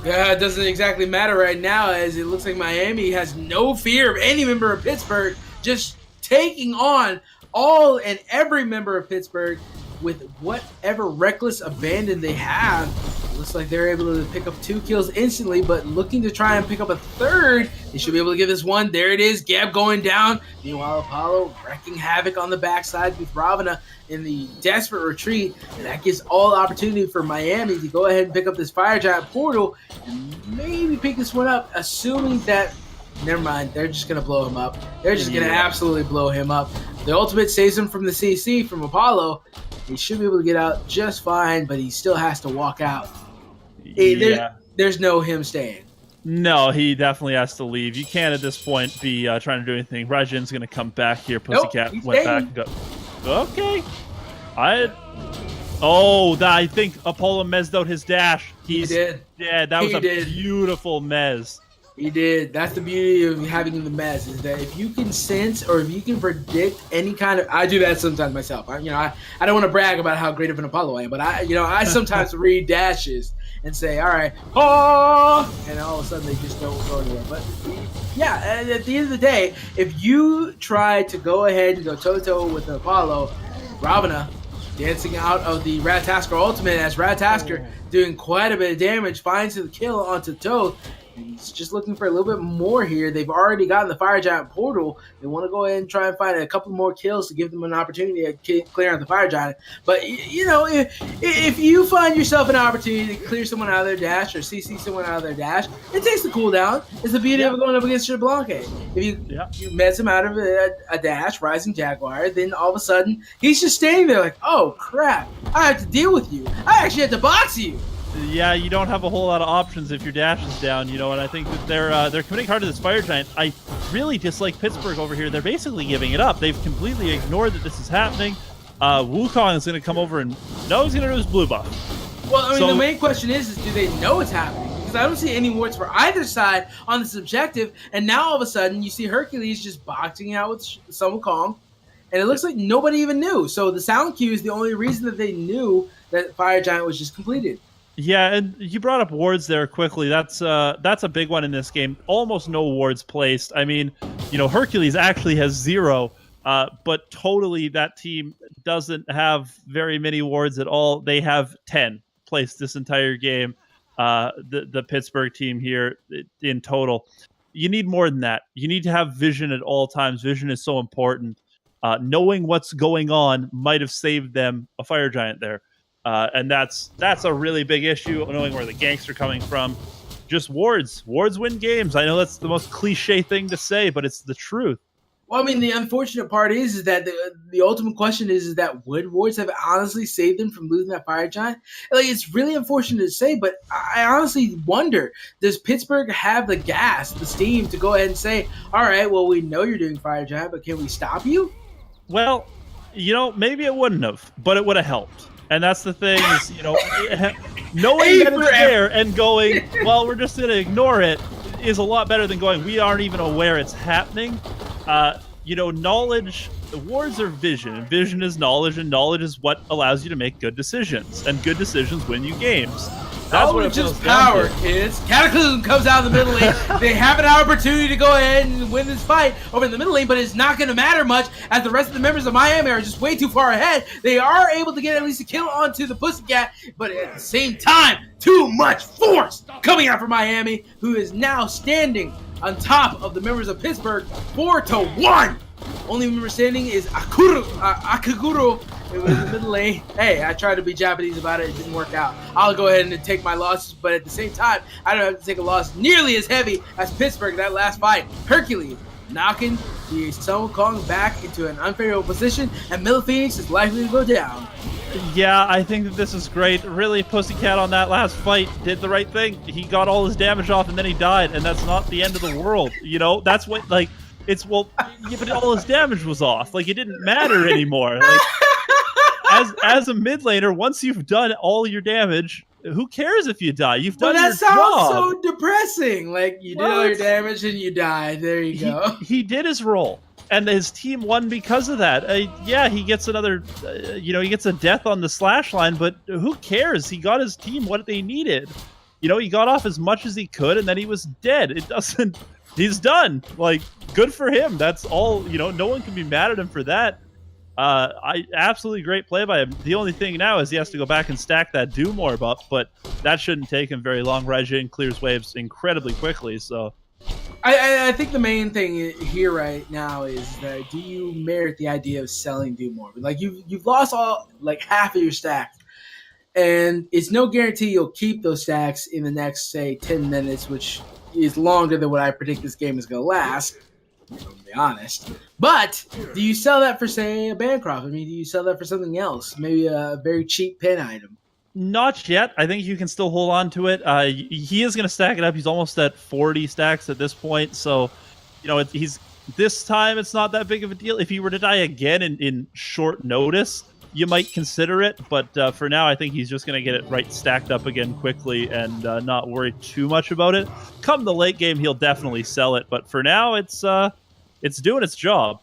Yeah, it doesn't exactly matter right now, as it looks like Miami has no fear of any member of Pittsburgh, just taking on all and every member of Pittsburgh with whatever reckless abandon they have. Looks like they're able to pick up 2 kills instantly, but looking to try and pick up a 3rd. They should be able to get this one. There it is. Gab going down. Meanwhile, Apollo wrecking havoc on the backside with Ravana in the desperate retreat. And that gives all the opportunity for Miami to go ahead and pick up this Fire Giant portal and maybe pick this one up, assuming that, never mind, they're just going to blow him up. They're just going to absolutely blow him up. The ultimate saves him from the CC from Apollo. He should be able to get out just fine, but he still has to walk out. There's no him staying. No, he definitely has to leave. You can't at this point be trying to do anything. Raijin's going to come back here. Pussycat went back and go. Okay. I think Apollo mezzed out his dash. He did. Yeah, that was beautiful mez. He did. That's the beauty of having the mess, is that if you can sense or if you can predict any kind of, I do that sometimes myself. I don't want to brag about how great of an Apollo I am, but I sometimes read dashes and say, all right, and all of a sudden they just don't go anywhere. But yeah, at the end of the day, if you try to go ahead and go toe to toe with Apollo, Ravana dancing out of the Ratatasker ultimate as Ratatasker doing quite a bit of damage, finds the kill onto Toth. He's just looking for a little bit more here. They've already gotten the Fire Giant portal. They want to go ahead and try and find a couple more kills to give them an opportunity to clear out the Fire Giant. But, if you find yourself an opportunity to clear someone out of their dash or CC someone out of their dash, it takes the cooldown. It's the beauty of going up against your Blanque. If you mess him out of a dash, Rising Jaguar, then all of a sudden, he's just standing there like, oh, crap, I have to deal with you. I actually have to box you. Yeah, you don't have a whole lot of options if your dash is down, and I think that they're committing hard to this Fire Giant. I really dislike Pittsburgh over here. They're basically giving it up. They've completely ignored that this is happening. Wukong is going to come over and he's going to do his blue buff. Well, the main question is do they know it's happening? Because I don't see any wards for either side on this objective, and now all of a sudden you see Hercules just boxing out with Sun Wukong, and it looks like nobody even knew. So the sound cue is the only reason that they knew that Fire Giant was just completed. Yeah, and you brought up wards there quickly. That's a big one in this game. Almost no wards placed. I mean, Hercules actually has 0, but totally that team doesn't have very many wards at all. They have 10 placed this entire game. The Pittsburgh team here in total. You need more than that. You need to have vision at all times. Vision is so important. Knowing what's going on might have saved them a Fire Giant there. And that's a really big issue, knowing where the ganks are coming from. Just wards. Wards win games. I know that's the most cliche thing to say, but it's the truth. Well, I mean, the unfortunate part is that the ultimate question is that would wards have honestly saved them from losing that Fire Giant? Like, it's really unfortunate to say, but I honestly wonder, does Pittsburgh have the gas, the steam to go ahead and say, all right, well, we know you're doing Fire Giant, but can we stop you? Well, maybe it wouldn't have, but it would have helped. And that's the thing is, knowing that it's there and going, well, we're just going to ignore it is a lot better than going, we aren't even aware it's happening. Knowledge, the wards are vision, and vision is knowledge, and knowledge is what allows you to make good decisions. And good decisions win you games. That's what Oh, it just boils down power, to. kids. Cataclysm comes out of the middle lane. They have an opportunity to go ahead and win this fight over in the middle lane, but it's not going to matter much as the rest of the members of Miami are just way too far ahead. They are able to get at least a kill onto the Pussycat, but at the same time, too much force coming out from Miami, who is now standing on top of the members of Pittsburgh 4-1. Only member standing is Akaguro. It was in the middle lane. Hey, I tried to be Japanese about it. It didn't work out. I'll go ahead and take my losses, but at the same time, I don't have to take a loss nearly as heavy as Pittsburgh in that last fight. Hercules knocking the Sun Kong back into an unfavorable position, and Middle Phoenix is likely to go down. Yeah, I think that this is great. Really, Pussycat on that last fight did the right thing. He got all his damage off, and then he died, and that's not the end of the world. You know, that's what, like, it's, well, yeah, but all his damage was off. Like, it didn't matter anymore. Like, as a mid laner, once you've done all your damage, who cares if you die? You've done your job. But that sounds so depressing. Like, you did all your damage and you died. There you go. He did his role, and his team won because of that. Yeah, he gets another, he gets a death on the slash line, but who cares? He got his team what they needed. You know, he got off as much as he could, and then he was dead. It doesn't. He's done. Like, good for him. That's all. You know, no one can be mad at him for that. Absolutely great play by him. The only thing now is he has to go back and stack that Doom Orb up, but that shouldn't take him very long. Raijin clears waves incredibly quickly, so. I think the main thing here right now is that do you merit the idea of selling Doom Orb? Like, you've lost half of your stacks, and it's no guarantee you'll keep those stacks in the next, say, 10 minutes, which is longer than what I predict this game is going to last. To be honest, but do you sell that for, say, a Bancroft? I mean, do you sell that for something else? Maybe a very cheap pin item? Not yet. I think you can still hold on to it. He is going to stack it up. He's almost at 40 stacks at this point, so he's this time it's not that big of a deal. If he were to die again in short notice, you might consider it, but for now, I think he's just going to get it right stacked up again quickly and not worry too much about it. Come the late game, he'll definitely sell it, but for now, it's doing its job.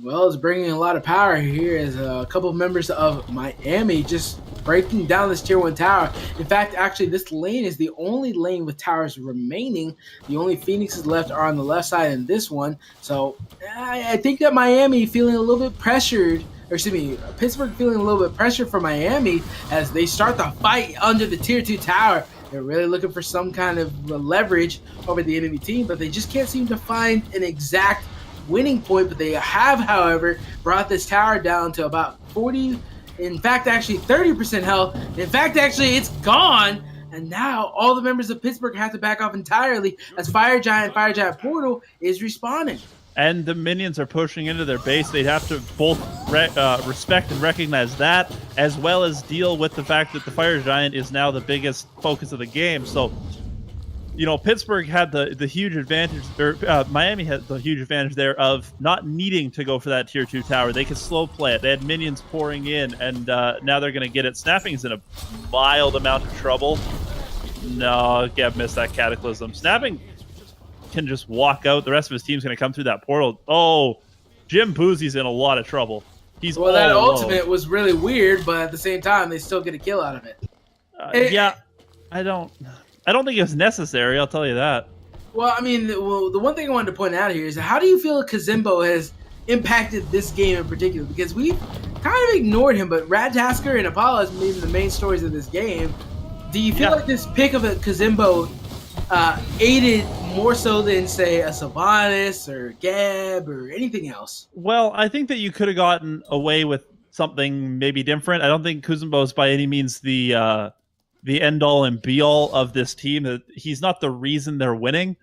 Well, it's bringing a lot of power here as a couple of members of Miami just breaking down this tier 1 tower. In fact, actually, this lane is the only lane with towers remaining. The only Phoenixes left are on the left side in this one. So I think that Miami feeling a little bit pressured, or excuse me, Pittsburgh feeling a little bit pressured for Miami as they start the fight under the tier 2 tower. They're really looking for some kind of leverage over the enemy team, but they just can't seem to find an exact winning point. But they have, however, brought this tower down to about 40, in fact, actually 30% health. In fact, actually, it's gone. And now all the members of Pittsburgh have to back off entirely as Fire Giant Portal is respawning. And the minions are pushing into their base. They'd have to both respect and recognize that, as well as deal with the fact that the Fire Giant is now the biggest focus of the game. So, Pittsburgh had the huge advantage, or Miami had the huge advantage there of not needing to go for that tier 2 tower. They could slow play it. They had minions pouring in, and now they're going to get it. Snapping's in a mild amount of trouble. No, Gab missed that Cataclysm. Snapping can just walk out. The rest of his team's going to come through that portal. Oh, Jim Boozy's in a lot of trouble. He's well, that ultimate was really weird, but at the same time, they still get a kill out of it. Yeah, I don't think it was necessary. I'll tell you that. Well, I mean, the one thing I wanted to point out here is how do you feel Kazimbo has impacted this game in particular? Because we've kind of ignored him, but Radtasker and Apollo has been the main stories of this game. Do you feel like this pick of a Kazimbo aided more so than, say, a Sylvanas or Gab or anything else? Well, I think that you could have gotten away with something maybe different. I don't think Kuzumbo is by any means the end-all and be-all of this team. He's not the reason they're winning.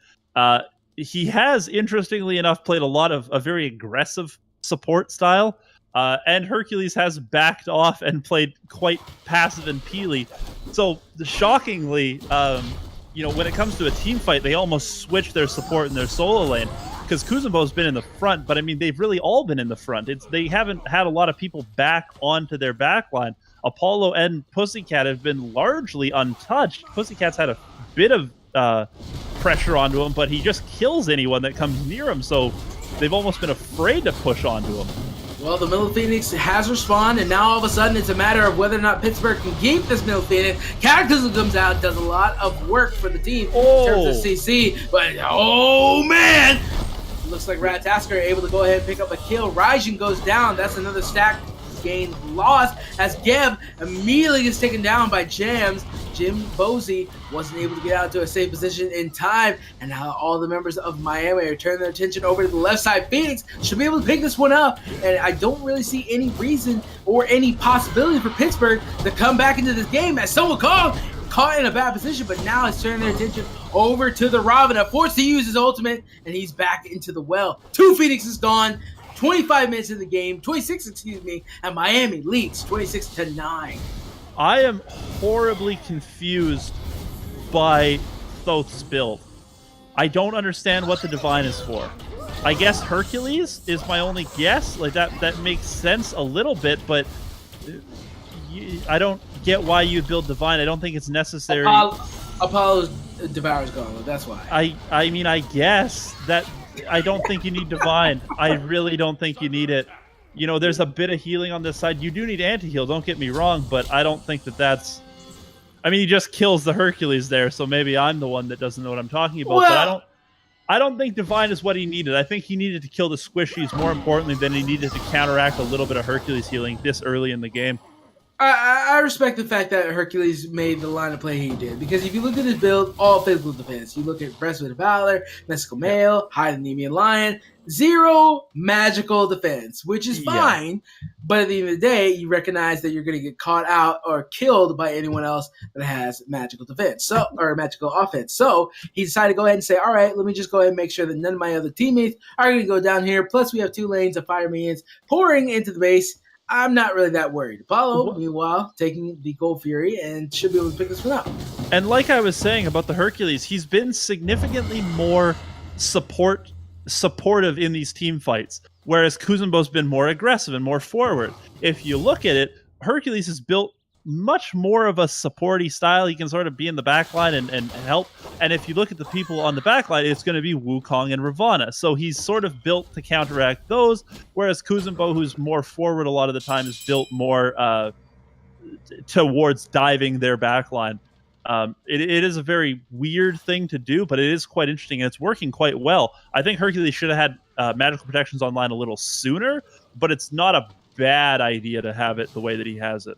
He has, interestingly enough, played a lot of a very aggressive support style, and Hercules has backed off and played quite passive and peely. So, shockingly, when it comes to a team fight, they almost switch their support in their solo lane, because Kuzumbo's been in the front, but I mean, they've really all been in the front. They haven't had a lot of people back onto their back line. Apollo and Pussycat have been largely untouched. Pussycat's had a bit of pressure onto him, but he just kills anyone that comes near him, so they've almost been afraid to push onto him. Well, the Middle Phoenix has responded, and now all of a sudden it's a matter of whether or not Pittsburgh can keep this Middle Phoenix. Cataclysm comes out, does a lot of work for the team in terms of CC, but oh man! Looks like Ratatasker are able to go ahead and pick up a kill. Raijin goes down. That's another stack gain lost as Geb immediately gets taken down by Jams. Jim Bosey wasn't able to get out to a safe position in time, and now all the members of Miami are turning their attention over to the left side. Phoenix should be able to pick this one up, and I don't really see any reason or any possibility for Pittsburgh to come back into this game as someone caught in a bad position, but now it's turning their attention over to the Ravana, forced to use his ultimate, and he's back into the well. 2 Phoenixes gone. 25 minutes in the game, 26, excuse me, and Miami leads 26-9. I am horribly confused by Thoth's build. I don't understand what the Divine is for. I guess Hercules is my only guess. Like that makes sense a little bit, but I don't get why you build Divine. I don't think it's necessary. Apollo's Devour's Gauntlet, that's why. I mean, I guess that I don't think you need Divine. I really don't think you need it. You know, there's a bit of healing on this side. You do need anti-heal, don't get me wrong, but I don't think that's... I mean, he just kills the Hercules there, so maybe I'm the one that doesn't know what I'm talking about, but I don't think Divine is what he needed. I think he needed to kill the squishies more importantly than he needed to counteract a little bit of Hercules healing this early in the game. I respect the fact that Hercules made the line of play he did, because if you look at his build, all physical defense. You look at Breastplate of Valor, Mystical Mail, Hide the Nemean Lion, 0 magical defense, which is fine, but at the end of the day, you recognize that you're going to get caught out or killed by anyone else that has magical defense, or magical offense. So he decided to go ahead and say, all right, let me just go ahead and make sure that none of my other teammates are going to go down here. Plus, we have 2 lanes of fire minions pouring into the base. I'm not really that worried. Apollo, meanwhile, taking the Gold Fury and should be able to pick this one up. And like I was saying about the Hercules, he's been significantly more supportive in these team fights, whereas Kuzumbo's been more aggressive and more forward. If you look at it, Hercules is built much more of a supporty style. He can sort of be in the backline and help. And if you look at the people on the backline, it's going to be Wukong and Ravana. So he's sort of built to counteract those, whereas Kuzumbo, who's more forward a lot of the time, is built more towards diving their backline. It is a very weird thing to do, but it is quite interesting, and it's working quite well. I think Hercules should have had magical protections online a little sooner, but it's not a bad idea to have it the way that he has it.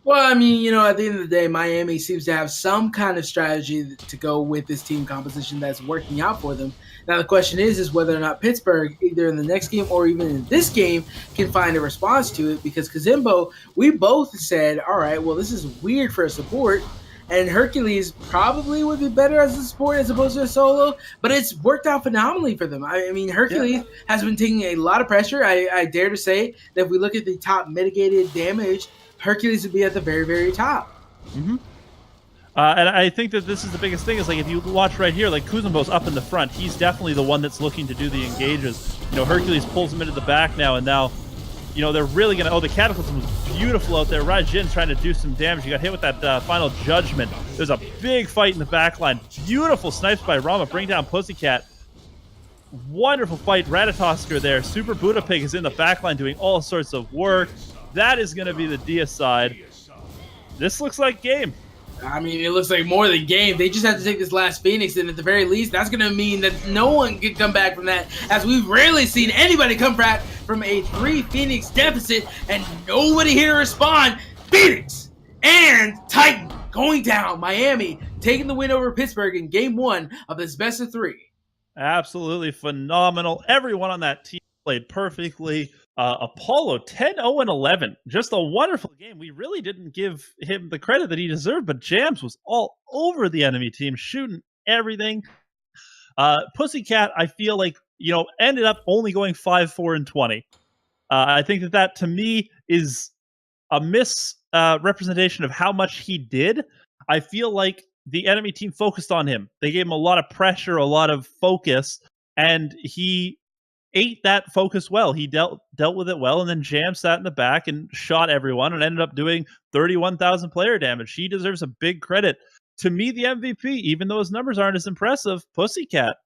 Well, I mean, you know, at the end of the day, Miami seems to have some kind of strategy to go with this team composition that's working out for them. Now, the question is whether or not Pittsburgh, either in the next game or even in this game, can find a response to it. Because Kazimbo, we both said, all right, well, this is weird for a support, and Hercules probably would be better as a support as opposed to a solo, but it's worked out phenomenally for them. I mean, Hercules has been taking a lot of pressure. I dare to say that if we look at the top mitigated damage, Hercules would be at the very, very top. Mm-hmm. And I think that this is the biggest thing is, like, if you watch right here, like, Kuzumbo's up in the front. He's definitely the one that's looking to do the engages. You know, Hercules pulls him into the back now, and now, you know, they're really going to... Oh, the Cataclysm was beautiful out there. Raijin trying to do some damage. You got hit with that final Judgment. There's a big fight in the back line. Beautiful snipes by Rama. Bring down Pussycat. Wonderful fight. Ratatosker there. Super Buddha Pig is in the back line doing all sorts of work. That is going to be the Dia side. This looks like game. I mean, it looks like more than game. They just have to take this last Phoenix, and at the very least, that's going to mean that no one can come back from that, as we've rarely seen anybody come back from a 3 Phoenix deficit, and nobody here to respond. Phoenix and Titan going down. Miami taking the win over Pittsburgh in Game 1 of this best of 3. Absolutely phenomenal. Everyone on that team played perfectly. Apollo 10-0-11. Just a wonderful game. We really didn't give him the credit that he deserved, but Jams was all over the enemy team, shooting everything. Pussycat, I feel like, you know, ended up only going 5-4-20. I think that to me is a misrepresentation of how much he did. I feel like the enemy team focused on him. They gave him a lot of pressure, a lot of focus, and he ate that focus well. He dealt with it well, and then Jam sat in the back and shot everyone and ended up doing 31,000 player damage. He deserves a big credit. To me, the MVP, even though his numbers aren't as impressive, Pussycat.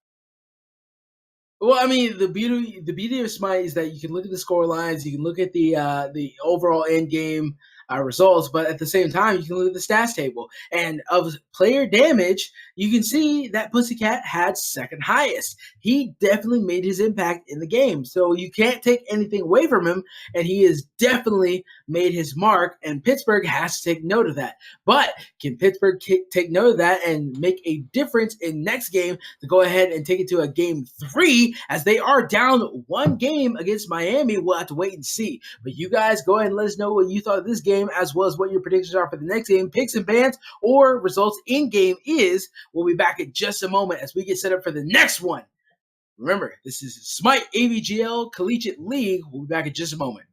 Well, I mean, the beauty of Smite is that you can look at the score lines, you can look at the overall end game results, but at the same time, you can look at the stats table. And of player damage, you can see that Pussycat had second highest. He definitely made his impact in the game, so you can't take anything away from him. And he has definitely made his mark. And Pittsburgh has to take note of that. But can Pittsburgh take note of that and make a difference in next game to go ahead and take it to a game 3 as they are down one game against Miami? We'll have to wait and see. But you guys go ahead and let us know what you thought of this game as well as what your predictions are for the next game, picks and bans, or results in game is. We'll be back in just a moment as we get set up for the next one. Remember, this is Smite AVGL Collegiate League. We'll be back in just a moment.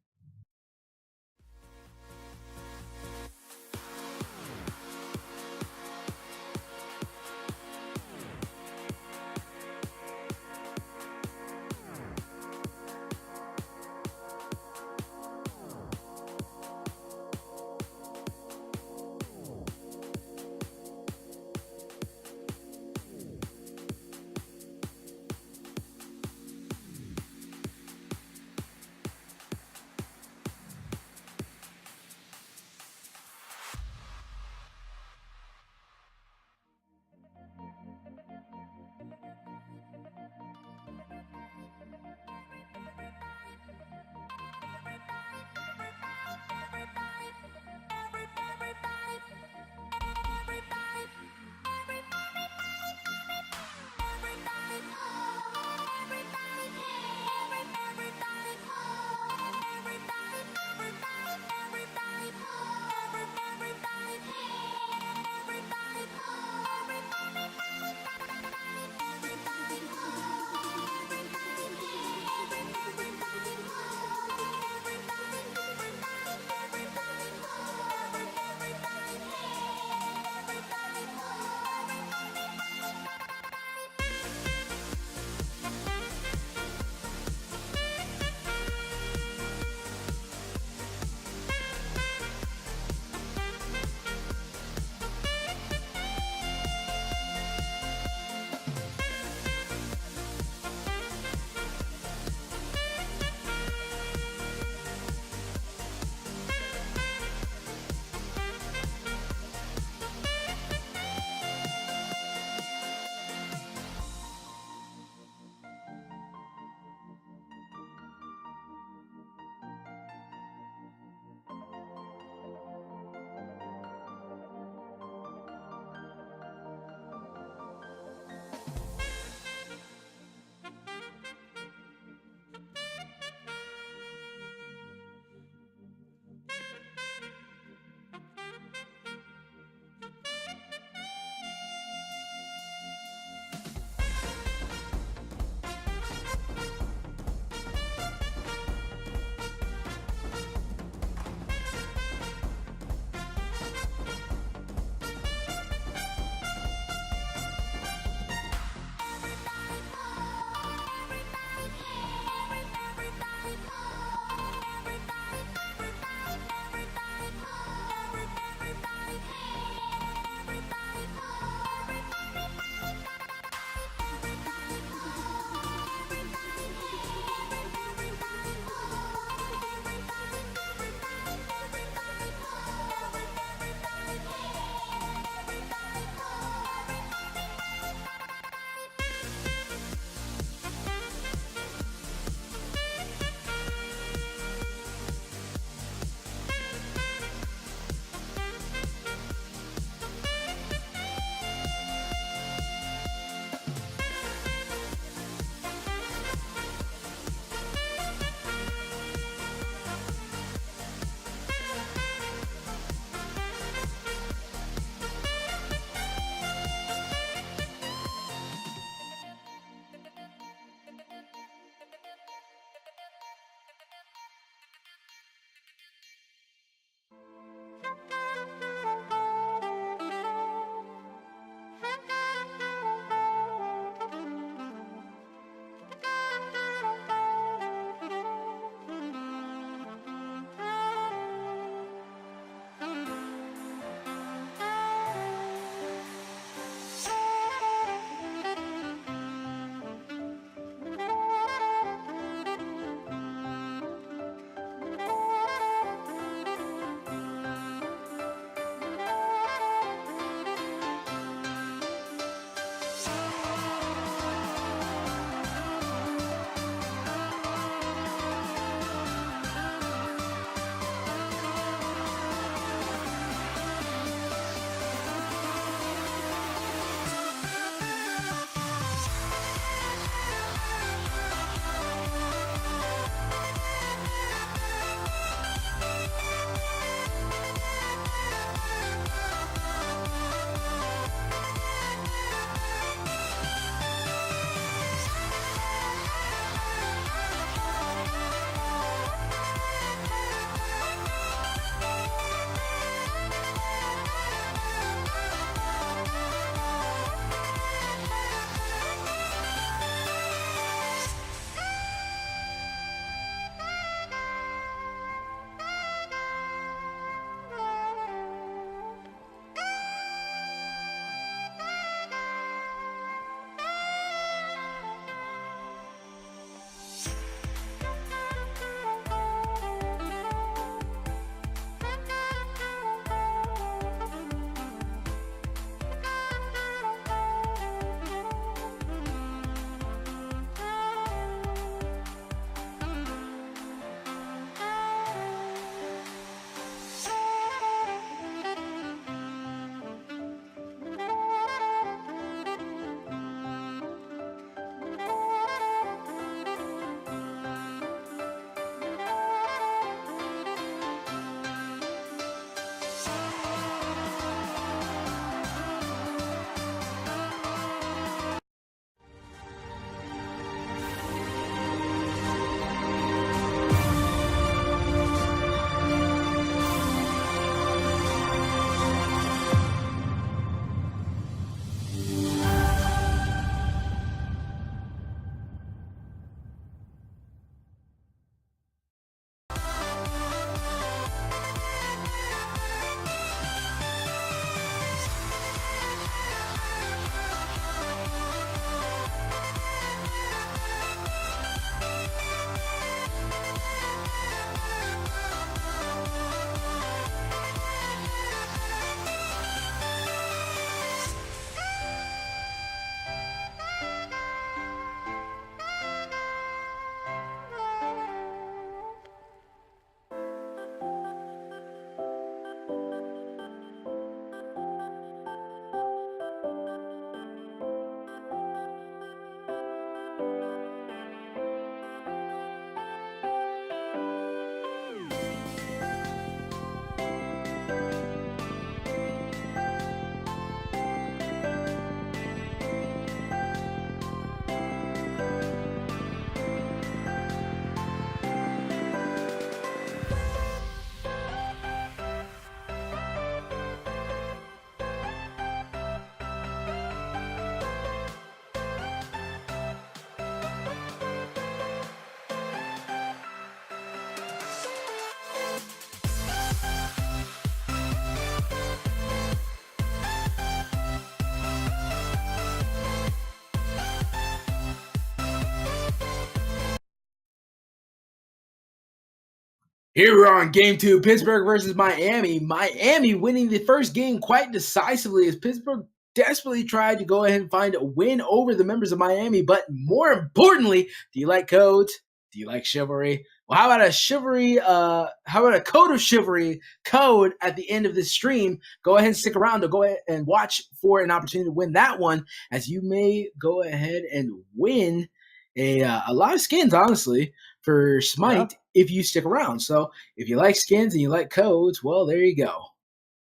Here we're on game 2, Pittsburgh versus Miami. Miami winning the first game quite decisively as Pittsburgh desperately tried to go ahead and find a win over the members of Miami. But more importantly, do you like codes? Do you like chivalry? Well, how about a chivalry? How about a code of chivalry code at the end of this stream? Go ahead and stick around to go ahead and watch for an opportunity to win that one, as you may go ahead and win a lot of skins, honestly, for Smite if you stick around. So if you like skins and you like codes, well, there you go.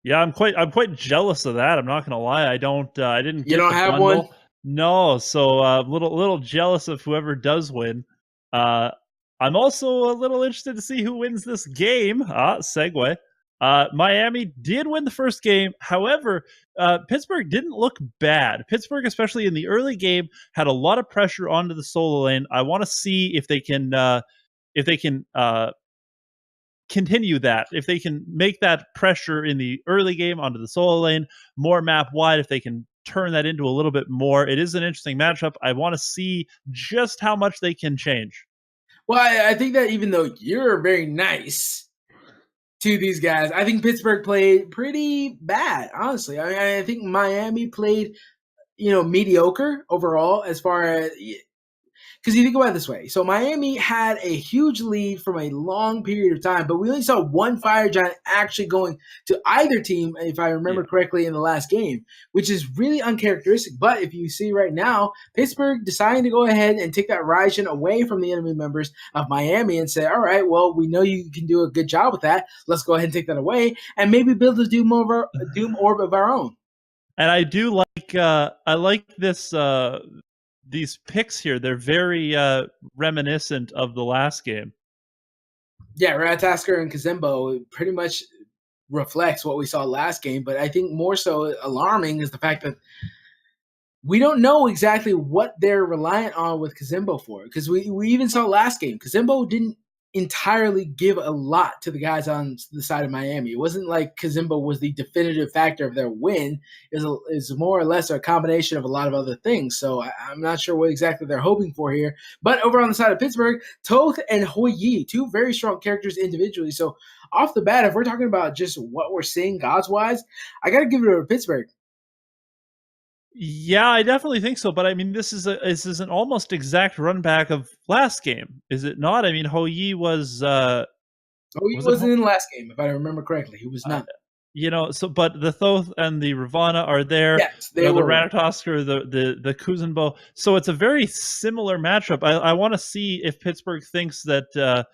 Yeah, I'm quite jealous of that. I'm not gonna lie. I didn't. You don't have one? No, so little jealous of whoever does win. I'm also a little interested to see who wins this game. Segue. Miami did win the first game. However, Pittsburgh didn't look bad. Pittsburgh, especially in the early game, had a lot of pressure onto the solo lane. I want to see if they can continue that. If they can make that pressure in the early game onto the solo lane more map wide, if they can turn that into a little bit more. It is an interesting matchup. I want to see just how much they can change. Well, I think that even though you're very nice to these guys, I think Pittsburgh played pretty bad, honestly. I think Miami played, mediocre overall as far as, because you think about it this way. So Miami had a huge lead from a long period of time, but we only saw one fire giant actually going to either team, if I remember correctly, in the last game, which is really uncharacteristic. But if you see right now, Pittsburgh deciding to go ahead and take that Raijin away from the enemy members of Miami and say, all right, well, we know you can do a good job with that. Let's go ahead and take that away and maybe build a Doom orb of our own. And I do like I like this these picks here. They're very reminiscent of the last game. Yeah, Ratatasker and Kazembo pretty much reflects what we saw last game, but I think more so alarming is the fact that we don't know exactly what they're reliant on with Kazembo for, because we even saw last game, Kazembo didn't entirely give a lot to the guys on the side of Miami. It wasn't like Kazembo was the definitive factor of their win. It was more or less a combination of a lot of other things. So I'm not sure what exactly they're hoping for here. But over on the side of Pittsburgh, Toth and Hoi Yi, two very strong characters individually. So off the bat, if we're talking about just what we're seeing gods-wise, I got to give it to Pittsburgh. Yeah, I definitely think so. But I mean, this is an almost exact run back of last game, is it not? I mean, Hoi Yi was. Wasn't in the last game, if I remember correctly. He was not. But the Thoth and the Ravana are there. Yes, they were. The Ratatosker, the Kuzenbo. So it's a very similar matchup. I want to see if Pittsburgh thinks that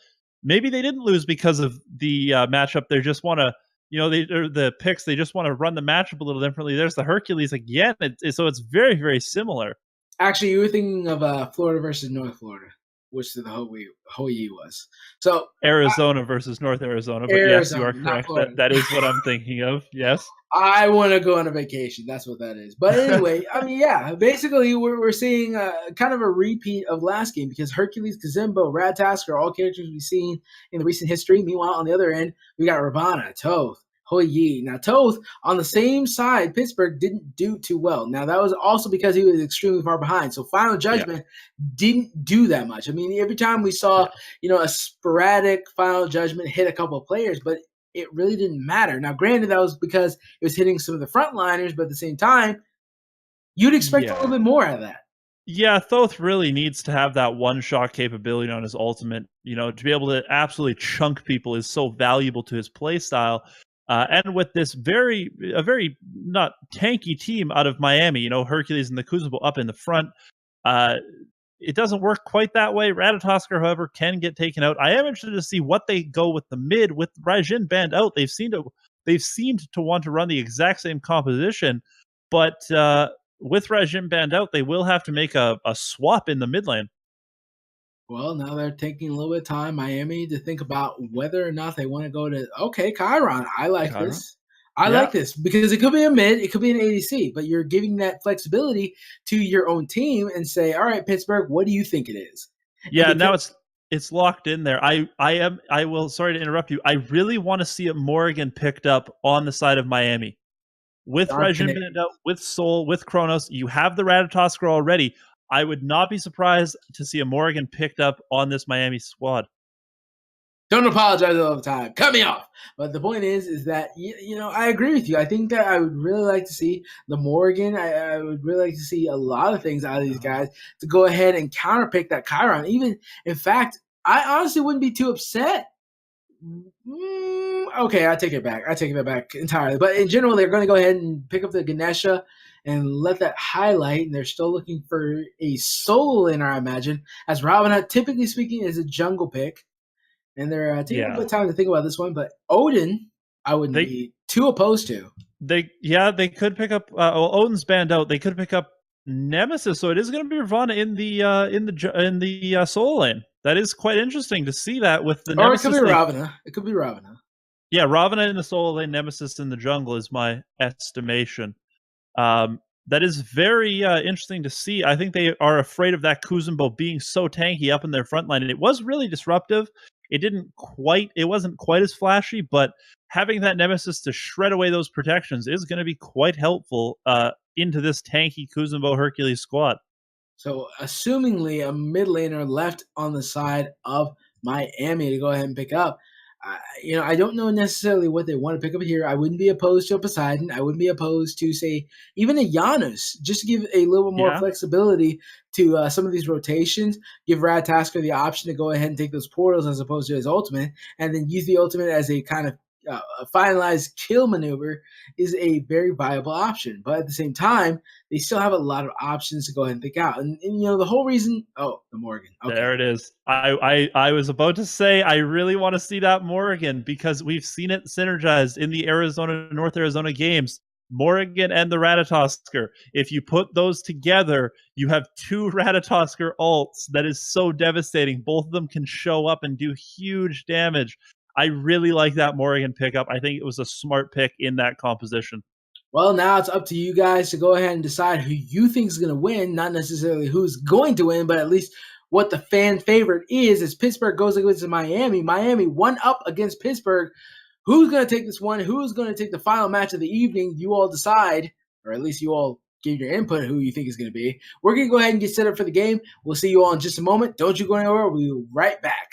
maybe they didn't lose because of the matchup. They just want to. The picks, they just want to run the matchup a little differently. There's the Hercules again. So it's very, very similar. Actually, you were thinking of Florida versus North Florida, which the Hoi Yi was. So Arizona versus North Arizona. But yes, you are correct. That is what I'm thinking of. Yes. I want to go on a vacation. That's what that is. But anyway, I mean, yeah, basically we're seeing kind of a repeat of last game, because Hercules, Kazembo, Ratatasker, all characters we've seen in the recent history. Meanwhile, on the other end, we got Ravana, Toth, Hoi Yi. Now, Toth, on the same side, Pittsburgh didn't do too well. Now, that was also because he was extremely far behind. So Final Judgment didn't do that much. I mean, every time we saw, a sporadic Final Judgment hit a couple of players, but it really didn't matter. Now, granted, that was because it was hitting some of the frontliners, but at the same time, you'd expect a little bit more out of that. Yeah, Thoth really needs to have that one-shot capability on his ultimate. To be able to absolutely chunk people is so valuable to his play style. And with this very not tanky team out of Miami, Hercules and the Kuzenbo up in the front, it doesn't work quite that way. Ratatosker, however, can get taken out. I am interested to see what they go with the mid with Raijin banned out. They've seemed to want to run the exact same composition, but with Raijin banned out, they will have to make a swap in the mid lane. Well, now they're taking a little bit of time, Miami, to think about whether or not they want to go to, Chiron. I like this. I like this because it could be a mid, it could be an ADC, but you're giving that flexibility to your own team and say, all right, Pittsburgh, what do you think it is? Yeah, now it's locked in there. I will, sorry to interrupt you. I really want to see a Morrigan picked up on the side of Miami. With Raijin banned out, with Soul, with Kronos, you have the Ratatosker already. I would not be surprised to see a Morrigan picked up on this Miami squad. Don't apologize all the time. Cut me off. But the point is that I agree with you. I think that I would really like to see the Morgan. I would really like to see a lot of things out of these guys to go ahead and counterpick that Chiron. Even in fact, I honestly wouldn't be too upset. Okay, I take it back. I take that back entirely. But in general, they're going to go ahead and pick up the Ganesha and let that highlight. And they're still looking for a solo laner, I imagine, as Ravana, typically speaking, is a jungle pick. And they're taking a little bit of time to think about this one. But Odin, I wouldn't be too opposed to. They could pick up. Odin's banned out. They could pick up Nemesis, so it is going to be Ravana in the solo lane. That is quite interesting to see that with the Nemesis. Or it could be Ravana. It could be Ravana. Yeah, Ravana in the solo lane, Nemesis in the jungle is my estimation. That is very interesting to see. I think they are afraid of that Kuzenbo being so tanky up in their front line, and it was really disruptive. It wasn't quite as flashy, but having that Nemesis to shred away those protections is going to be quite helpful into this tanky Kuzenbo Hercules squad. So, assumingly a mid laner left on the side of Miami to go ahead and pick up. I don't know necessarily what they want to pick up here. I wouldn't be opposed to a Poseidon. I wouldn't be opposed to, say, even a Janus, just to give a little bit more flexibility to some of these rotations. Give Ratatasker the option to go ahead and take those portals as opposed to his ultimate, and then use the ultimate as a kind of a finalized kill maneuver is a very viable option. But at the same time, they still have a lot of options to go ahead and pick out. And the whole reason, the Morgan. Okay. There it is. I was about to say, I really want to see that Morgan because we've seen it synergized in the North Arizona games. Morgan and the Ratatosker. If you put those together, you have two Ratatosker ults that is so devastating. Both of them can show up and do huge damage. I really like that Morgan pickup. I think it was a smart pick in that composition. Well, now it's up to you guys to go ahead and decide who you think is going to win, not necessarily who's going to win, but at least what the fan favorite is as Pittsburgh goes against Miami. Miami 1 up against Pittsburgh. Who's going to take this one? Who's going to take the final match of the evening? You all decide, or at least you all give your input who you think is going to be. We're going to go ahead and get set up for the game. We'll see you all in just a moment. Don't you go anywhere. We'll be right back.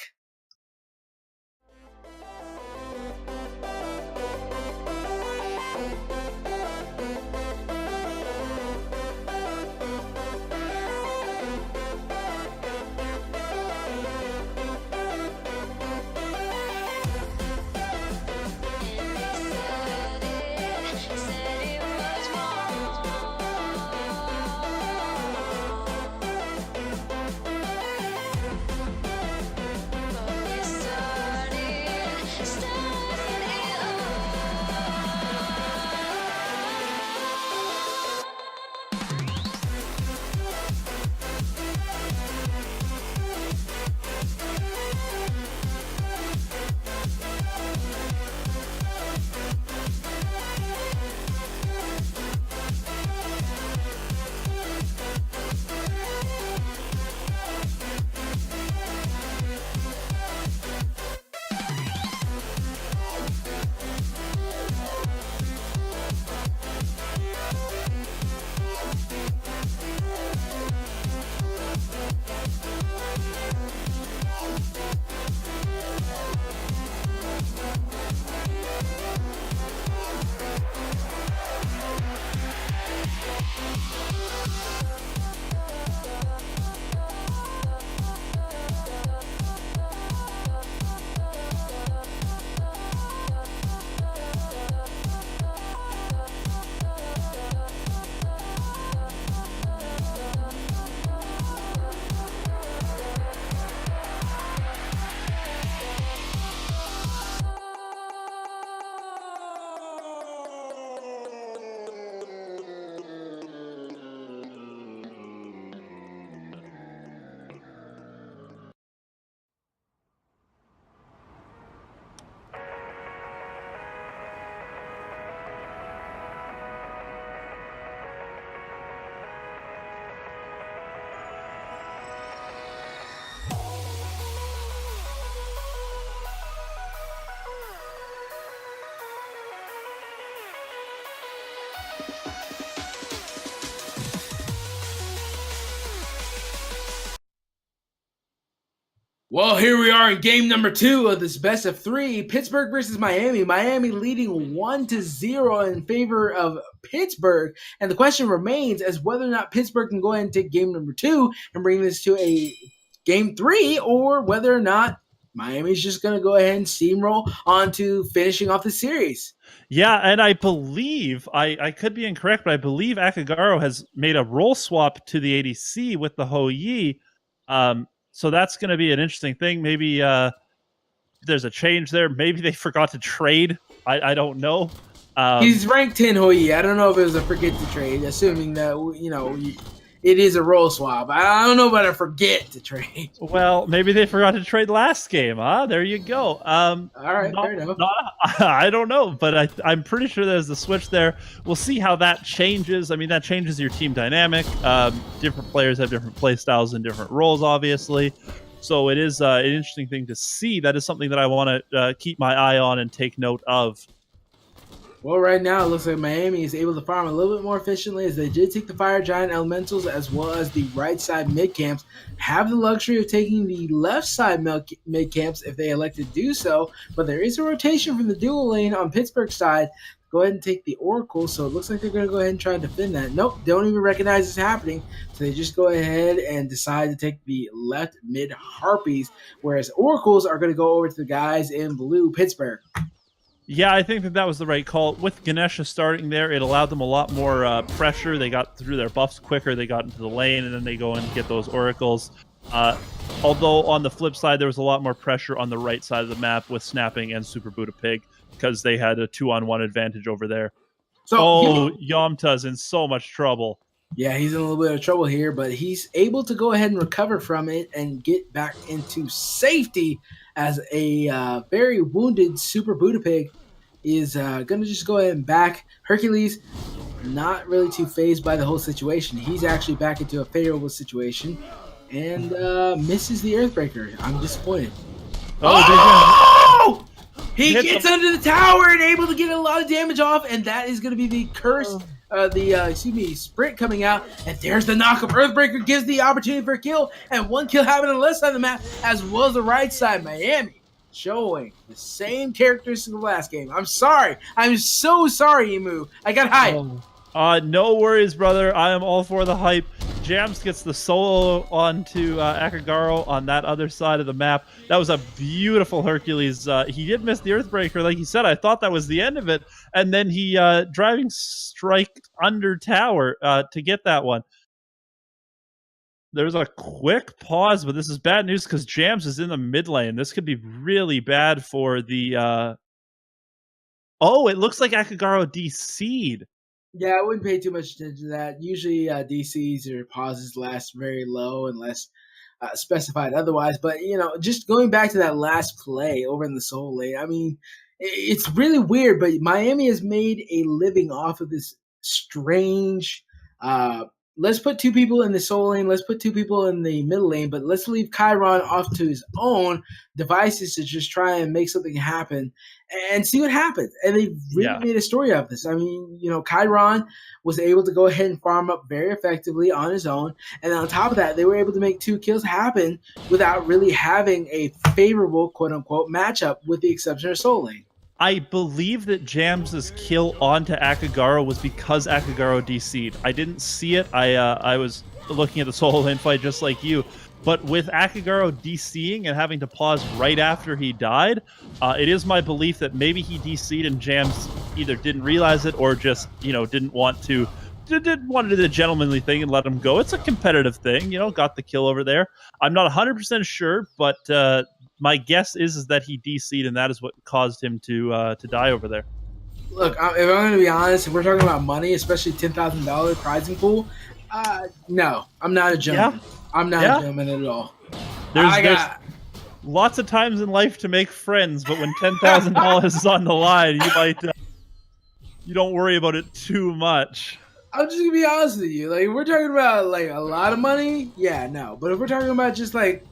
Well, here we are in game number 2 of this best of 3. Pittsburgh versus Miami. Miami leading 1-0 in favor of Pittsburgh. And the question remains as whether or not Pittsburgh can go ahead and take game number 2 and bring this to a game 3, or whether or not Miami's just going to go ahead and steamroll on to finishing off the series. Yeah, and I believe, I could be incorrect, but I believe Akagaro has made a role swap to the ADC with the Hou Yi. So that's going to be an interesting thing. Maybe there's a change there. Maybe they forgot to trade. I don't know. He's ranked 10 Hou Yi. I don't know if it was a forget to trade, assuming that, it is a role swap. I don't know about a forget to trade. Well, maybe they forgot to trade last game, huh? There you go. All right, fair enough. I don't know, but I'm pretty sure there's a switch there. We'll see how that changes. I mean, that changes your team dynamic. Different players have different play styles and different roles, obviously. So it is an interesting thing to see. That is something that I want to keep my eye on and take note of. Well, right now it looks like Miami is able to farm a little bit more efficiently, as they did take the Fire Giant Elementals as well as the right side mid camps. Have the luxury of taking the left side mid camps if they elect to do so, but there is a rotation from the dual lane on Pittsburgh's side. Go ahead and take the Oracle, so it looks like they're going to go ahead and try to defend that. Nope, don't even recognize this happening, so they just go ahead and decide to take the left mid Harpies, whereas Oracles are going to go over to the guys in blue Pittsburgh. Yeah, I think that was the right call. With Ganesha starting there, it allowed them a lot more pressure. They got through their buffs quicker. They got into the lane, and then they go and get those oracles. Although on the flip side, there was a lot more pressure on the right side of the map with Snapping and Super Buddha Pig because they had a 2-on-1 advantage over there. So, Yamta's in so much trouble. Yeah, he's in a little bit of trouble here, but he's able to go ahead and recover from it and get back into safety, as a very wounded Super Buddha Pig is going to just go ahead and back. Hercules, not really too fazed by the whole situation. He's actually back into a favorable situation and misses the Earthbreaker. I'm disappointed. Oh! He gets under the tower and able to get a lot of damage off, and that is going to be the curse. Sprint coming out, and there's the knock of Earthbreaker, gives the opportunity for a kill, and one kill happened on the left side of the map, as well as the right side. Miami showing the same characteristics of the last game. I'm sorry. I'm so sorry, Emu. I got hype. No worries, brother. I am all for the hype. Jams gets the solo onto Akagaro on that other side of the map. That was a beautiful Hercules. He did miss the Earthbreaker, like he said. I thought that was the end of it. And then he driving strike under tower to get that one. There's a quick pause, but this is bad news because Jams is in the mid lane. This could be really bad for the... Oh, it looks like Akagaro DC'd. Yeah, I wouldn't pay too much attention to that. Usually DCs or pauses last very low unless specified otherwise. But, just going back to that last play over in the Soul lane, I mean, it's really weird, but Miami has made a living off of this strange let's put 2 people in the Soul lane, let's put 2 people in the middle lane, but let's leave Chiron off to his own devices to just try and make something happen and see what happens. And they really made a story of this. I mean, Chiron was able to go ahead and farm up very effectively on his own. And on top of that, they were able to make 2 kills happen without really having a favorable, quote-unquote, matchup with the exception of Soul lane. I believe that Jams' kill onto Akagaro was because Akagaro DC'd. I didn't see it. I was looking at the solo lane fight just like you. But with Akagaro DCing and having to pause right after he died, it is my belief that maybe he DC'd and Jams either didn't realize it or just, didn't want to do the gentlemanly thing and let him go. It's a competitive thing, got the kill over there. I'm not 100% sure, but my guess is that he DC'd, and that is what caused him to die over there. Look, if I'm going to be honest, if we're talking about money, especially $10,000 prizing pool, no, I'm not a gentleman. Yeah. I'm not a gentleman at all. There's lots of times in life to make friends, but when $10,000 is on the line, you don't worry about it too much. I'm just gonna be honest with you. Like, we're talking about like a lot of money, yeah, no. But if we're talking about just like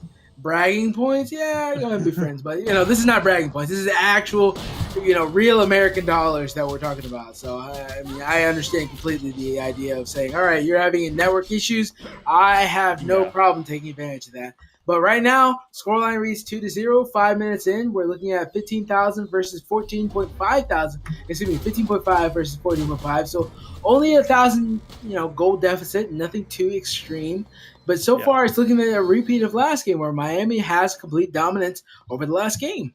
bragging points, yeah, go ahead and be friends. But this is not bragging points. This is actual, real American dollars that we're talking about. So I mean, I understand completely the idea of saying, all right, you're having network issues. I have no problem taking advantage of that. But right now, scoreline reads 2-0. 5 minutes in, we're looking at 15,000 versus 14.5 thousand. Excuse me, 15.5 versus 14.5. So only 1,000, goal deficit. Nothing too extreme. But so far, it's looking at a repeat of last game where Miami has complete dominance over the last game.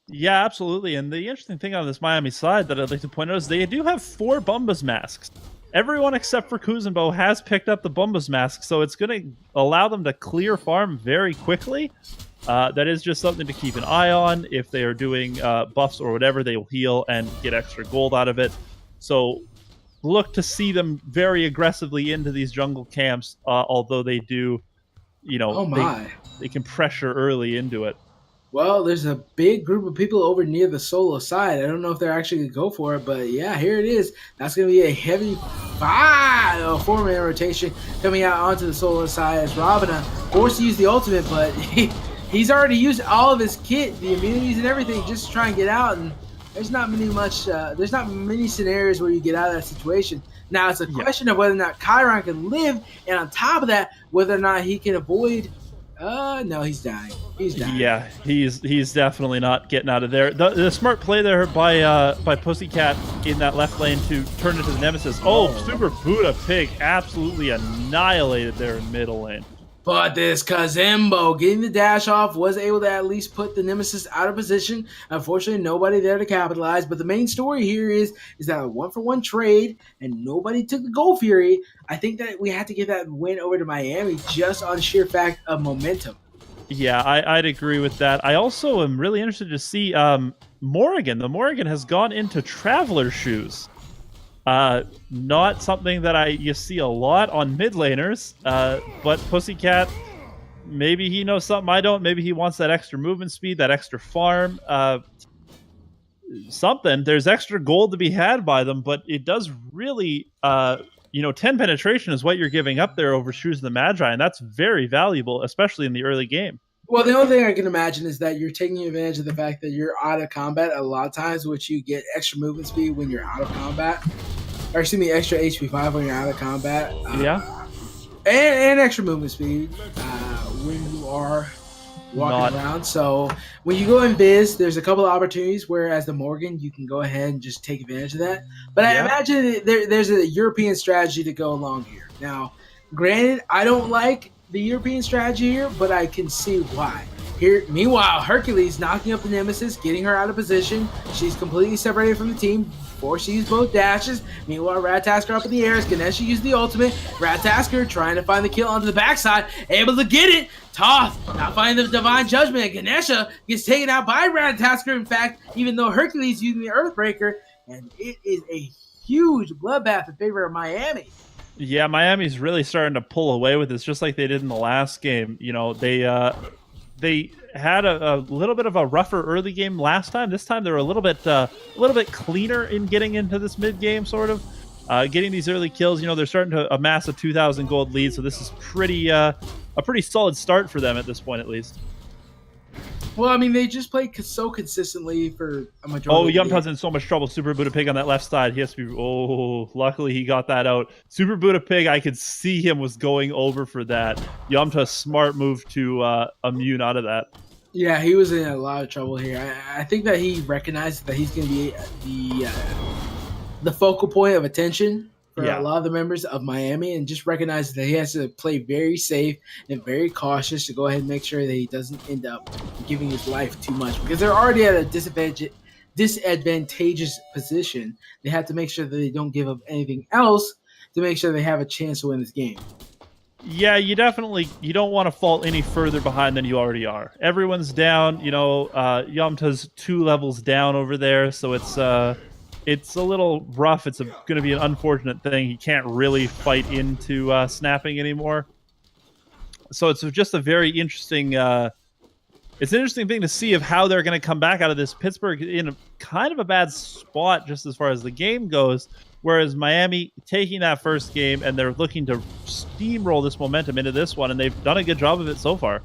Yeah, absolutely. And the interesting thing on this Miami side that I'd like to point out is they do have 4 Bumbas masks. Everyone except for Kuzenbo has picked up the Bumbas mask, so it's going to allow them to clear farm very quickly. That is just something to keep an eye on. If they are doing buffs or whatever, they will heal and get extra gold out of it. So look to see them very aggressively into these jungle camps, although they do, they can pressure early into it. Well, there's a big group of people over near the solo side. I don't know if they're actually going to go for it, but yeah, here it is. That's going to be a heavy 4-man rotation coming out onto the solo side as Ravana forced to use the ultimate, but he's already used all of his kit, the immunities and everything, just to try and get out. And there's not many scenarios where you get out of that situation. Now it's a question of whether or not Chiron can live, and on top of that, whether or not he can avoid. No, he's dying. Yeah, he's definitely not getting out of there. The smart play there by Pussycat in that left lane to turn into the Nemesis. Oh, Super Buddha Pig absolutely annihilated there in middle lane. But this Kazembo getting the dash off was able to at least put the Nemesis out of position. Unfortunately, nobody there to capitalize. But the main story here is that a 1-for-1 trade and nobody took the Gold Fury. I think that we had to give that win over to Miami just on sheer fact of momentum. Yeah, I'd agree with that. I also am really interested to see Morrigan. The Morrigan has gone into Traveler shoes. Not something that you see a lot on mid laners, but Pussycat, maybe he knows something I don't. Maybe he wants that extra movement speed, that extra farm, something. There's extra gold to be had by them, but it does really, 10 penetration is what you're giving up there over Shoes of the Magi, and that's very valuable, especially in the early game. Well, the only thing I can imagine is that you're taking advantage of the fact that you're out of combat a lot of times, which you get extra movement speed when you're out of combat. Or excuse me, extra HP 5 when you're out of combat. And extra movement speed when you are walking around. So when you go in Biz, there's a couple of opportunities where as the Morgan, you can go ahead and just take advantage of that. But I imagine there's a European strategy to go along here. Now, granted, I don't like the European strategy here, but I can see why. Here, meanwhile, Hercules knocking up the Nemesis, getting her out of position. She's completely separated from the team before she used both dashes. Meanwhile, Ratatasker up in the air as Ganesha used the ultimate. Ratatasker trying to find the kill onto the backside, able to get it. Toth not finding the Divine Judgment. Ganesha gets taken out by Ratatasker, in fact, even though Hercules using the Earthbreaker. And it is a huge bloodbath in favor of Miami. Yeah, Miami's really starting to pull away with this, just like they did in the last game. They had a little bit of a rougher early game last time. This time they're a little bit cleaner in getting into this mid game, sort of getting these early kills. They're starting to amass a 2,000 gold lead, so this is a pretty solid start for them at this point, at least. Well, I mean, they just played so consistently for a majority. Oh, Yumta's in so much trouble. Super Buddha Pig on that left side. He has to be. Oh, luckily he got that out. Super Buddha Pig, I could see him was going over for that. Yumta, smart move to immune out of that. Yeah, he was in a lot of trouble here. I think that he recognized that he's going to be the focal point of attention for a lot of the members of Miami, and just recognizes that he has to play very safe and very cautious to go ahead and make sure that he doesn't end up giving his life too much, because they're already at a disadvantageous position. They have to make sure that they don't give up anything else to make sure they have a chance to win this game. Yeah, you don't want to fall any further behind than you already are. Everyone's down. Yumta's 2 levels down over there, so it's a little rough. It's going to be an unfortunate thing. He can't really fight into snapping anymore. So it's just a very interesting... it's an interesting thing to see of how they're going to come back out of this. Pittsburgh in kind of a bad spot just as far as the game goes, whereas Miami taking that first game and they're looking to steamroll this momentum into this one, and they've done a good job of it so far.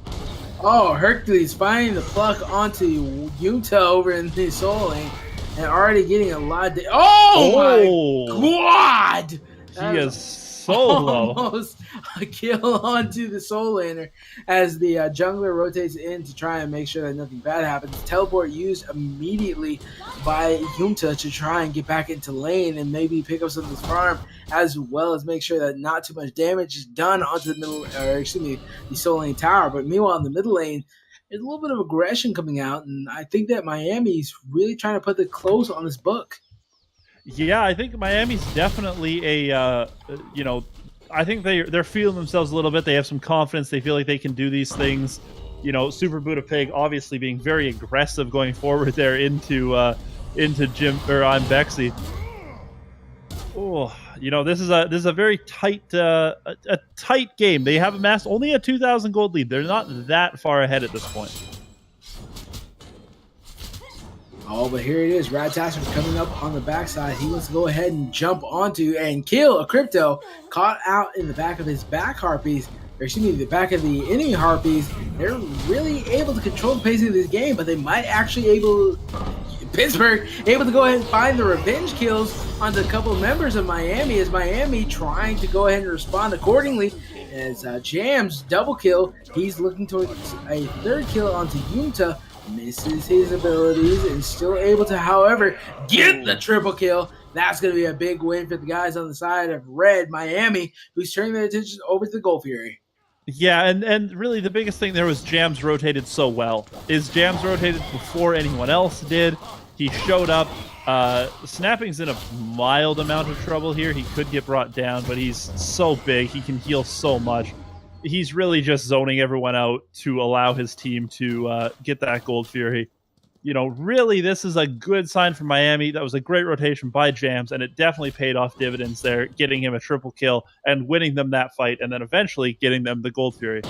Oh, Hercules finding the pluck onto Yuta over in the soul lane and already getting a lot of oh my Oh, god! he That is is so low. almost a kill onto the soul laner as the jungler rotates in to try and make sure that nothing bad happens. Teleport used immediately by Yumta to try and get back into lane and maybe pick up some of this farm, as well as make sure that not too much damage is done onto the middle, or excuse me, the soul lane tower. But meanwhile, in the middle lane, there's a little bit of aggression coming out, and I think that Miami's really trying to put the close on this book. Yeah, I think Miami's definitely a I think they're feeling themselves a little bit. They have some confidence. They feel like they can do these things. Super Buddha Pig obviously being very aggressive going forward there into Jim or I'm Bexy. Oh, this is a very tight a tight game. They have amassed only a 2,000 gold lead. They're not that far ahead at this point. Oh, but here it is. Radtasker coming up on the backside. He wants to go ahead and jump onto and kill a crypto caught out in the back of his back harpies. Or excuse me, the back of the enemy harpies. They're really able to control the pacing of this game, but they might actually Pittsburgh able to go ahead and find the revenge kills onto a couple of members of Miami, as Miami trying to go ahead and respond accordingly. As Jams double kill, he's looking towards a third kill onto Yumta. Misses his abilities and still able to, however, get the triple kill. That's going to be a big win for the guys on the side of Red Miami, who's turning their attention over to the Gold Fury. Yeah, and really the biggest thing there was Jams rotated so well. Jams rotated before anyone else did. He showed up. Snapping's in a mild amount of trouble here. He could get brought down, but he's so big. He can heal so much. He's really just zoning everyone out to allow his team to get that Gold Fury. Really, this is a good sign for Miami. That was a great rotation by Jams, and it definitely paid off dividends there, getting him a triple kill and winning them that fight, and then eventually getting them the Gold Fury.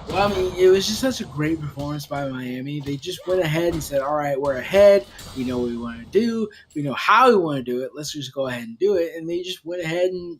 Well, I mean, it was just such a great performance by Miami. They just went ahead and said, all right, we're ahead. We know what we want to do. We know how we want to do it. Let's just go ahead and do it. And they just went ahead and,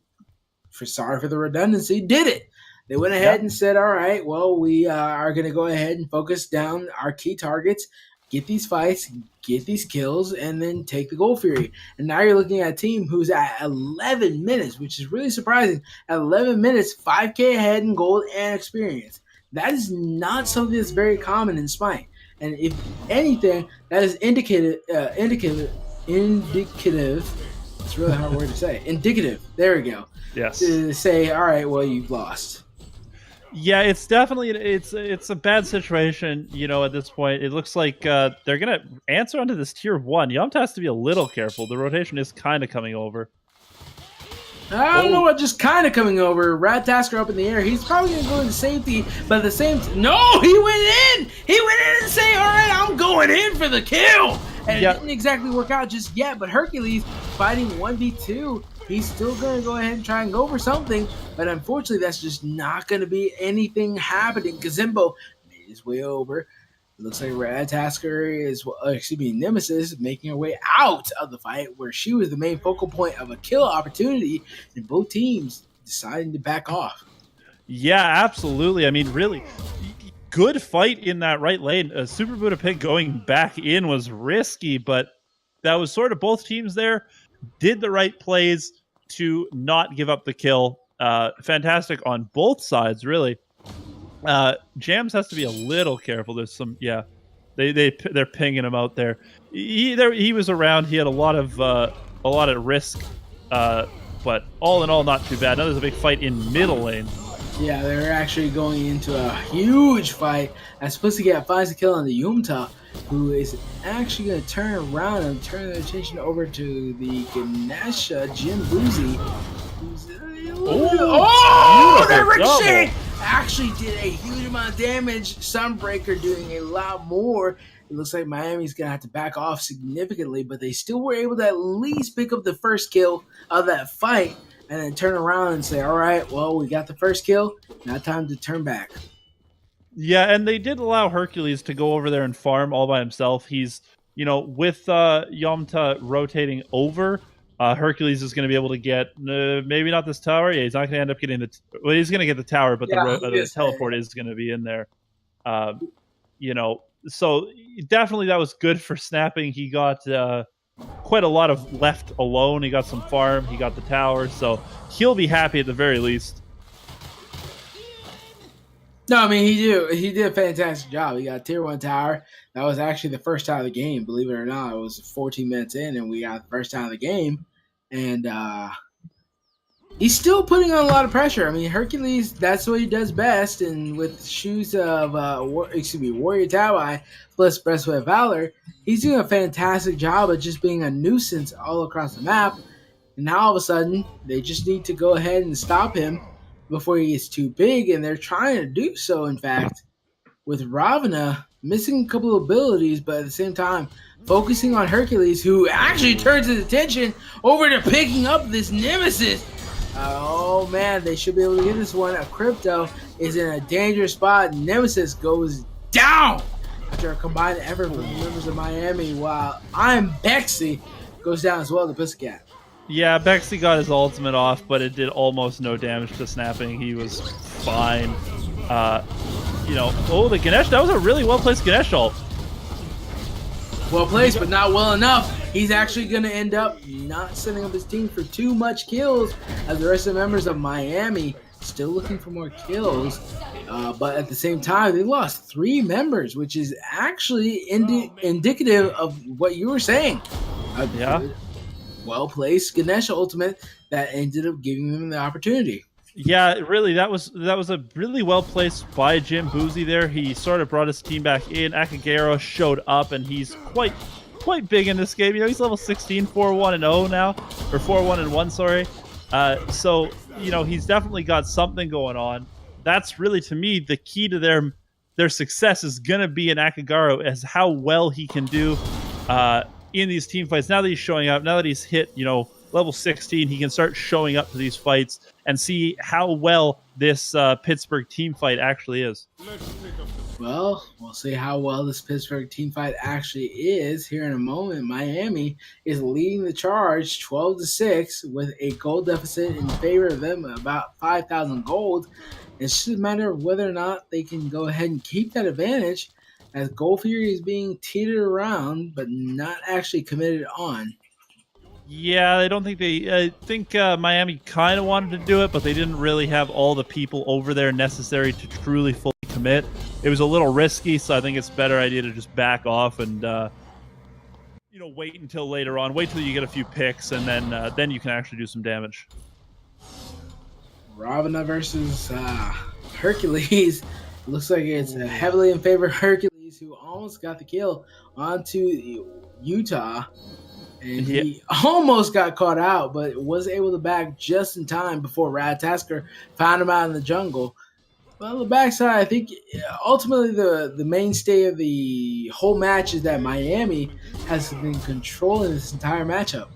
sorry for the redundancy, did it. They went ahead and said, all right, well, we are going to go ahead and focus down our key targets, get these fights, get these kills, and then take the Gold Fury. And now you're looking at a team who's at 11 minutes, which is really surprising. At 11 minutes, 5K ahead in gold and experience. That is not something that's very common in Smite. And if anything, that is indicative. It's a really hard word to say. Indicative. There we go. Yes. To say, all right, well, you've lost. Yeah, it's definitely it's a bad situation. At this point, it looks like they're gonna answer onto this tier 1. Yomta has to be a little careful. The rotation is kind of coming over. I don't know what just kind of coming over. Radtasker up in the air. He's probably going to go into safety, but at the same time, no, he went in. He went in and say, all right, I'm going in for the kill. And it didn't exactly work out just yet, but Hercules fighting 1v2. He's still going to go ahead and try and go for something, but unfortunately, that's just not going to be anything happening. Kazimbo made his way over. It looks like Radtasker is, Nemesis making her way out of the fight, where she was the main focal point of a kill opportunity, and both teams deciding to back off. Yeah, absolutely. I mean, really good fight in that right lane. Super Buddha Pig going back in was risky, but that was sort of both teams there did the right plays to not give up the kill. Fantastic on both sides, really. Jams has to be a little careful. There's some, they're pinging him out there. He was around. He had a lot of risk, but all in all, not too bad. Now there's a big fight in middle lane. Yeah, they're actually going into a huge fight. I'm supposed to get finds a kill on the Yumta, who is actually going to turn around and turn their attention over to the Ganesha Jim Boozy. That ricochet actually did a huge amount of damage. Sunbreaker doing a lot more. It looks like Miami's going to have to back off significantly, but they still were able to at least pick up the first kill of that fight and then turn around and say, all right, well, we got the first kill. Now time to turn back. Yeah, and they did allow Hercules to go over there and farm all by himself. He's, with Yomta rotating over, Hercules is going to be able to get, maybe not this tower. Yeah, he's not going to end up getting he's going to get the tower, but the teleport is going to be in there. So definitely that was good for snapping. He got quite a lot of left alone. He got some farm. He got the tower. So he'll be happy at the very least. No, I mean he did a fantastic job. He got a tier 1 tower. That was actually the first time of the game, believe it or not. It was 14 minutes in and we got the first time of the game. And he's still putting on a lot of pressure. I mean, Hercules, that's what he does best. And with shoes of Warrior Tawai plus Breastplate of Valor, he's doing a fantastic job at just being a nuisance all across the map. And now all of a sudden, they just need to go ahead and stop him before he gets too big. And they're trying to do so, in fact, with Ravana missing a couple of abilities, but at the same time, focusing on Hercules, who actually turns his attention over to picking up this Nemesis. Oh man, they should be able to get this one. A Crypto is in a dangerous spot. Nemesis goes down after a combined effort from the members of Miami, while I'm Bexy goes down as well, the Pussycat. Yeah, Bexy got his ultimate off, but it did almost no damage to snapping. He was fine. The Ganesh, that was a really well-placed Ganesh ult. Well placed, but not well enough. He's actually going to end up not setting up his team for too much kills, as the rest of the members of Miami still looking for more kills. But at the same time, they lost 3 members, which is actually indicative of what you were saying. Yeah. Well-placed Ganesha ultimate that ended up giving them the opportunity. Yeah, really, that was a really well placed by Jim Boozy there. He sort of brought his team back in. Akagero showed up, and he's quite big in this game. He's level 16, 4-1-0 now, or 4-1-1, sorry. So he's definitely got something going on. That's really, to me, the key to their success is gonna be in Akagero, as how well he can do in these team fights. Now that he's showing up, now that he's hit level 16, he can start showing up to these fights and see how well this Pittsburgh team fight actually is. Well, we'll see how well this Pittsburgh team fight actually is here in a moment. Miami is leading the charge 12-6 with a gold deficit in favor of them, about 5,000 gold. It's just a matter of whether or not they can go ahead and keep that advantage, as Gold Fury is being teetered around but not actually committed on. Yeah, I think Miami kind of wanted to do it, but they didn't really have all the people over there necessary to truly fully commit. It was a little risky, so I think it's a better idea to just back off and wait until later on. Wait till you get a few picks, and then you can actually do some damage. Ravana versus Hercules. Looks like it's heavily in favor of Hercules, who almost got the kill onto Utah. And he almost got caught out, but was able to back just in time before Rad Tasker found him out in the jungle. Well, on the backside, I think ultimately the mainstay of the whole match is that Miami has been controlling this entire matchup.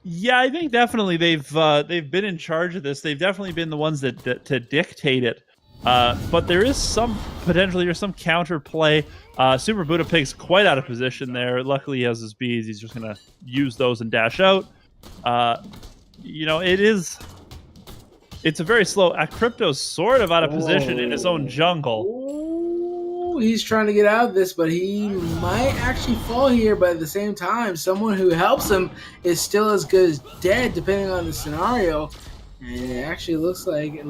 Yeah, I think definitely they've been in charge of this. They've definitely been the ones that to dictate it. But there is some counterplay. Super Buddha Pig's quite out of position there. Luckily, he has his bees. He's just going to use those and dash out. It's a very slow. Crypto's sort of out of position in his own jungle. Ooh, he's trying to get out of this, but he might actually fall here. But at the same time, someone who helps him is still as good as dead, depending on the scenario. And it actually looks like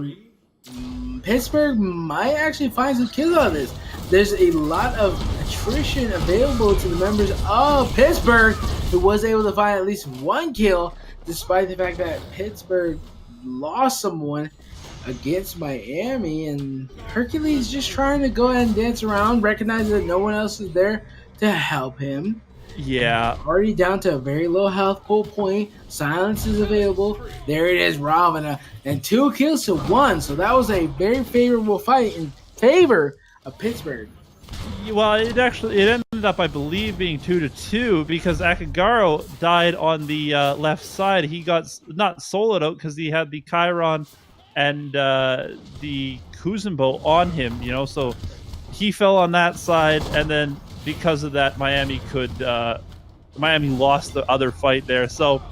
Pittsburgh might actually find some kills out of this. There's a lot of attrition available to the members of Pittsburgh, who was able to find at least one kill, despite the fact that Pittsburgh lost someone against Miami. And Hercules just trying to go ahead and dance around, recognize that no one else is there to help him. Yeah. Already down to a very low health pull point. Silence is available. There it is, Ravana. And 2 kills to 1. So that was a very favorable fight in favor of Pittsburgh. Well, it ended up, I believe, being 2-2 because Akagaro died on the left side. He got not soloed out because he had the Chiron and the Kuzumbo on him, so he fell on that side, and then because of that, Miami lost the other fight there. So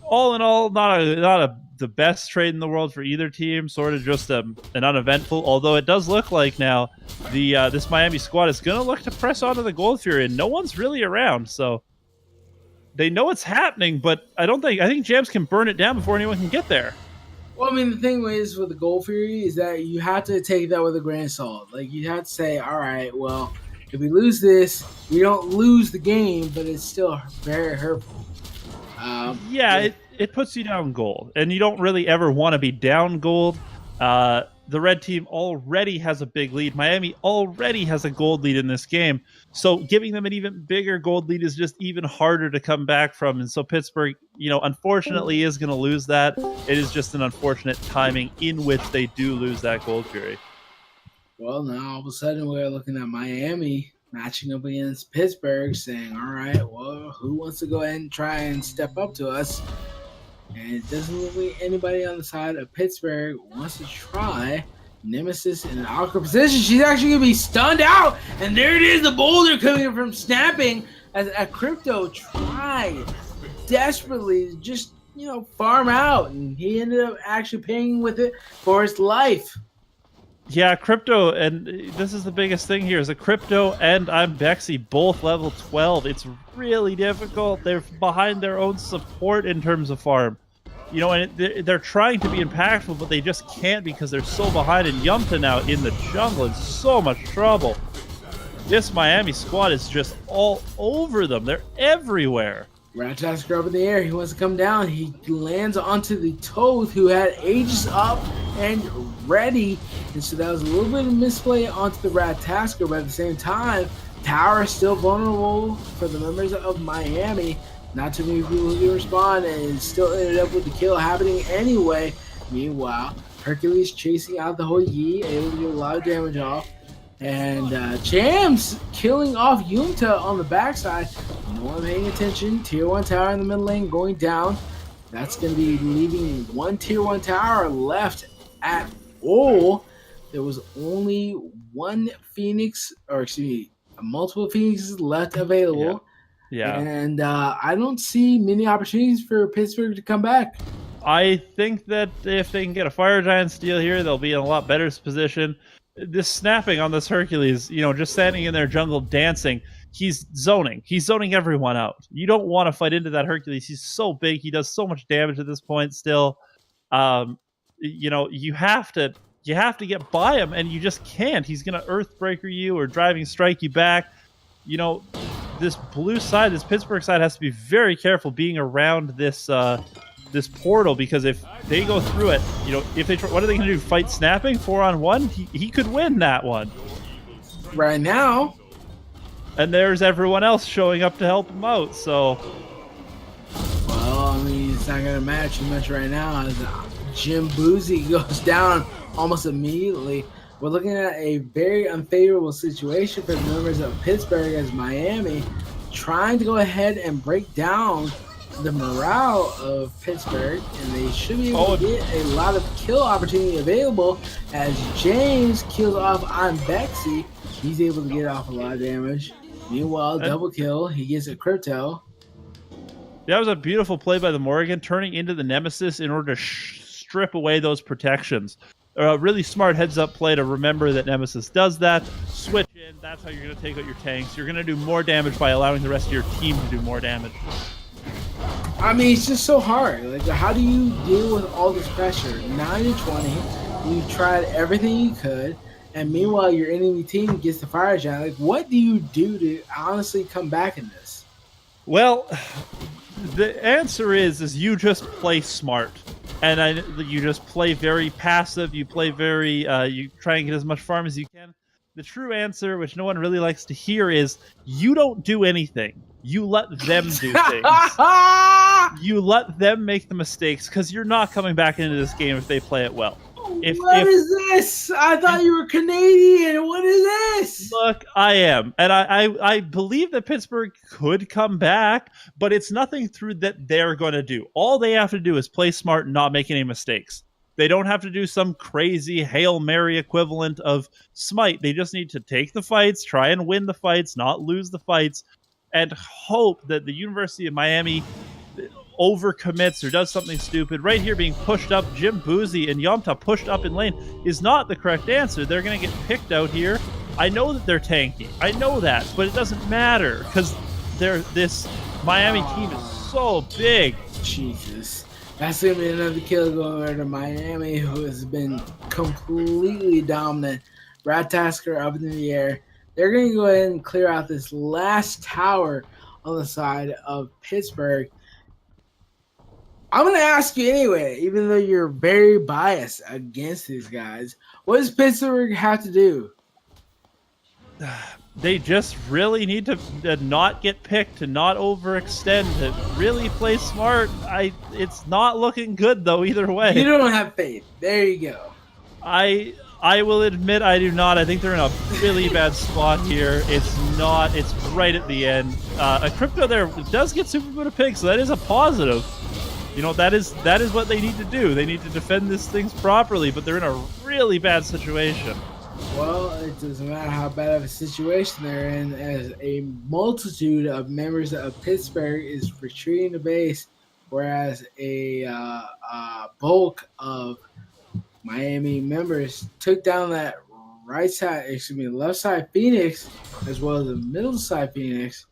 all in all, not a the best trade in the world for either team. Sort of just an uneventful. Although it does look like now this Miami squad is going to look to press onto the Gold Fury, and no one's really around. So they know it's happening, but I think Jams can burn it down before anyone can get there. Well, I mean, the thing is with the Gold Fury is that you have to take that with a grain of salt. Like, you have to say, all right, well, if we lose this, we don't lose the game, but it's still very hurtful. It puts you down gold, and you don't really ever want to be down gold. The red team already has a big lead. Miami already has a gold lead in this game. So giving them an even bigger gold lead is just even harder to come back from. And so Pittsburgh, unfortunately is going to lose that. It is just an unfortunate timing in which they do lose that Gold Fury. Well, now all of a sudden we're looking at Miami matching up against Pittsburgh, saying, all right, well, who wants to go ahead and try and step up to us? And it doesn't look like anybody on the side of Pittsburgh wants to try. Nemesis in an awkward position. She's actually going to be stunned out. And there it is, the boulder coming from snapping as a Crypto tried desperately to just, farm out. And he ended up actually paying with it for his life. Yeah, Crypto, and this is the biggest thing here, is that Crypto and I'm Bexy both level 12. It's really difficult. They're behind their own support in terms of farm. And they're trying to be impactful, but they just can't because they're so behind. And Yumta now in the jungle in so much trouble. This Miami squad is just all over them. They're everywhere. Ratchet up in the air. He wants to come down. He lands onto the Toad, who had Aegis up and ready. And so that was a little bit of misplay onto the Rat-Tasker, but at the same time, Tower is still vulnerable for the members of Miami. Not too many people who can respond, and still ended up with the kill happening anyway. Meanwhile, Hercules chasing out the whole Yi, able to get a lot of damage off. And Jams killing off Yumta on the backside. No one paying attention. Tier 1 tower in the middle lane going down. That's going to be leaving one Tier 1 tower left at all. There was only one Phoenix, multiple Phoenixes left available. Yeah. And I don't see many opportunities for Pittsburgh to come back. I think that if they can get a Fire Giant steal here, they'll be in a lot better position. This snapping on this Hercules, just standing in their jungle dancing, he's zoning. He's zoning everyone out. You don't want to fight into that Hercules. He's so big. He does so much damage at this point still. You have to get by him, and you just can't. He's going to Earthbreaker you or driving strike you back. This blue side, this Pittsburgh side, has to be very careful being around this this portal, because if they go through it, if they try, what are they going to do? Fight snapping 4-on-1? He could win that one right now. And there's everyone else showing up to help him out. So, well, I mean, it's not going to matter too much right now as Jim Boozy goes down almost immediately. We're looking at a very unfavorable situation for the members of Pittsburgh as Miami trying to go ahead and break down the morale of Pittsburgh, and they should be able to get a lot of kill opportunity available as James kills off I'm Bexy. He's able to get off a lot of damage. Meanwhile, double kill. He gets a Crypto. That was a beautiful play by the Morrigan, turning into the Nemesis in order to strip away those protections. A really smart heads-up play to remember that Nemesis does that. Switch in. That's how you're going to take out your tanks. You're going to do more damage by allowing the rest of your team to do more damage. I mean, it's just so hard. Like, how do you deal with all this pressure? 9-20. You tried everything you could, and meanwhile, your enemy team gets the Fire Giant. Like, what do you do to honestly come back in this? Well, the answer is you just play smart. And you just play very passive. You play very, you try and get as much farm as you can. The true answer, which no one really likes to hear, is you don't do anything. You let them do things. You let them make the mistakes, because you're not coming back into this game if they play it well. What is this? I thought you were Canadian. What is this? Look, I am. And I believe that Pittsburgh could come back, but it's nothing through that they're going to do. All they have to do is play smart and not make any mistakes. They don't have to do some crazy Hail Mary equivalent of Smite. They just need to take the fights, try and win the fights, not lose the fights, and hope that the University of Miami overcommits or does something stupid. Right here, being pushed up, Jim Boozy and Yomta pushed up in lane is not the correct answer. They're going to get picked out here. I know that they're tanky. I know that, but it doesn't matter because this Miami team is so big. Jesus. That's going to be another kill going over to Miami, who has been completely dominant. Rat-Tasker up in the air. They're going to go ahead and clear out this last tower on the side of Pittsburgh. I'm going to ask you anyway, even though you're very biased against these guys, what does Pittsburgh have to do? They just really need to not get picked, to not overextend, to really play smart. It's not looking good, though, either way. You don't have faith. There you go. I will admit I do not. I think they're in a really bad spot here. It's right at the end. A crypto there does get Super Buddha pick, so that is a positive. You know, that is what they need to do. They need to defend these things properly, but they're in a really bad situation. Well, it doesn't matter how bad of a situation they're in, as a multitude of members of Pittsburgh is retreating the base, whereas a bulk of Miami members took down that left side Phoenix, as well as the middle side Phoenix.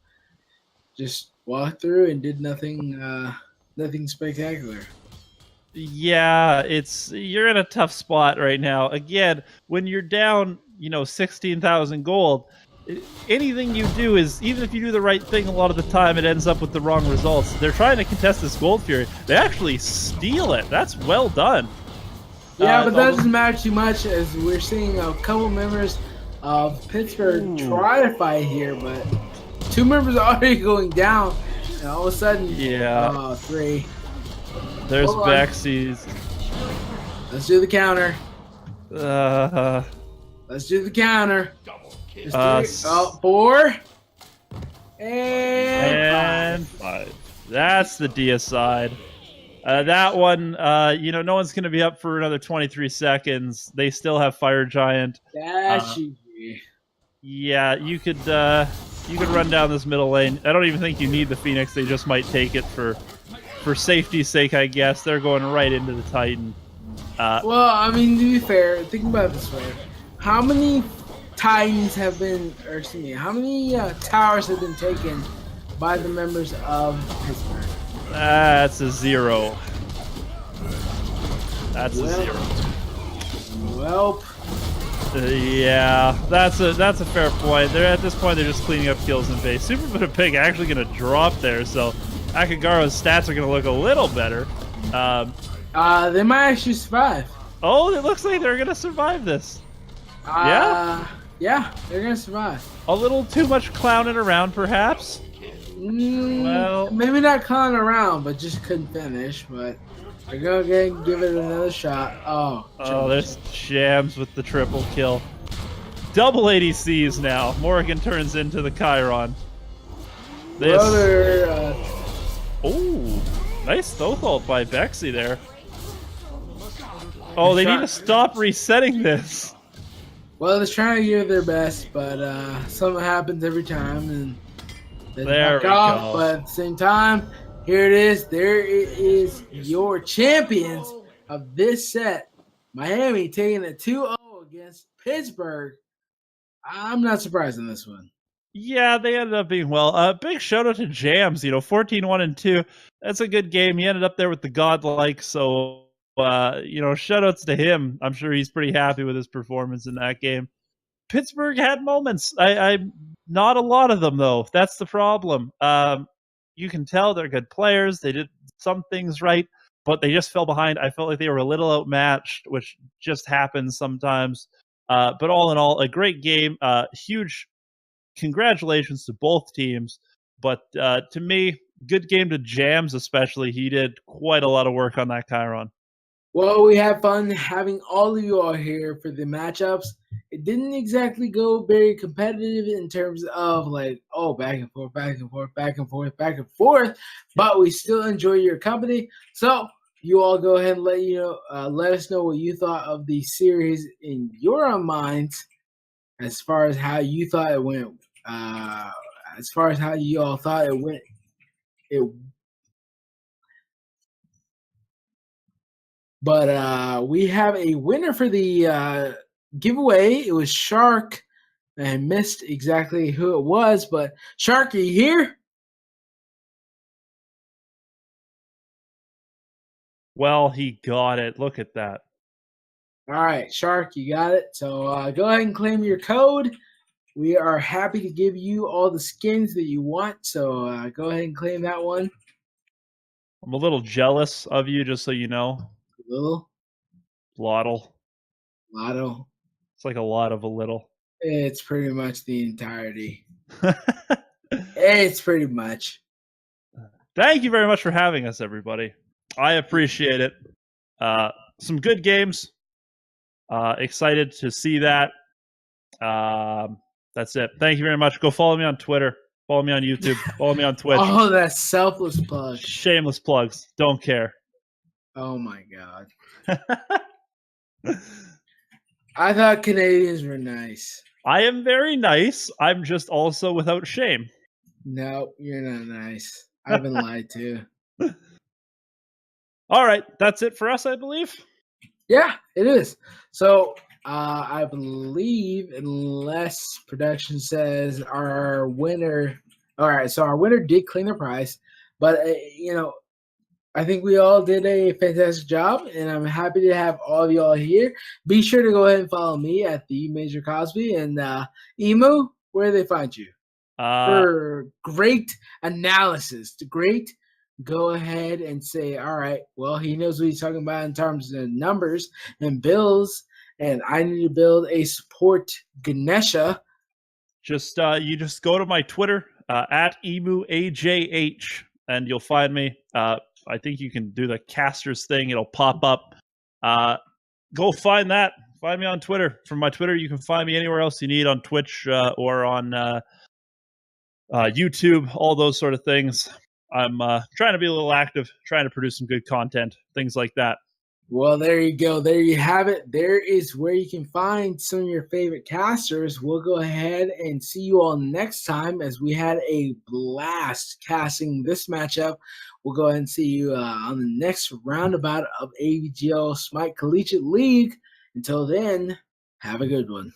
Just walked through and did nothing spectacular. Yeah, you're in a tough spot right now. Again, when you're down, 16,000 gold, anything you do is, even if you do the right thing, a lot of the time it ends up with the wrong results. They're trying to contest this gold fury. They actually steal it. That's well done. Yeah, but that doesn't matter too much, as we're seeing a couple members of Pittsburgh try to fight here, but two members are already going down, and all of a sudden, three. There's Bexies. Let's do the counter. Let's do the counter. Four. And five. That's the deicide. That one, no one's going to be up for another 23 seconds. They still have Fire Giant. Yeah, you could run down this middle lane. I don't even think you need the Phoenix. They just might take it for safety's sake, I guess. They're going right into the Titan. Well, I mean, to be fair, think about it this way. How many Titans have been, how many towers have been taken by the members of Pittsburgh? That's a 0. That's a 0. Well. Yeah, that's a fair point. At this point, they're just cleaning up kills in base. Super Buddha Pig actually going to drop there, so Akagaro's stats are going to look a little better. They might actually survive. Oh, it looks like they're going to survive this. Yeah, they're going to survive. A little too much clowning around, perhaps. Well, maybe not clowning around, but just couldn't finish. But they're going to give it another shot. Oh, there's Shams with the triple kill. Double ADCs now. Morrigan turns into the Chiron. Nice Thoth ult by Bexy there. Oh, they need to stop resetting this. Well, they're trying to give their best, but something happens every time, and they back off. But at the same time, here it is. There it is, your champions of this set. Miami taking a 2-0 against Pittsburgh. I'm not surprised in this one. Yeah, they ended up being well. Big shout out to Jams, 14-1-2. That's a good game. He ended up there with the godlike, so shout outs to him. I'm sure he's pretty happy with his performance in that game. Pittsburgh had moments. I not a lot of them though. That's the problem. You can tell they're good players. They did some things right, but they just fell behind. I felt like they were a little outmatched, which just happens sometimes. But all in all, a great game. Huge congratulations to both teams. But to me, good game to Jams especially. He did quite a lot of work on that Chiron. Well, we had fun having all of you all here for the matchups. It didn't exactly go very competitive in terms of back and forth, back and forth, back and forth, back and forth, but we still enjoy your company. So you all go ahead and let us know what you thought of the series in your own minds, as far as how you thought it went, as far as how you all thought it went. But we have a winner for the giveaway. It was Shark. I missed exactly who it was, but Shark, are you here? Well, he got it. Look at that. All right, Shark, you got it. So go ahead and claim your code. We are happy to give you all the skins that you want. So go ahead and claim that one. I'm a little jealous of you, just so you know. Little Lottle. Lotto. It's like a lot of a little. It's pretty much the entirety. It's pretty much. Thank you very much for having us, everybody. I appreciate it. Some good games. Excited to see that. That's it. Thank you very much. Go follow me on Twitter. Follow me on YouTube. Follow me on Twitch. Oh, that selfless plug. Shameless plugs. Don't care. Oh my God. I thought Canadians were nice. I am very nice. I'm just also without shame. No, you're not nice. I've been lied to. All right. That's it for us, I believe. Yeah, it is. So I believe, unless production says our winner. All right, so our winner did claim the prize, but I think we all did a fantastic job, and I'm happy to have all of y'all here. Be sure to go ahead and follow me at the Major Cosby and Emu. Where do they find you? For great analysis, go ahead and say, all right, well, he knows what he's talking about in terms of numbers and bills, and I need to build a support Ganesha. You just go to my Twitter at EmuAJH, and you'll find me. I think you can do the casters thing. It'll pop up. Go find that. Find me on Twitter. From my Twitter, you can find me anywhere else you need on Twitch or on YouTube, all those sort of things. I'm trying to be a little active, trying to produce some good content, things like that. Well, there you go. There you have it. There is where you can find some of your favorite casters. We'll go ahead and see you all next time, as we had a blast casting this matchup. We'll go ahead and see you on the next roundabout of AVGL Smite Collegiate League. Until then, have a good one.